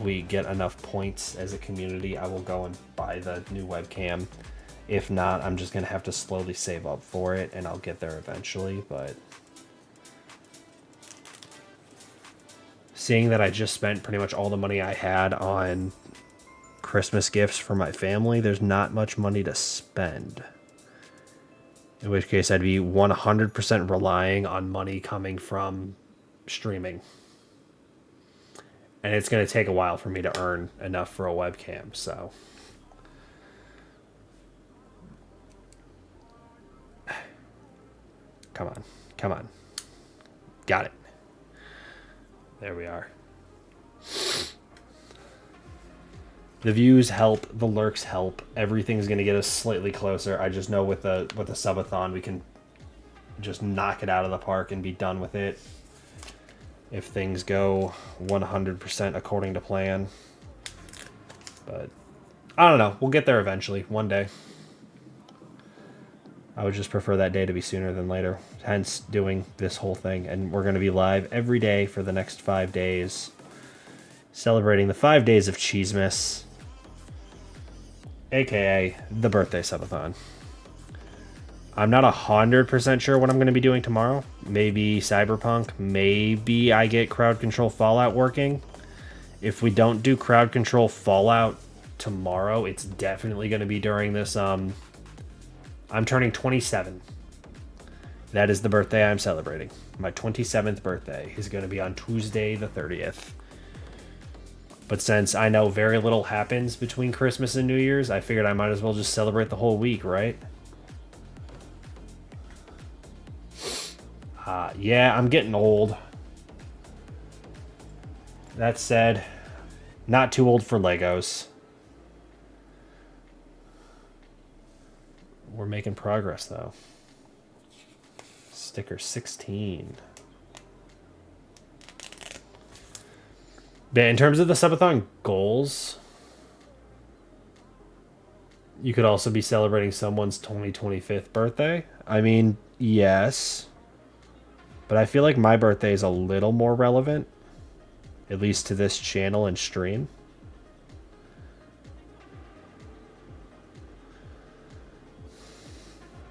we get enough points as a community, I will go and buy the new webcam. If not, I'm just gonna have to slowly save up for it, and I'll get there eventually. But seeing that I just spent pretty much all the money I had on Christmas gifts for my family, there's not much money to spend. In which case, I'd be 100% relying on money coming from streaming. And it's going to take a while for me to earn enough for a webcam, so. Come on. Come on. Got it. There we are. The views help, the lurks help. Everything's going to get us slightly closer. I just know with the subathon, we can just knock it out of the park and be done with it. If things go 100% according to plan. But I don't know. We'll get there eventually, one day. I would just prefer that day to be sooner than later. Hence doing this whole thing. And we're going to be live every day for the next 5 days. Celebrating the 5 days of Cheesemas. AKA the birthday subathon. I'm not 100% sure what I'm going to be doing tomorrow. Maybe Cyberpunk. Maybe I get Crowd Control Fallout working. If we don't do Crowd Control Fallout tomorrow, it's definitely going to be during this. I'm turning 27. That is the birthday I'm celebrating. My 27th birthday is going to be on Tuesday the 30th. But since I know very little happens between Christmas and New Year's, I figured I might as well just celebrate the whole week, right? Yeah, I'm getting old. That said, not too old for Legos. We're making progress, though. Sticker 16. But in terms of the Subathon goals, you could also be celebrating someone's 25th birthday. I mean, yes. But I feel like my birthday is a little more relevant. At least to this channel and stream.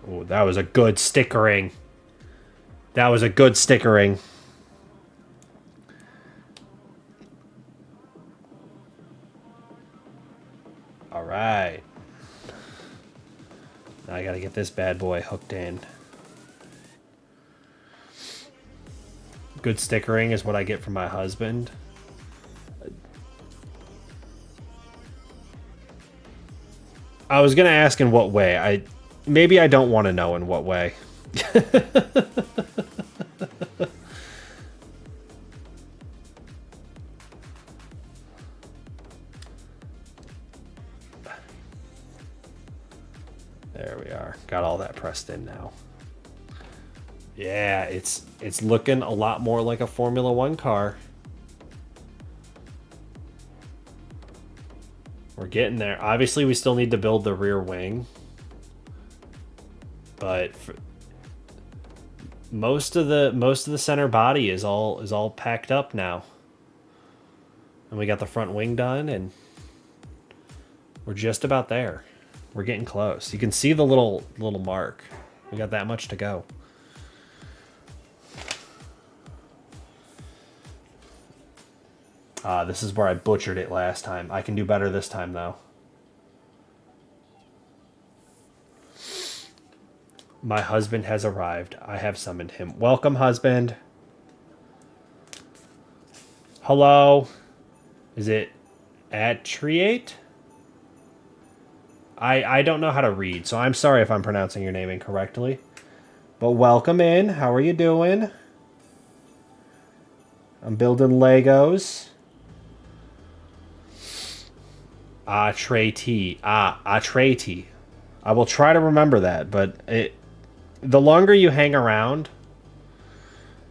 Oh, that was a good stickering. That was a good stickering. All right. Now I gotta get this bad boy hooked in. Good stickering is what I get from my husband. I was gonna ask in what way. Maybe I don't want to know in what way. There we are. Got all that pressed in now. Yeah, it's looking a lot more like a Formula One car. We're getting there. Obviously, we still need to build the rear wing, but most of the center body is all packed up now, and we got the front wing done, and we're just about there. We're getting close. You can see the little mark. We got that much to go. This is where I butchered it last time. I can do better this time, though. My husband has arrived. I have summoned him. Welcome, husband. Hello. Is it Atriate? I don't know how to read, so I'm sorry if I'm pronouncing your name incorrectly. But welcome in. How are you doing? I'm building Legos. Atrati. Atrati. I will try to remember that, but the longer you hang around,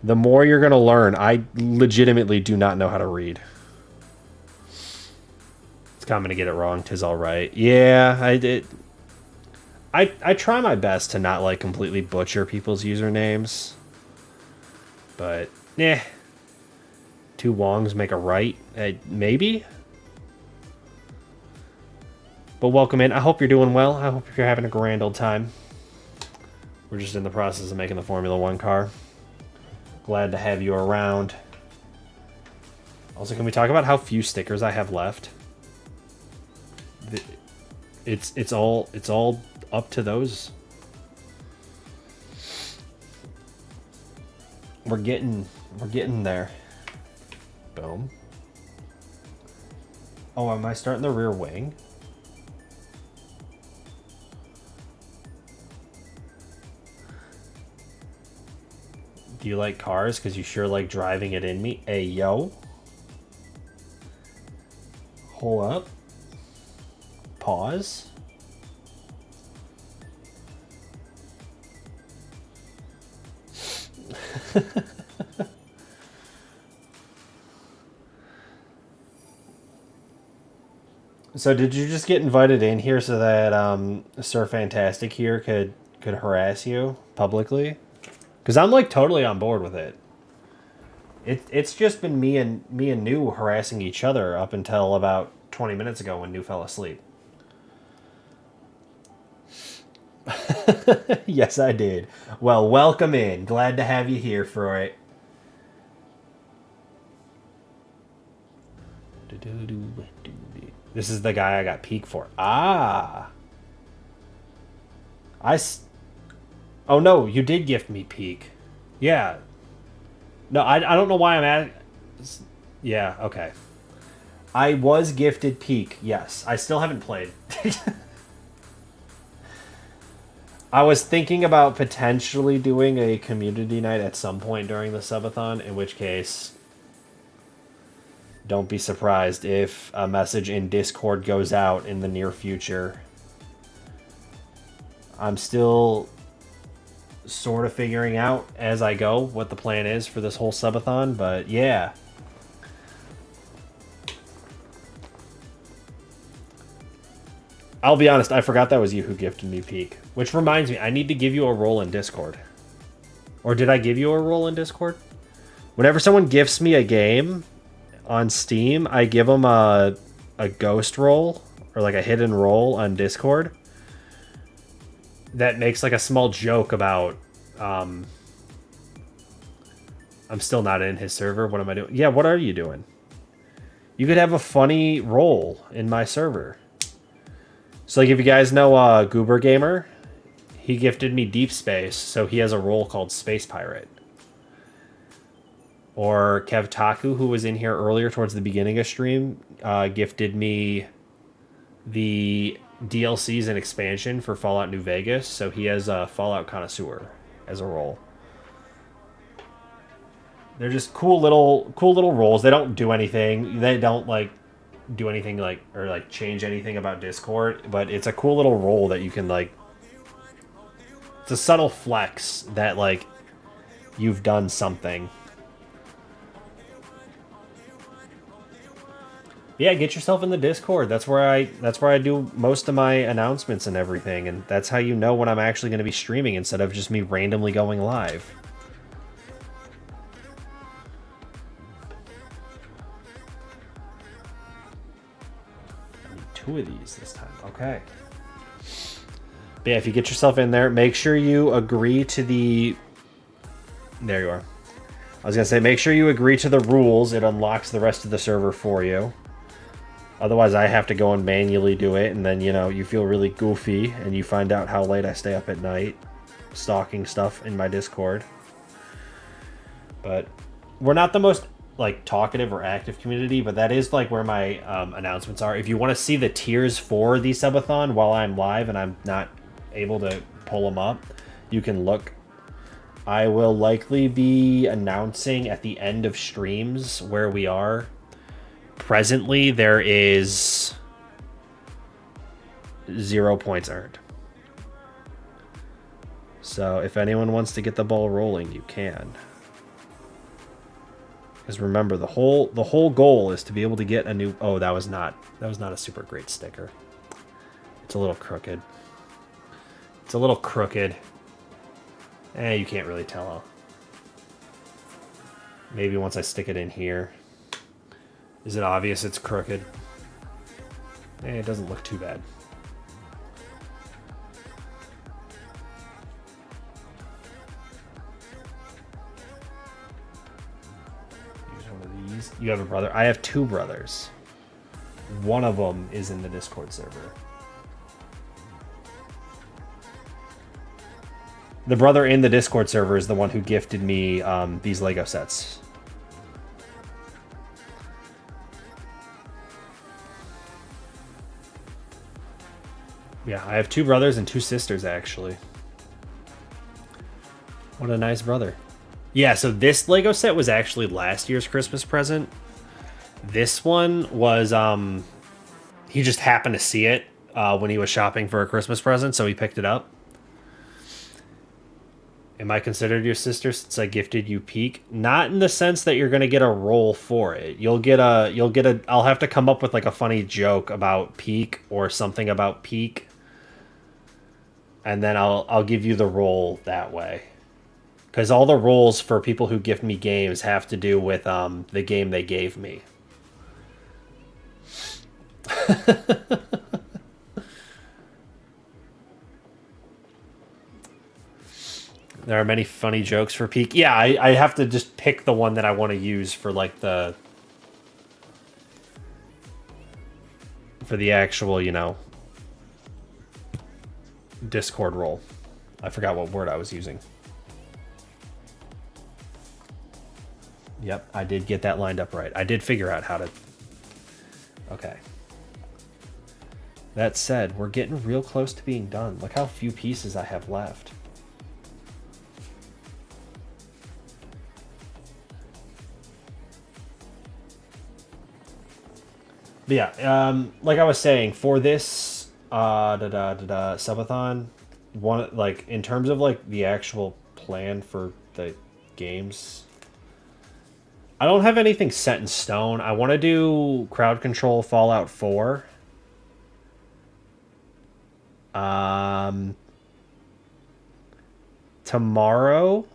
the more you're going to learn. I legitimately do not know how to read. It's coming to get it wrong. 'Tis all right. Yeah, I try my best to not like completely butcher people's usernames, but two wrongs make a right. Maybe. But welcome in. I hope you're doing well. I hope you're having a grand old time. We're just in the process of making the Formula One car. Glad to have you around. Also, can we talk about how few stickers I have left? It's all up to those. We're getting there. Boom. Oh, am I starting the rear wing? Do you like cars? Because you sure like driving it in me. Hey, yo. Hold up. Pause. So did you just get invited in here so that Sir Fantastic here could harass you publicly? Because I'm like totally on board with it. It's just been me and New harassing each other up until about 20 minutes ago when New fell asleep. Yes, I did. Well, welcome in. Glad to have you here for it. This is the guy I got peak for. Ah. Oh, no, you did gift me peak. Yeah. No, I don't know why I'm at... Yeah, okay. I was gifted peak, yes. I still haven't played. I was thinking about potentially doing a community night at some point during the subathon, in which case, don't be surprised if a message in Discord goes out in the near future. I'm still sort of figuring out as I go what the plan is for this whole subathon, but yeah. I'll be honest, I forgot that was you who gifted me Peak. Which reminds me, I need to give you a role in Discord. Or did I give you a role in Discord? Whenever someone gifts me a game on Steam, I give them a ghost role, or like a hidden role on Discord. That makes like a small joke about, I'm still not in his server. What am I doing? Yeah, what are you doing? You could have a funny role in my server. So, like, if you guys know Goober Gamer, he gifted me Deep Space, so he has a role called Space Pirate. Or Kevtaku, who was in here earlier towards the beginning of stream, gifted me the DLCs and expansion for Fallout New Vegas, so he has a Fallout Connoisseur as a role. They're just cool little roles. They don't do anything. They don't like do anything like or like change anything about Discord, but it's a cool little role that you can like. It's a subtle flex that like you've done something. Yeah, get yourself in the Discord. That's where I do most of my announcements and everything, and that's how you know when I'm actually going to be streaming instead of just me randomly going live. I need 2 of these this time. Okay. But yeah, if you get yourself in there, make sure you agree to the... There you are. I was going to say, make sure you agree to the rules. It unlocks the rest of the server for you. Otherwise, I have to go and manually do it, and then, you know, you feel really goofy, and you find out how late I stay up at night stalking stuff in my Discord. But we're not the most, like, talkative or active community, but that is, like, where my announcements are. If you want to see the tiers for the subathon while I'm live and I'm not able to pull them up, you can look. I will likely be announcing at the end of streams where we are. Presently, there is 0 points earned. So if anyone wants to get the ball rolling, you can. Because remember, the whole goal is to be able to get a new... Oh, that was not a super great sticker. It's a little crooked. It's a little crooked. You can't really tell. Maybe once I stick it in here. Is it obvious it's crooked? It doesn't look too bad. Use one of these. You have a brother? I have 2 brothers. One of them is in the Discord server. The brother in the Discord server is the one who gifted me these Lego sets. Yeah, I have 2 brothers and 2 sisters, actually. What a nice brother. Yeah, so this Lego set was actually last year's Christmas present. This one was, he just happened to see it when he was shopping for a Christmas present, so he picked it up. Am I considered your sister since I gifted you Peak? Not in the sense that you're gonna get a role for it. You'll get a. I'll have to come up with like a funny joke about Peak or something about Peak, and then I'll give you the role that way. Because all the roles for people who gift me games have to do with the game they gave me. There are many funny jokes for Peak. Yeah, I have to just pick the one that I want to use for like the... For the actual, you know... Discord role. I forgot what word I was using. Yep, I did get that lined up right. I did figure out how to... Okay. That said, we're getting real close to being done. Look how few pieces I have left. But yeah, like I was saying, for this Subathon, one like in terms of like the actual plan for the games, I don't have anything set in stone. I want to do crowd control Fallout 4. Tomorrow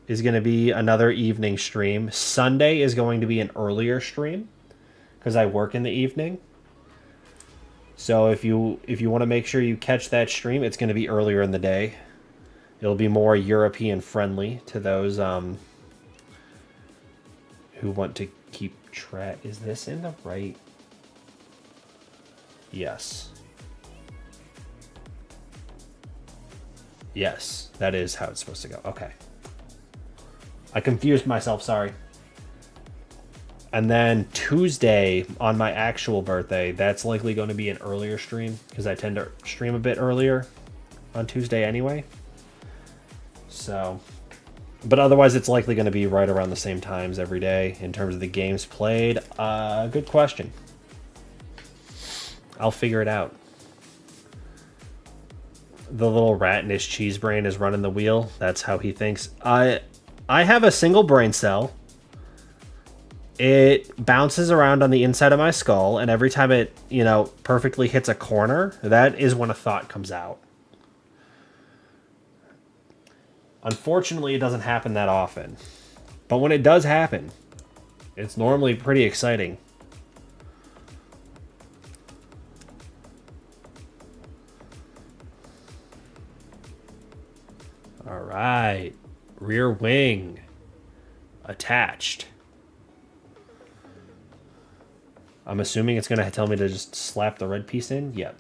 is going to be another evening stream. Sunday is going to be an earlier stream because I work in the evening. So if you want to make sure you catch that stream, it's going to be earlier in the day. It'll be more European friendly to those who want to keep track. Is this in the right? Yes. Yes, that is how it's supposed to go. Okay. I confused myself, sorry. And then Tuesday, on my actual birthday, that's likely going to be an earlier stream, because I tend to stream a bit earlier on Tuesday anyway. So, but otherwise it's likely going to be right around the same times every day in terms of the games played. Good question. I'll figure it out. The little rat in his cheese brain is running the wheel. That's how he thinks. I have a single brain cell. It bounces around on the inside of my skull, and every time it, perfectly hits a corner, that is when a thought comes out. Unfortunately, it doesn't happen that often. But when it does happen, it's normally pretty exciting. All right. Rear wing attached. I'm assuming it's going to tell me to just slap the red piece in. Yep.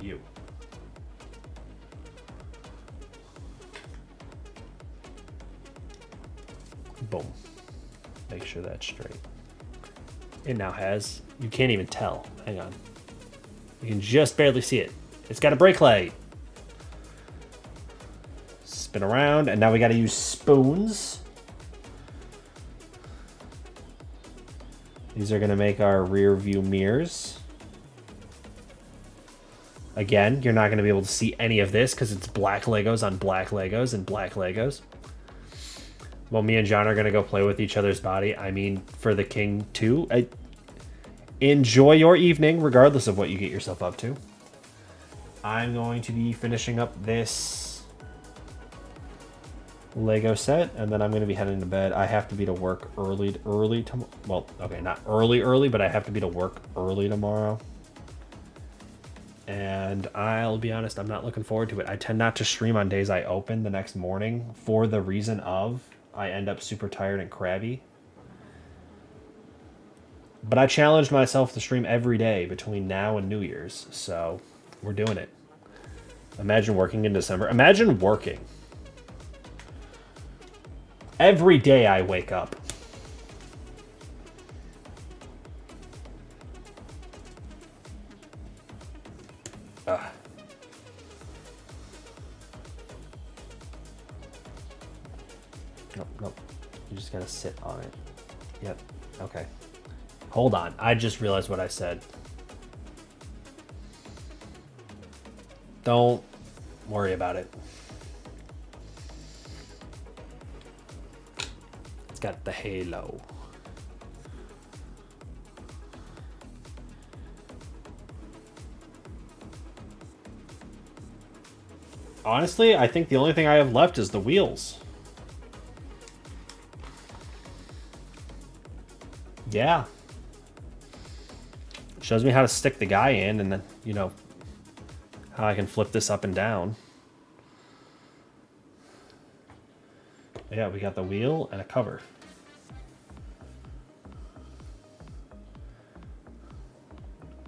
You. Boom. Make sure that's straight. It now has. You can't even tell. Hang on. You can just barely see it. It's got a brake light. Spin around, and now we got to use spoons. These are going to make our rear view mirrors. Again, you're not going to be able to see any of this because it's black Legos on black Legos and black Legos. Well, me and John are going to go play with each other's body. I mean, for the King 2. Enjoy your evening, regardless of what you get yourself up to. I'm going to be finishing up this Lego set, and then I'm going to be heading to bed. I have to be to work early tomorrow. Well, okay, not early, but I have to be to work early tomorrow. And I'll be honest, I'm not looking forward to it. I tend not to stream on days I open the next morning for the reason of I end up super tired and crabby. But I challenged myself to stream every day between now and New Year's, so we're doing it. Imagine working in December. Imagine working. Every day I wake up. Nope. You just gotta sit on it. Yep. Okay. Hold on. I just realized what I said. Don't worry about it. It's got the halo. Honestly, I think the only thing I have left is the wheels. Yeah. Shows me how to stick the guy in, and then, how I can flip this up and down. Yeah, we got the wheel and a cover.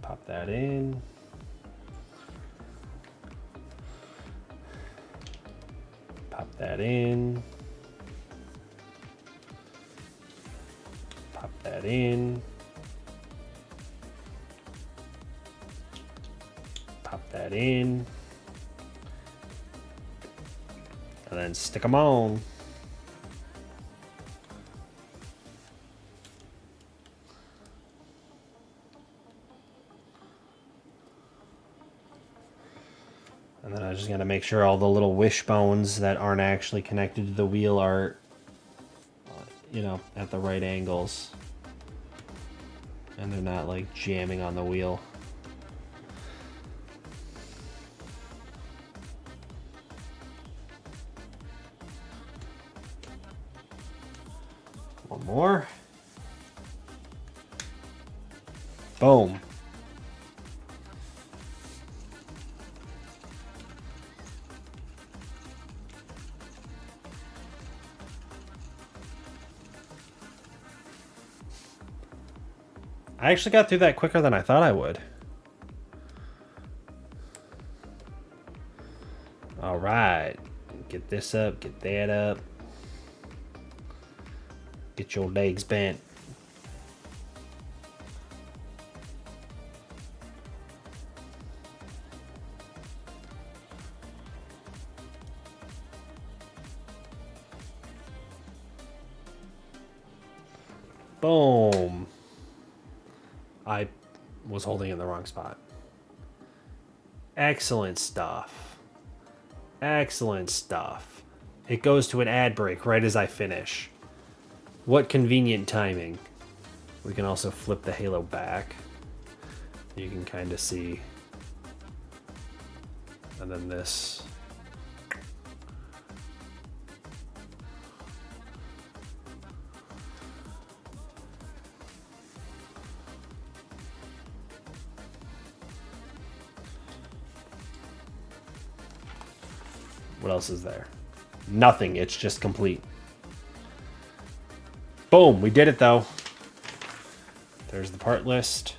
Pop that in. Pop that in. Pop that in. Pop that in. And then stick them on. And then I'm just going to make sure all the little wishbones that aren't actually connected to the wheel are, you know, at the right angles. And they're not like jamming on the wheel. One more. Boom. I actually got through that quicker than I thought I would. All right. Get this up, get that up. Get your legs bent. Boom. I was holding it in the wrong spot. Excellent stuff. Excellent stuff. It goes to an ad break right as I finish. What convenient timing. We can also flip the halo back. You can kind of see. And then this. What else is there? Nothing. It's just complete. Boom. We did it, though. There's the part list.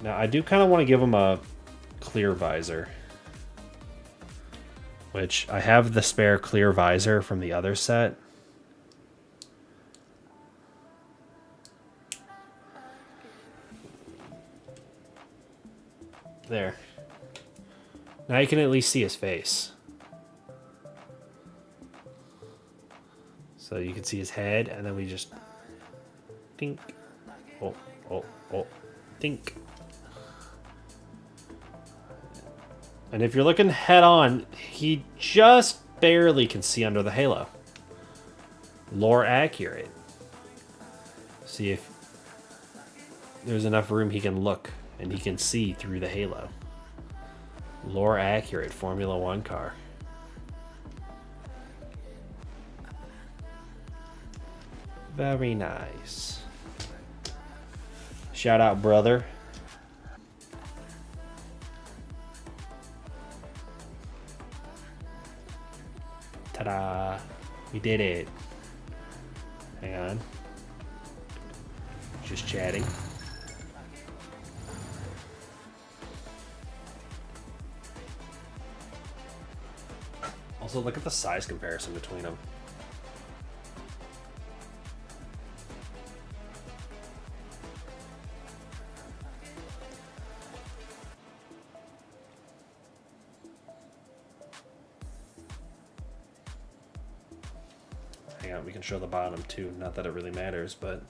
Now, I do kind of want to give them a clear visor. Which, I have the spare clear visor from the other set. There. Now you can at least see his face. So you can see his head, and then we just... Dink. Oh, oh, oh. Dink. And if you're looking head on, he just barely can see under the halo. Lore accurate. See if there's enough room he can look. And he can see through the halo. Lore accurate Formula One car. Very nice. Shout out, brother. Ta-da. We did it. Hang on. Just chatting. Also, look at the size comparison between them. Hang on, we can show the bottom too. Not that it really matters, but...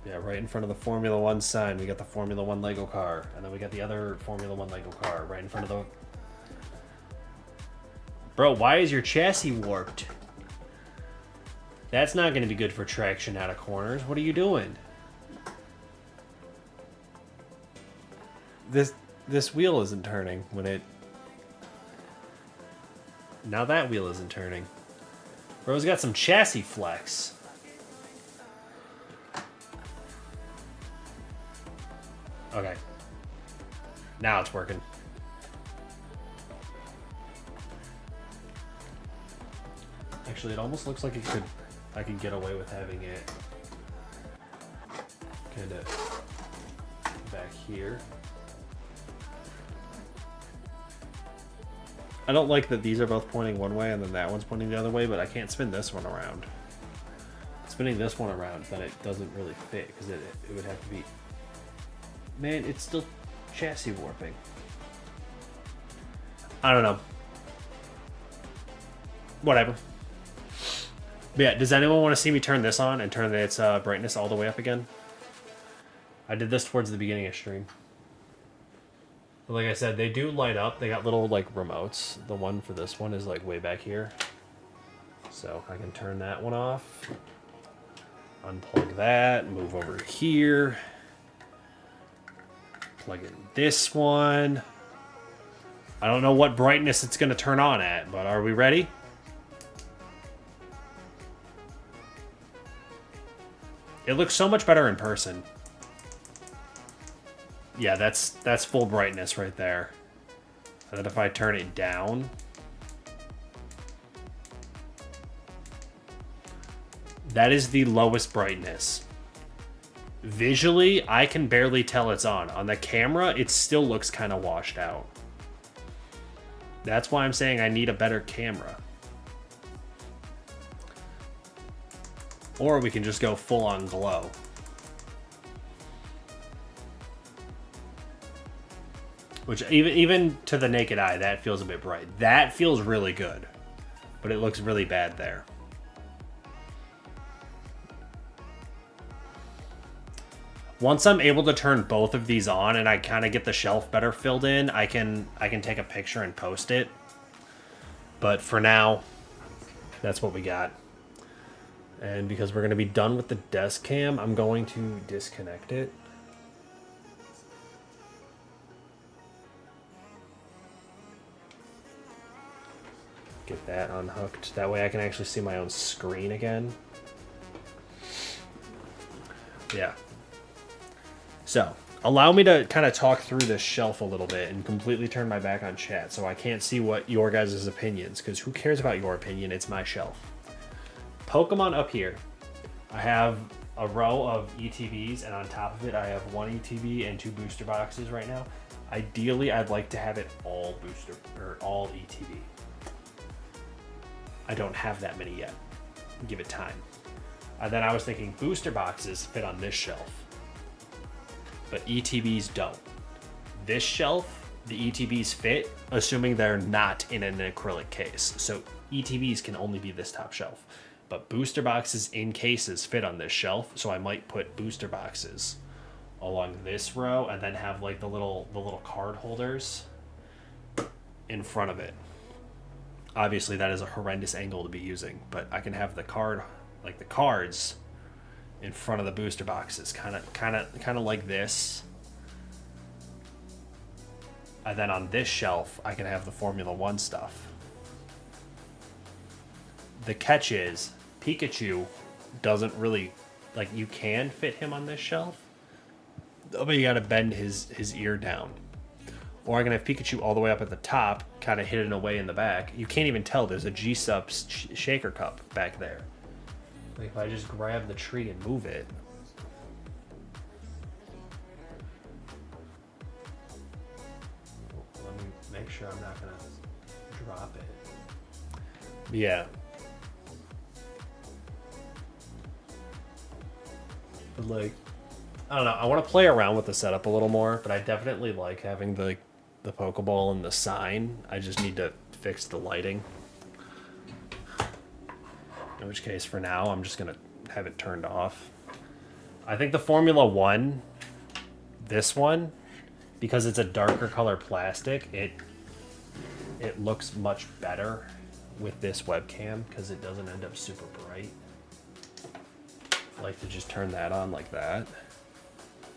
Yeah, right in front of the Formula One sign, we got the Formula One Lego car. And then we got the other Formula One Lego car right in front of the... Bro, why is your chassis warped? That's not going to be good for traction out of corners. What are you doing? This wheel isn't turning when it... Now that wheel isn't turning. Bro's got some chassis flex. Okay. Now it's working. Actually, it almost looks like I could get away with having it kind of back here. I don't like that these are both pointing one way and then that one's pointing the other way, but I can't spin this one around. Spinning this one around, then it doesn't really fit because it would have to be... Man, it's still chassis warping. I don't know. Whatever. But yeah, does anyone want to see me turn this on and turn its brightness all the way up again? I did this towards the beginning of stream. But like I said, they do light up. They got little like remotes. The one for this one is like way back here. So I can turn that one off. Unplug that, move over here. Plug in this one. I don't know what brightness it's going to turn on at, but are we ready? It looks so much better in person. Yeah, that's full brightness right there. And then if I turn it down, that is the lowest brightness. Visually, I can barely tell it's on. On the camera, it still looks kind of washed out. That's why I'm saying I need a better camera. Or we can just go full on glow. Which even to the naked eye, that feels a bit bright. That feels really good, but it looks really bad there. Once I'm able to turn both of these on and I kind of get the shelf better filled in, I can take a picture and post it. But for now, that's what we got. And because we're going to be done with the desk cam, I'm going to disconnect it. Get that unhooked. That way I can actually see my own screen again. Yeah. So, allow me to kind of talk through this shelf a little bit and completely turn my back on chat so I can't see what your guys' opinions, because who cares about your opinion? It's my shelf. Pokemon up here. I have a row of ETBs, and on top of it I have one ETB and 2 booster boxes right now. Ideally, I'd like to have it all booster or all ETB. I don't have that many yet. Give it time. Then I was thinking booster boxes fit on this shelf, but ETBs don't. This shelf, the ETBs fit, assuming they're not in an acrylic case. So ETBs can only be this top shelf. But booster boxes in cases fit on this shelf, so I might put booster boxes along this row and then have like the little card holders in front of it. Obviously that is a horrendous angle to be using, but I can have the cards in front of the booster boxes, kind of like this. And then on this shelf, I can have the Formula 1 stuff. The catch is, Pikachu doesn't really, like, you can fit him on this shelf, but you gotta bend his ear down. Or I can have Pikachu all the way up at the top, kind of hidden away in the back. You can't even tell there's a G-Subs shaker cup back there. Like if I just grab the tree and move it. Let me make sure I'm not gonna drop it. Yeah. But like, I don't know, I want to play around with the setup a little more, but I definitely like having the Pokeball and the sign. I just need to fix the lighting. In which case, for now, I'm just going to have it turned off. I think the Formula 1, this one, because it's a darker color plastic, it looks much better with this webcam because it doesn't end up super bright. I like to just turn that on like that.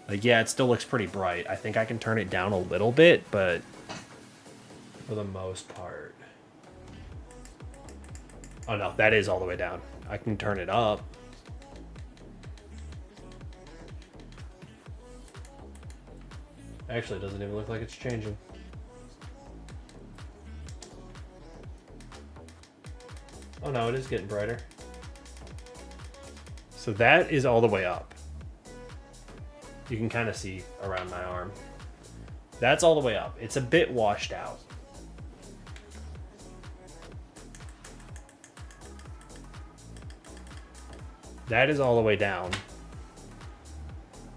Like, yeah, it still looks pretty bright. I think I can turn it down a little bit, but for the most part... Oh, no, that is all the way down. I can turn it up. Actually, it doesn't even look like it's changing. Oh, no, it is getting brighter. So that is all the way up. You can kind of see around my arm. That's all the way up. It's a bit washed out. That is all the way down.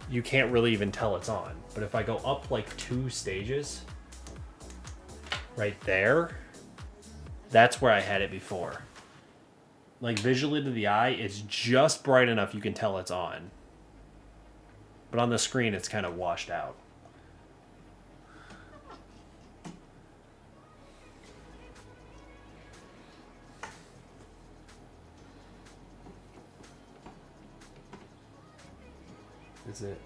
You can't really even tell it's on. But if I go up like 2 stages, right there, that's where I had it before. Like visually to the eye, it's just bright enough you can tell it's on. But on the screen, it's kind of washed out. Is it?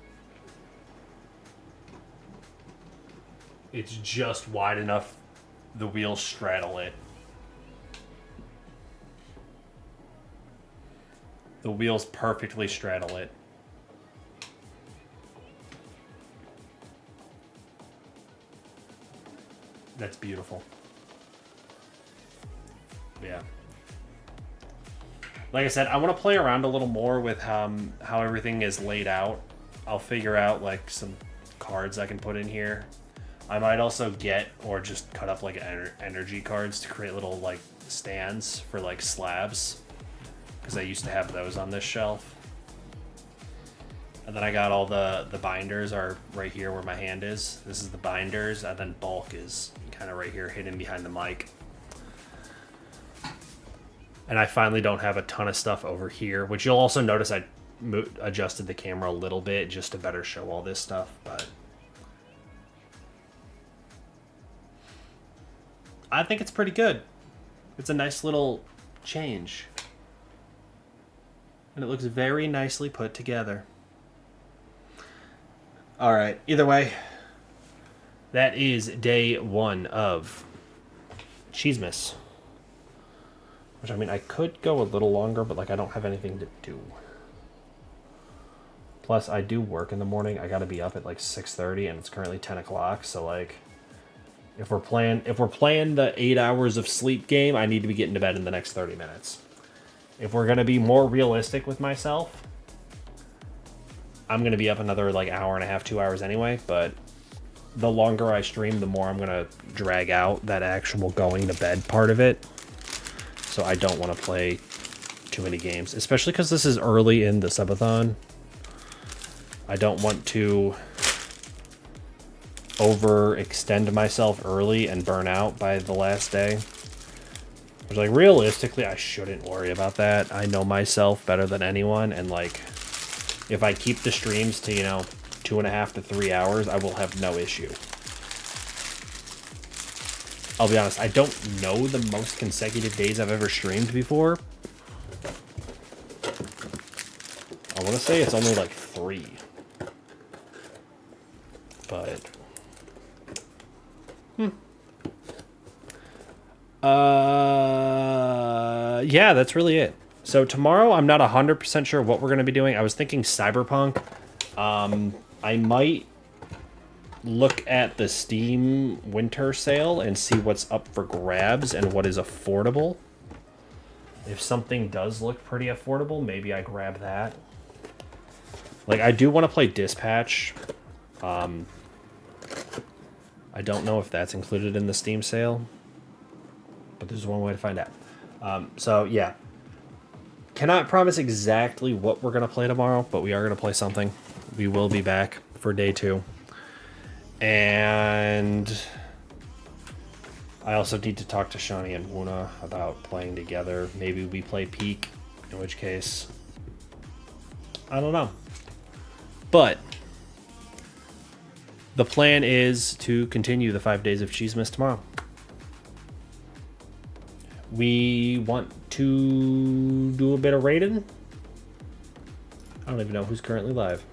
It's just wide enough the wheels straddle it. The wheels perfectly straddle it. That's beautiful. Yeah. Like I said, I want to play around a little more with how everything is laid out. I'll figure out like some cards I can put in here. I might also get or just cut up like energy cards to create little like stands for like slabs, because I used to have those on this shelf. And then I got all the binders are right here where my hand is. This is the binders, and then bulk is kind of right here hidden behind the mic. And I finally don't have a ton of stuff over here, which you'll also notice I adjusted the camera a little bit just to better show all this stuff, but I think it's pretty good. It's a nice little change. And it looks very nicely put together. All right, either way, that is day 1 of Cheesemas. Which, I mean, I could go a little longer, but, like, I don't have anything to do. Plus, I do work in the morning. I gotta be up at, like, 6:30, and it's currently 10 o'clock, so, like, if we're playing the 8 hours of sleep game, I need to be getting to bed in the next 30 minutes. If we're gonna be more realistic with myself, I'm gonna be up another, like, hour and a half, 2 hours anyway, but the longer I stream, the more I'm gonna drag out that actual going to bed part of it. So I don't want to play too many games, especially because this is early in the Subathon. I don't want to overextend myself early and burn out by the last day. Which, like, realistically, I shouldn't worry about that. I know myself better than anyone, and, like, if I keep the streams to, 2.5 to 3 hours, I will have no issue. I'll be honest, I don't know the most consecutive days I've ever streamed before. I want to say it's only like 3. But... yeah, that's really it. So tomorrow, I'm not 100% sure what we're going to be doing. I was thinking Cyberpunk. I might look at the Steam winter sale and see what's up for grabs and what is affordable. If something does look pretty affordable, maybe I grab that. Like, I do want to play Dispatch. I don't know if that's included in the Steam sale, but there's one way to find out. So, yeah. Cannot promise exactly what we're going to play tomorrow, but we are going to play something. We will be back for day 2. And I also need to talk to Shani and Wuna about playing together. Maybe we play Peak, in which case, I don't know. But the plan is to continue the 5 days of Cheesemas tomorrow. We want to do a bit of raiding. I don't even know who's currently live.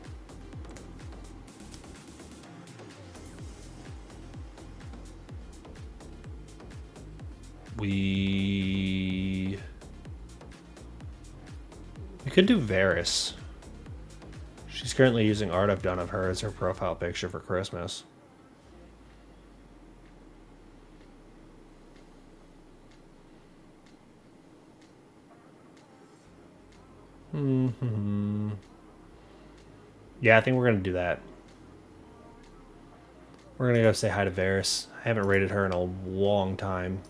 We could do Varys. She's currently using art I've done of her as her profile picture for Christmas. Yeah, I think we're going to do that. We're going to go say hi to Varys. I haven't rated her in a long time.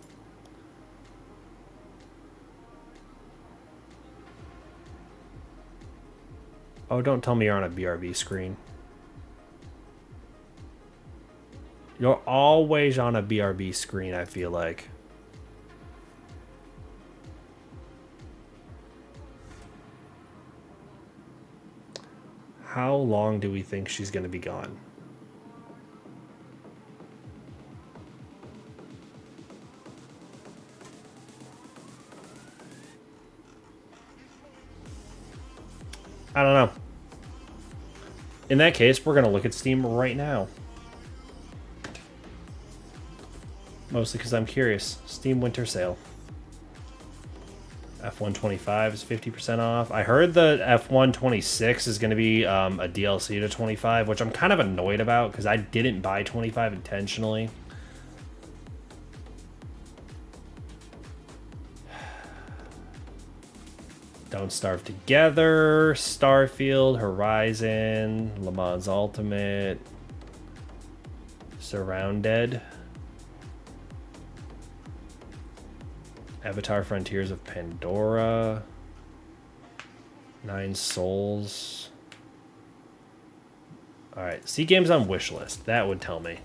Oh, don't tell me you're on a BRV screen. You're always on a BRB screen, I feel like. How long do we think she's going to be gone? I don't know. In that case, we're going to look at Steam right now. Mostly because I'm curious. Steam Winter Sale. F125 is 50% off. I heard the F126 is going to be a DLC to 25, which I'm kind of annoyed about because I didn't buy 25 intentionally. Don't Starve Together, Starfield, Horizon, Le Mans Ultimate, Surrounded, Avatar Frontiers of Pandora, 9 Souls. Alright, see games on wishlist. That would tell me.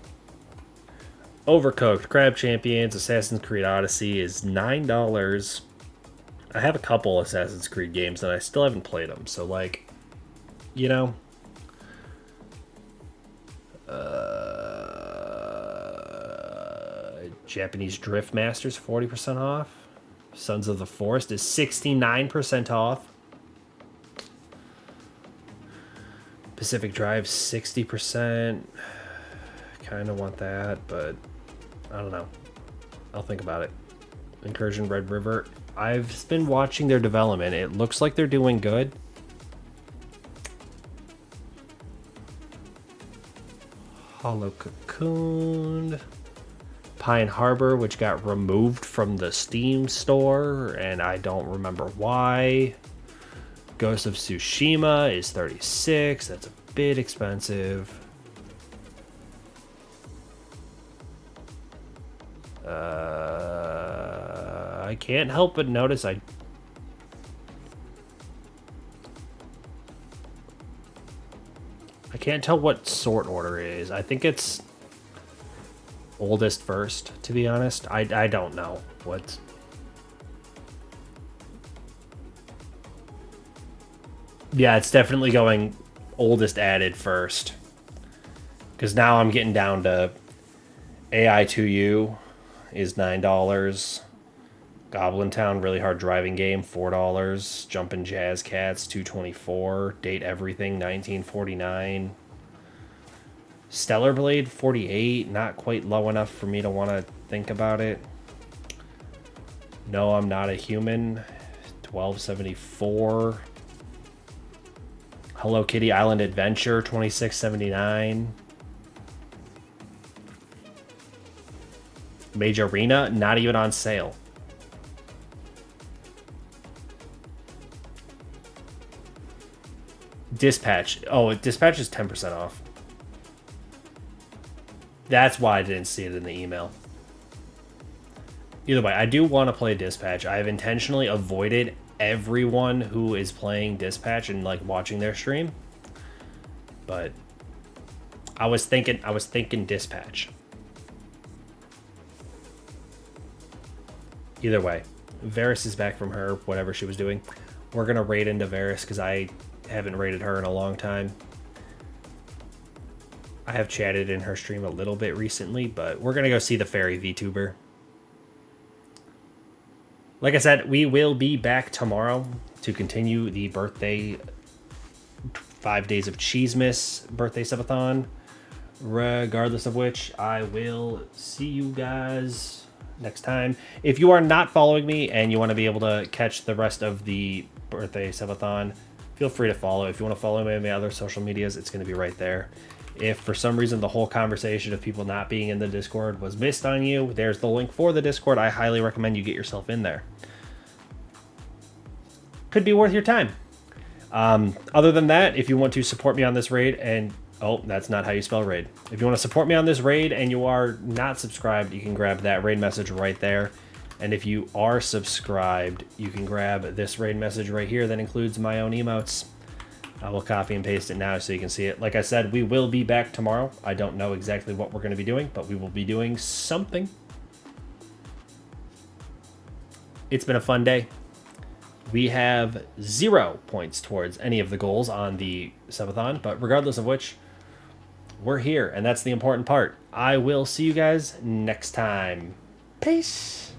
Overcooked, Crab Champions, Assassin's Creed Odyssey is $9. I have a couple Assassin's Creed games and I still haven't played them. So, like, you know. Japanese Drift Masters, 40% off. Sons of the Forest is 69% off. Pacific Drive, 60%. Kind of want that, but I don't know. I'll think about it. Incursion Red River. I've been watching their development. It looks like they're doing good. Hollow Cocoon. Pine Harbor, which got removed from the Steam store, and I don't remember why. Ghost of Tsushima is 36. That's a bit expensive. I can't help but notice I can't tell what sort order it is. I think it's oldest first, to be honest. I don't know what. Yeah, it's definitely going oldest added first. Because now I'm getting down to AI2U is $9. Goblin Town, really hard driving game, $4. Jumpin' Jazz Cats, $2.24. Date Everything, $19.49. Stellar Blade, $48. Not quite low enough for me to want to think about it. No, I'm Not a Human, $12.74. Hello Kitty Island Adventure, $26.79. Mage Arena, not even on sale. Dispatch. Oh, Dispatch is 10% off. That's why I didn't see it in the email. Either way, I do want to play Dispatch. I have intentionally avoided everyone who is playing Dispatch and like watching their stream. But I was thinking Dispatch. Either way, Varys is back from her, whatever she was doing. We're going to raid into Varys because I haven't raided her in a long time. I have chatted in her stream a little bit recently, but we're going to go see the Fairy VTuber. Like I said, we will be back tomorrow to continue the birthday 5 days of Cheesemas birthday subathon. Regardless of which, I will see you guys next time. If you are not following me and you want to be able to catch the rest of the birthday subathon, feel free to follow. If you want to follow me on my other social medias, it's going to be right there. If for some reason the whole conversation of people not being in the Discord was missed on you, there's the link for the Discord. I highly recommend you get yourself in there. Could be worth your time. Other than that, if you want to support me on this raid, and oh, that's not how you spell raid. If you want to support me on this raid and you are not subscribed, you can grab that raid message right there. And if you are subscribed, you can grab this raid message right here that includes my own emotes. I will copy and paste it now so you can see it. Like I said, we will be back tomorrow. I don't know exactly what we're going to be doing, but we will be doing something. It's been a fun day. We have 0 points towards any of the goals on the Subathon, but regardless of which, we're here, and that's the important part. I will see you guys next time. Peace.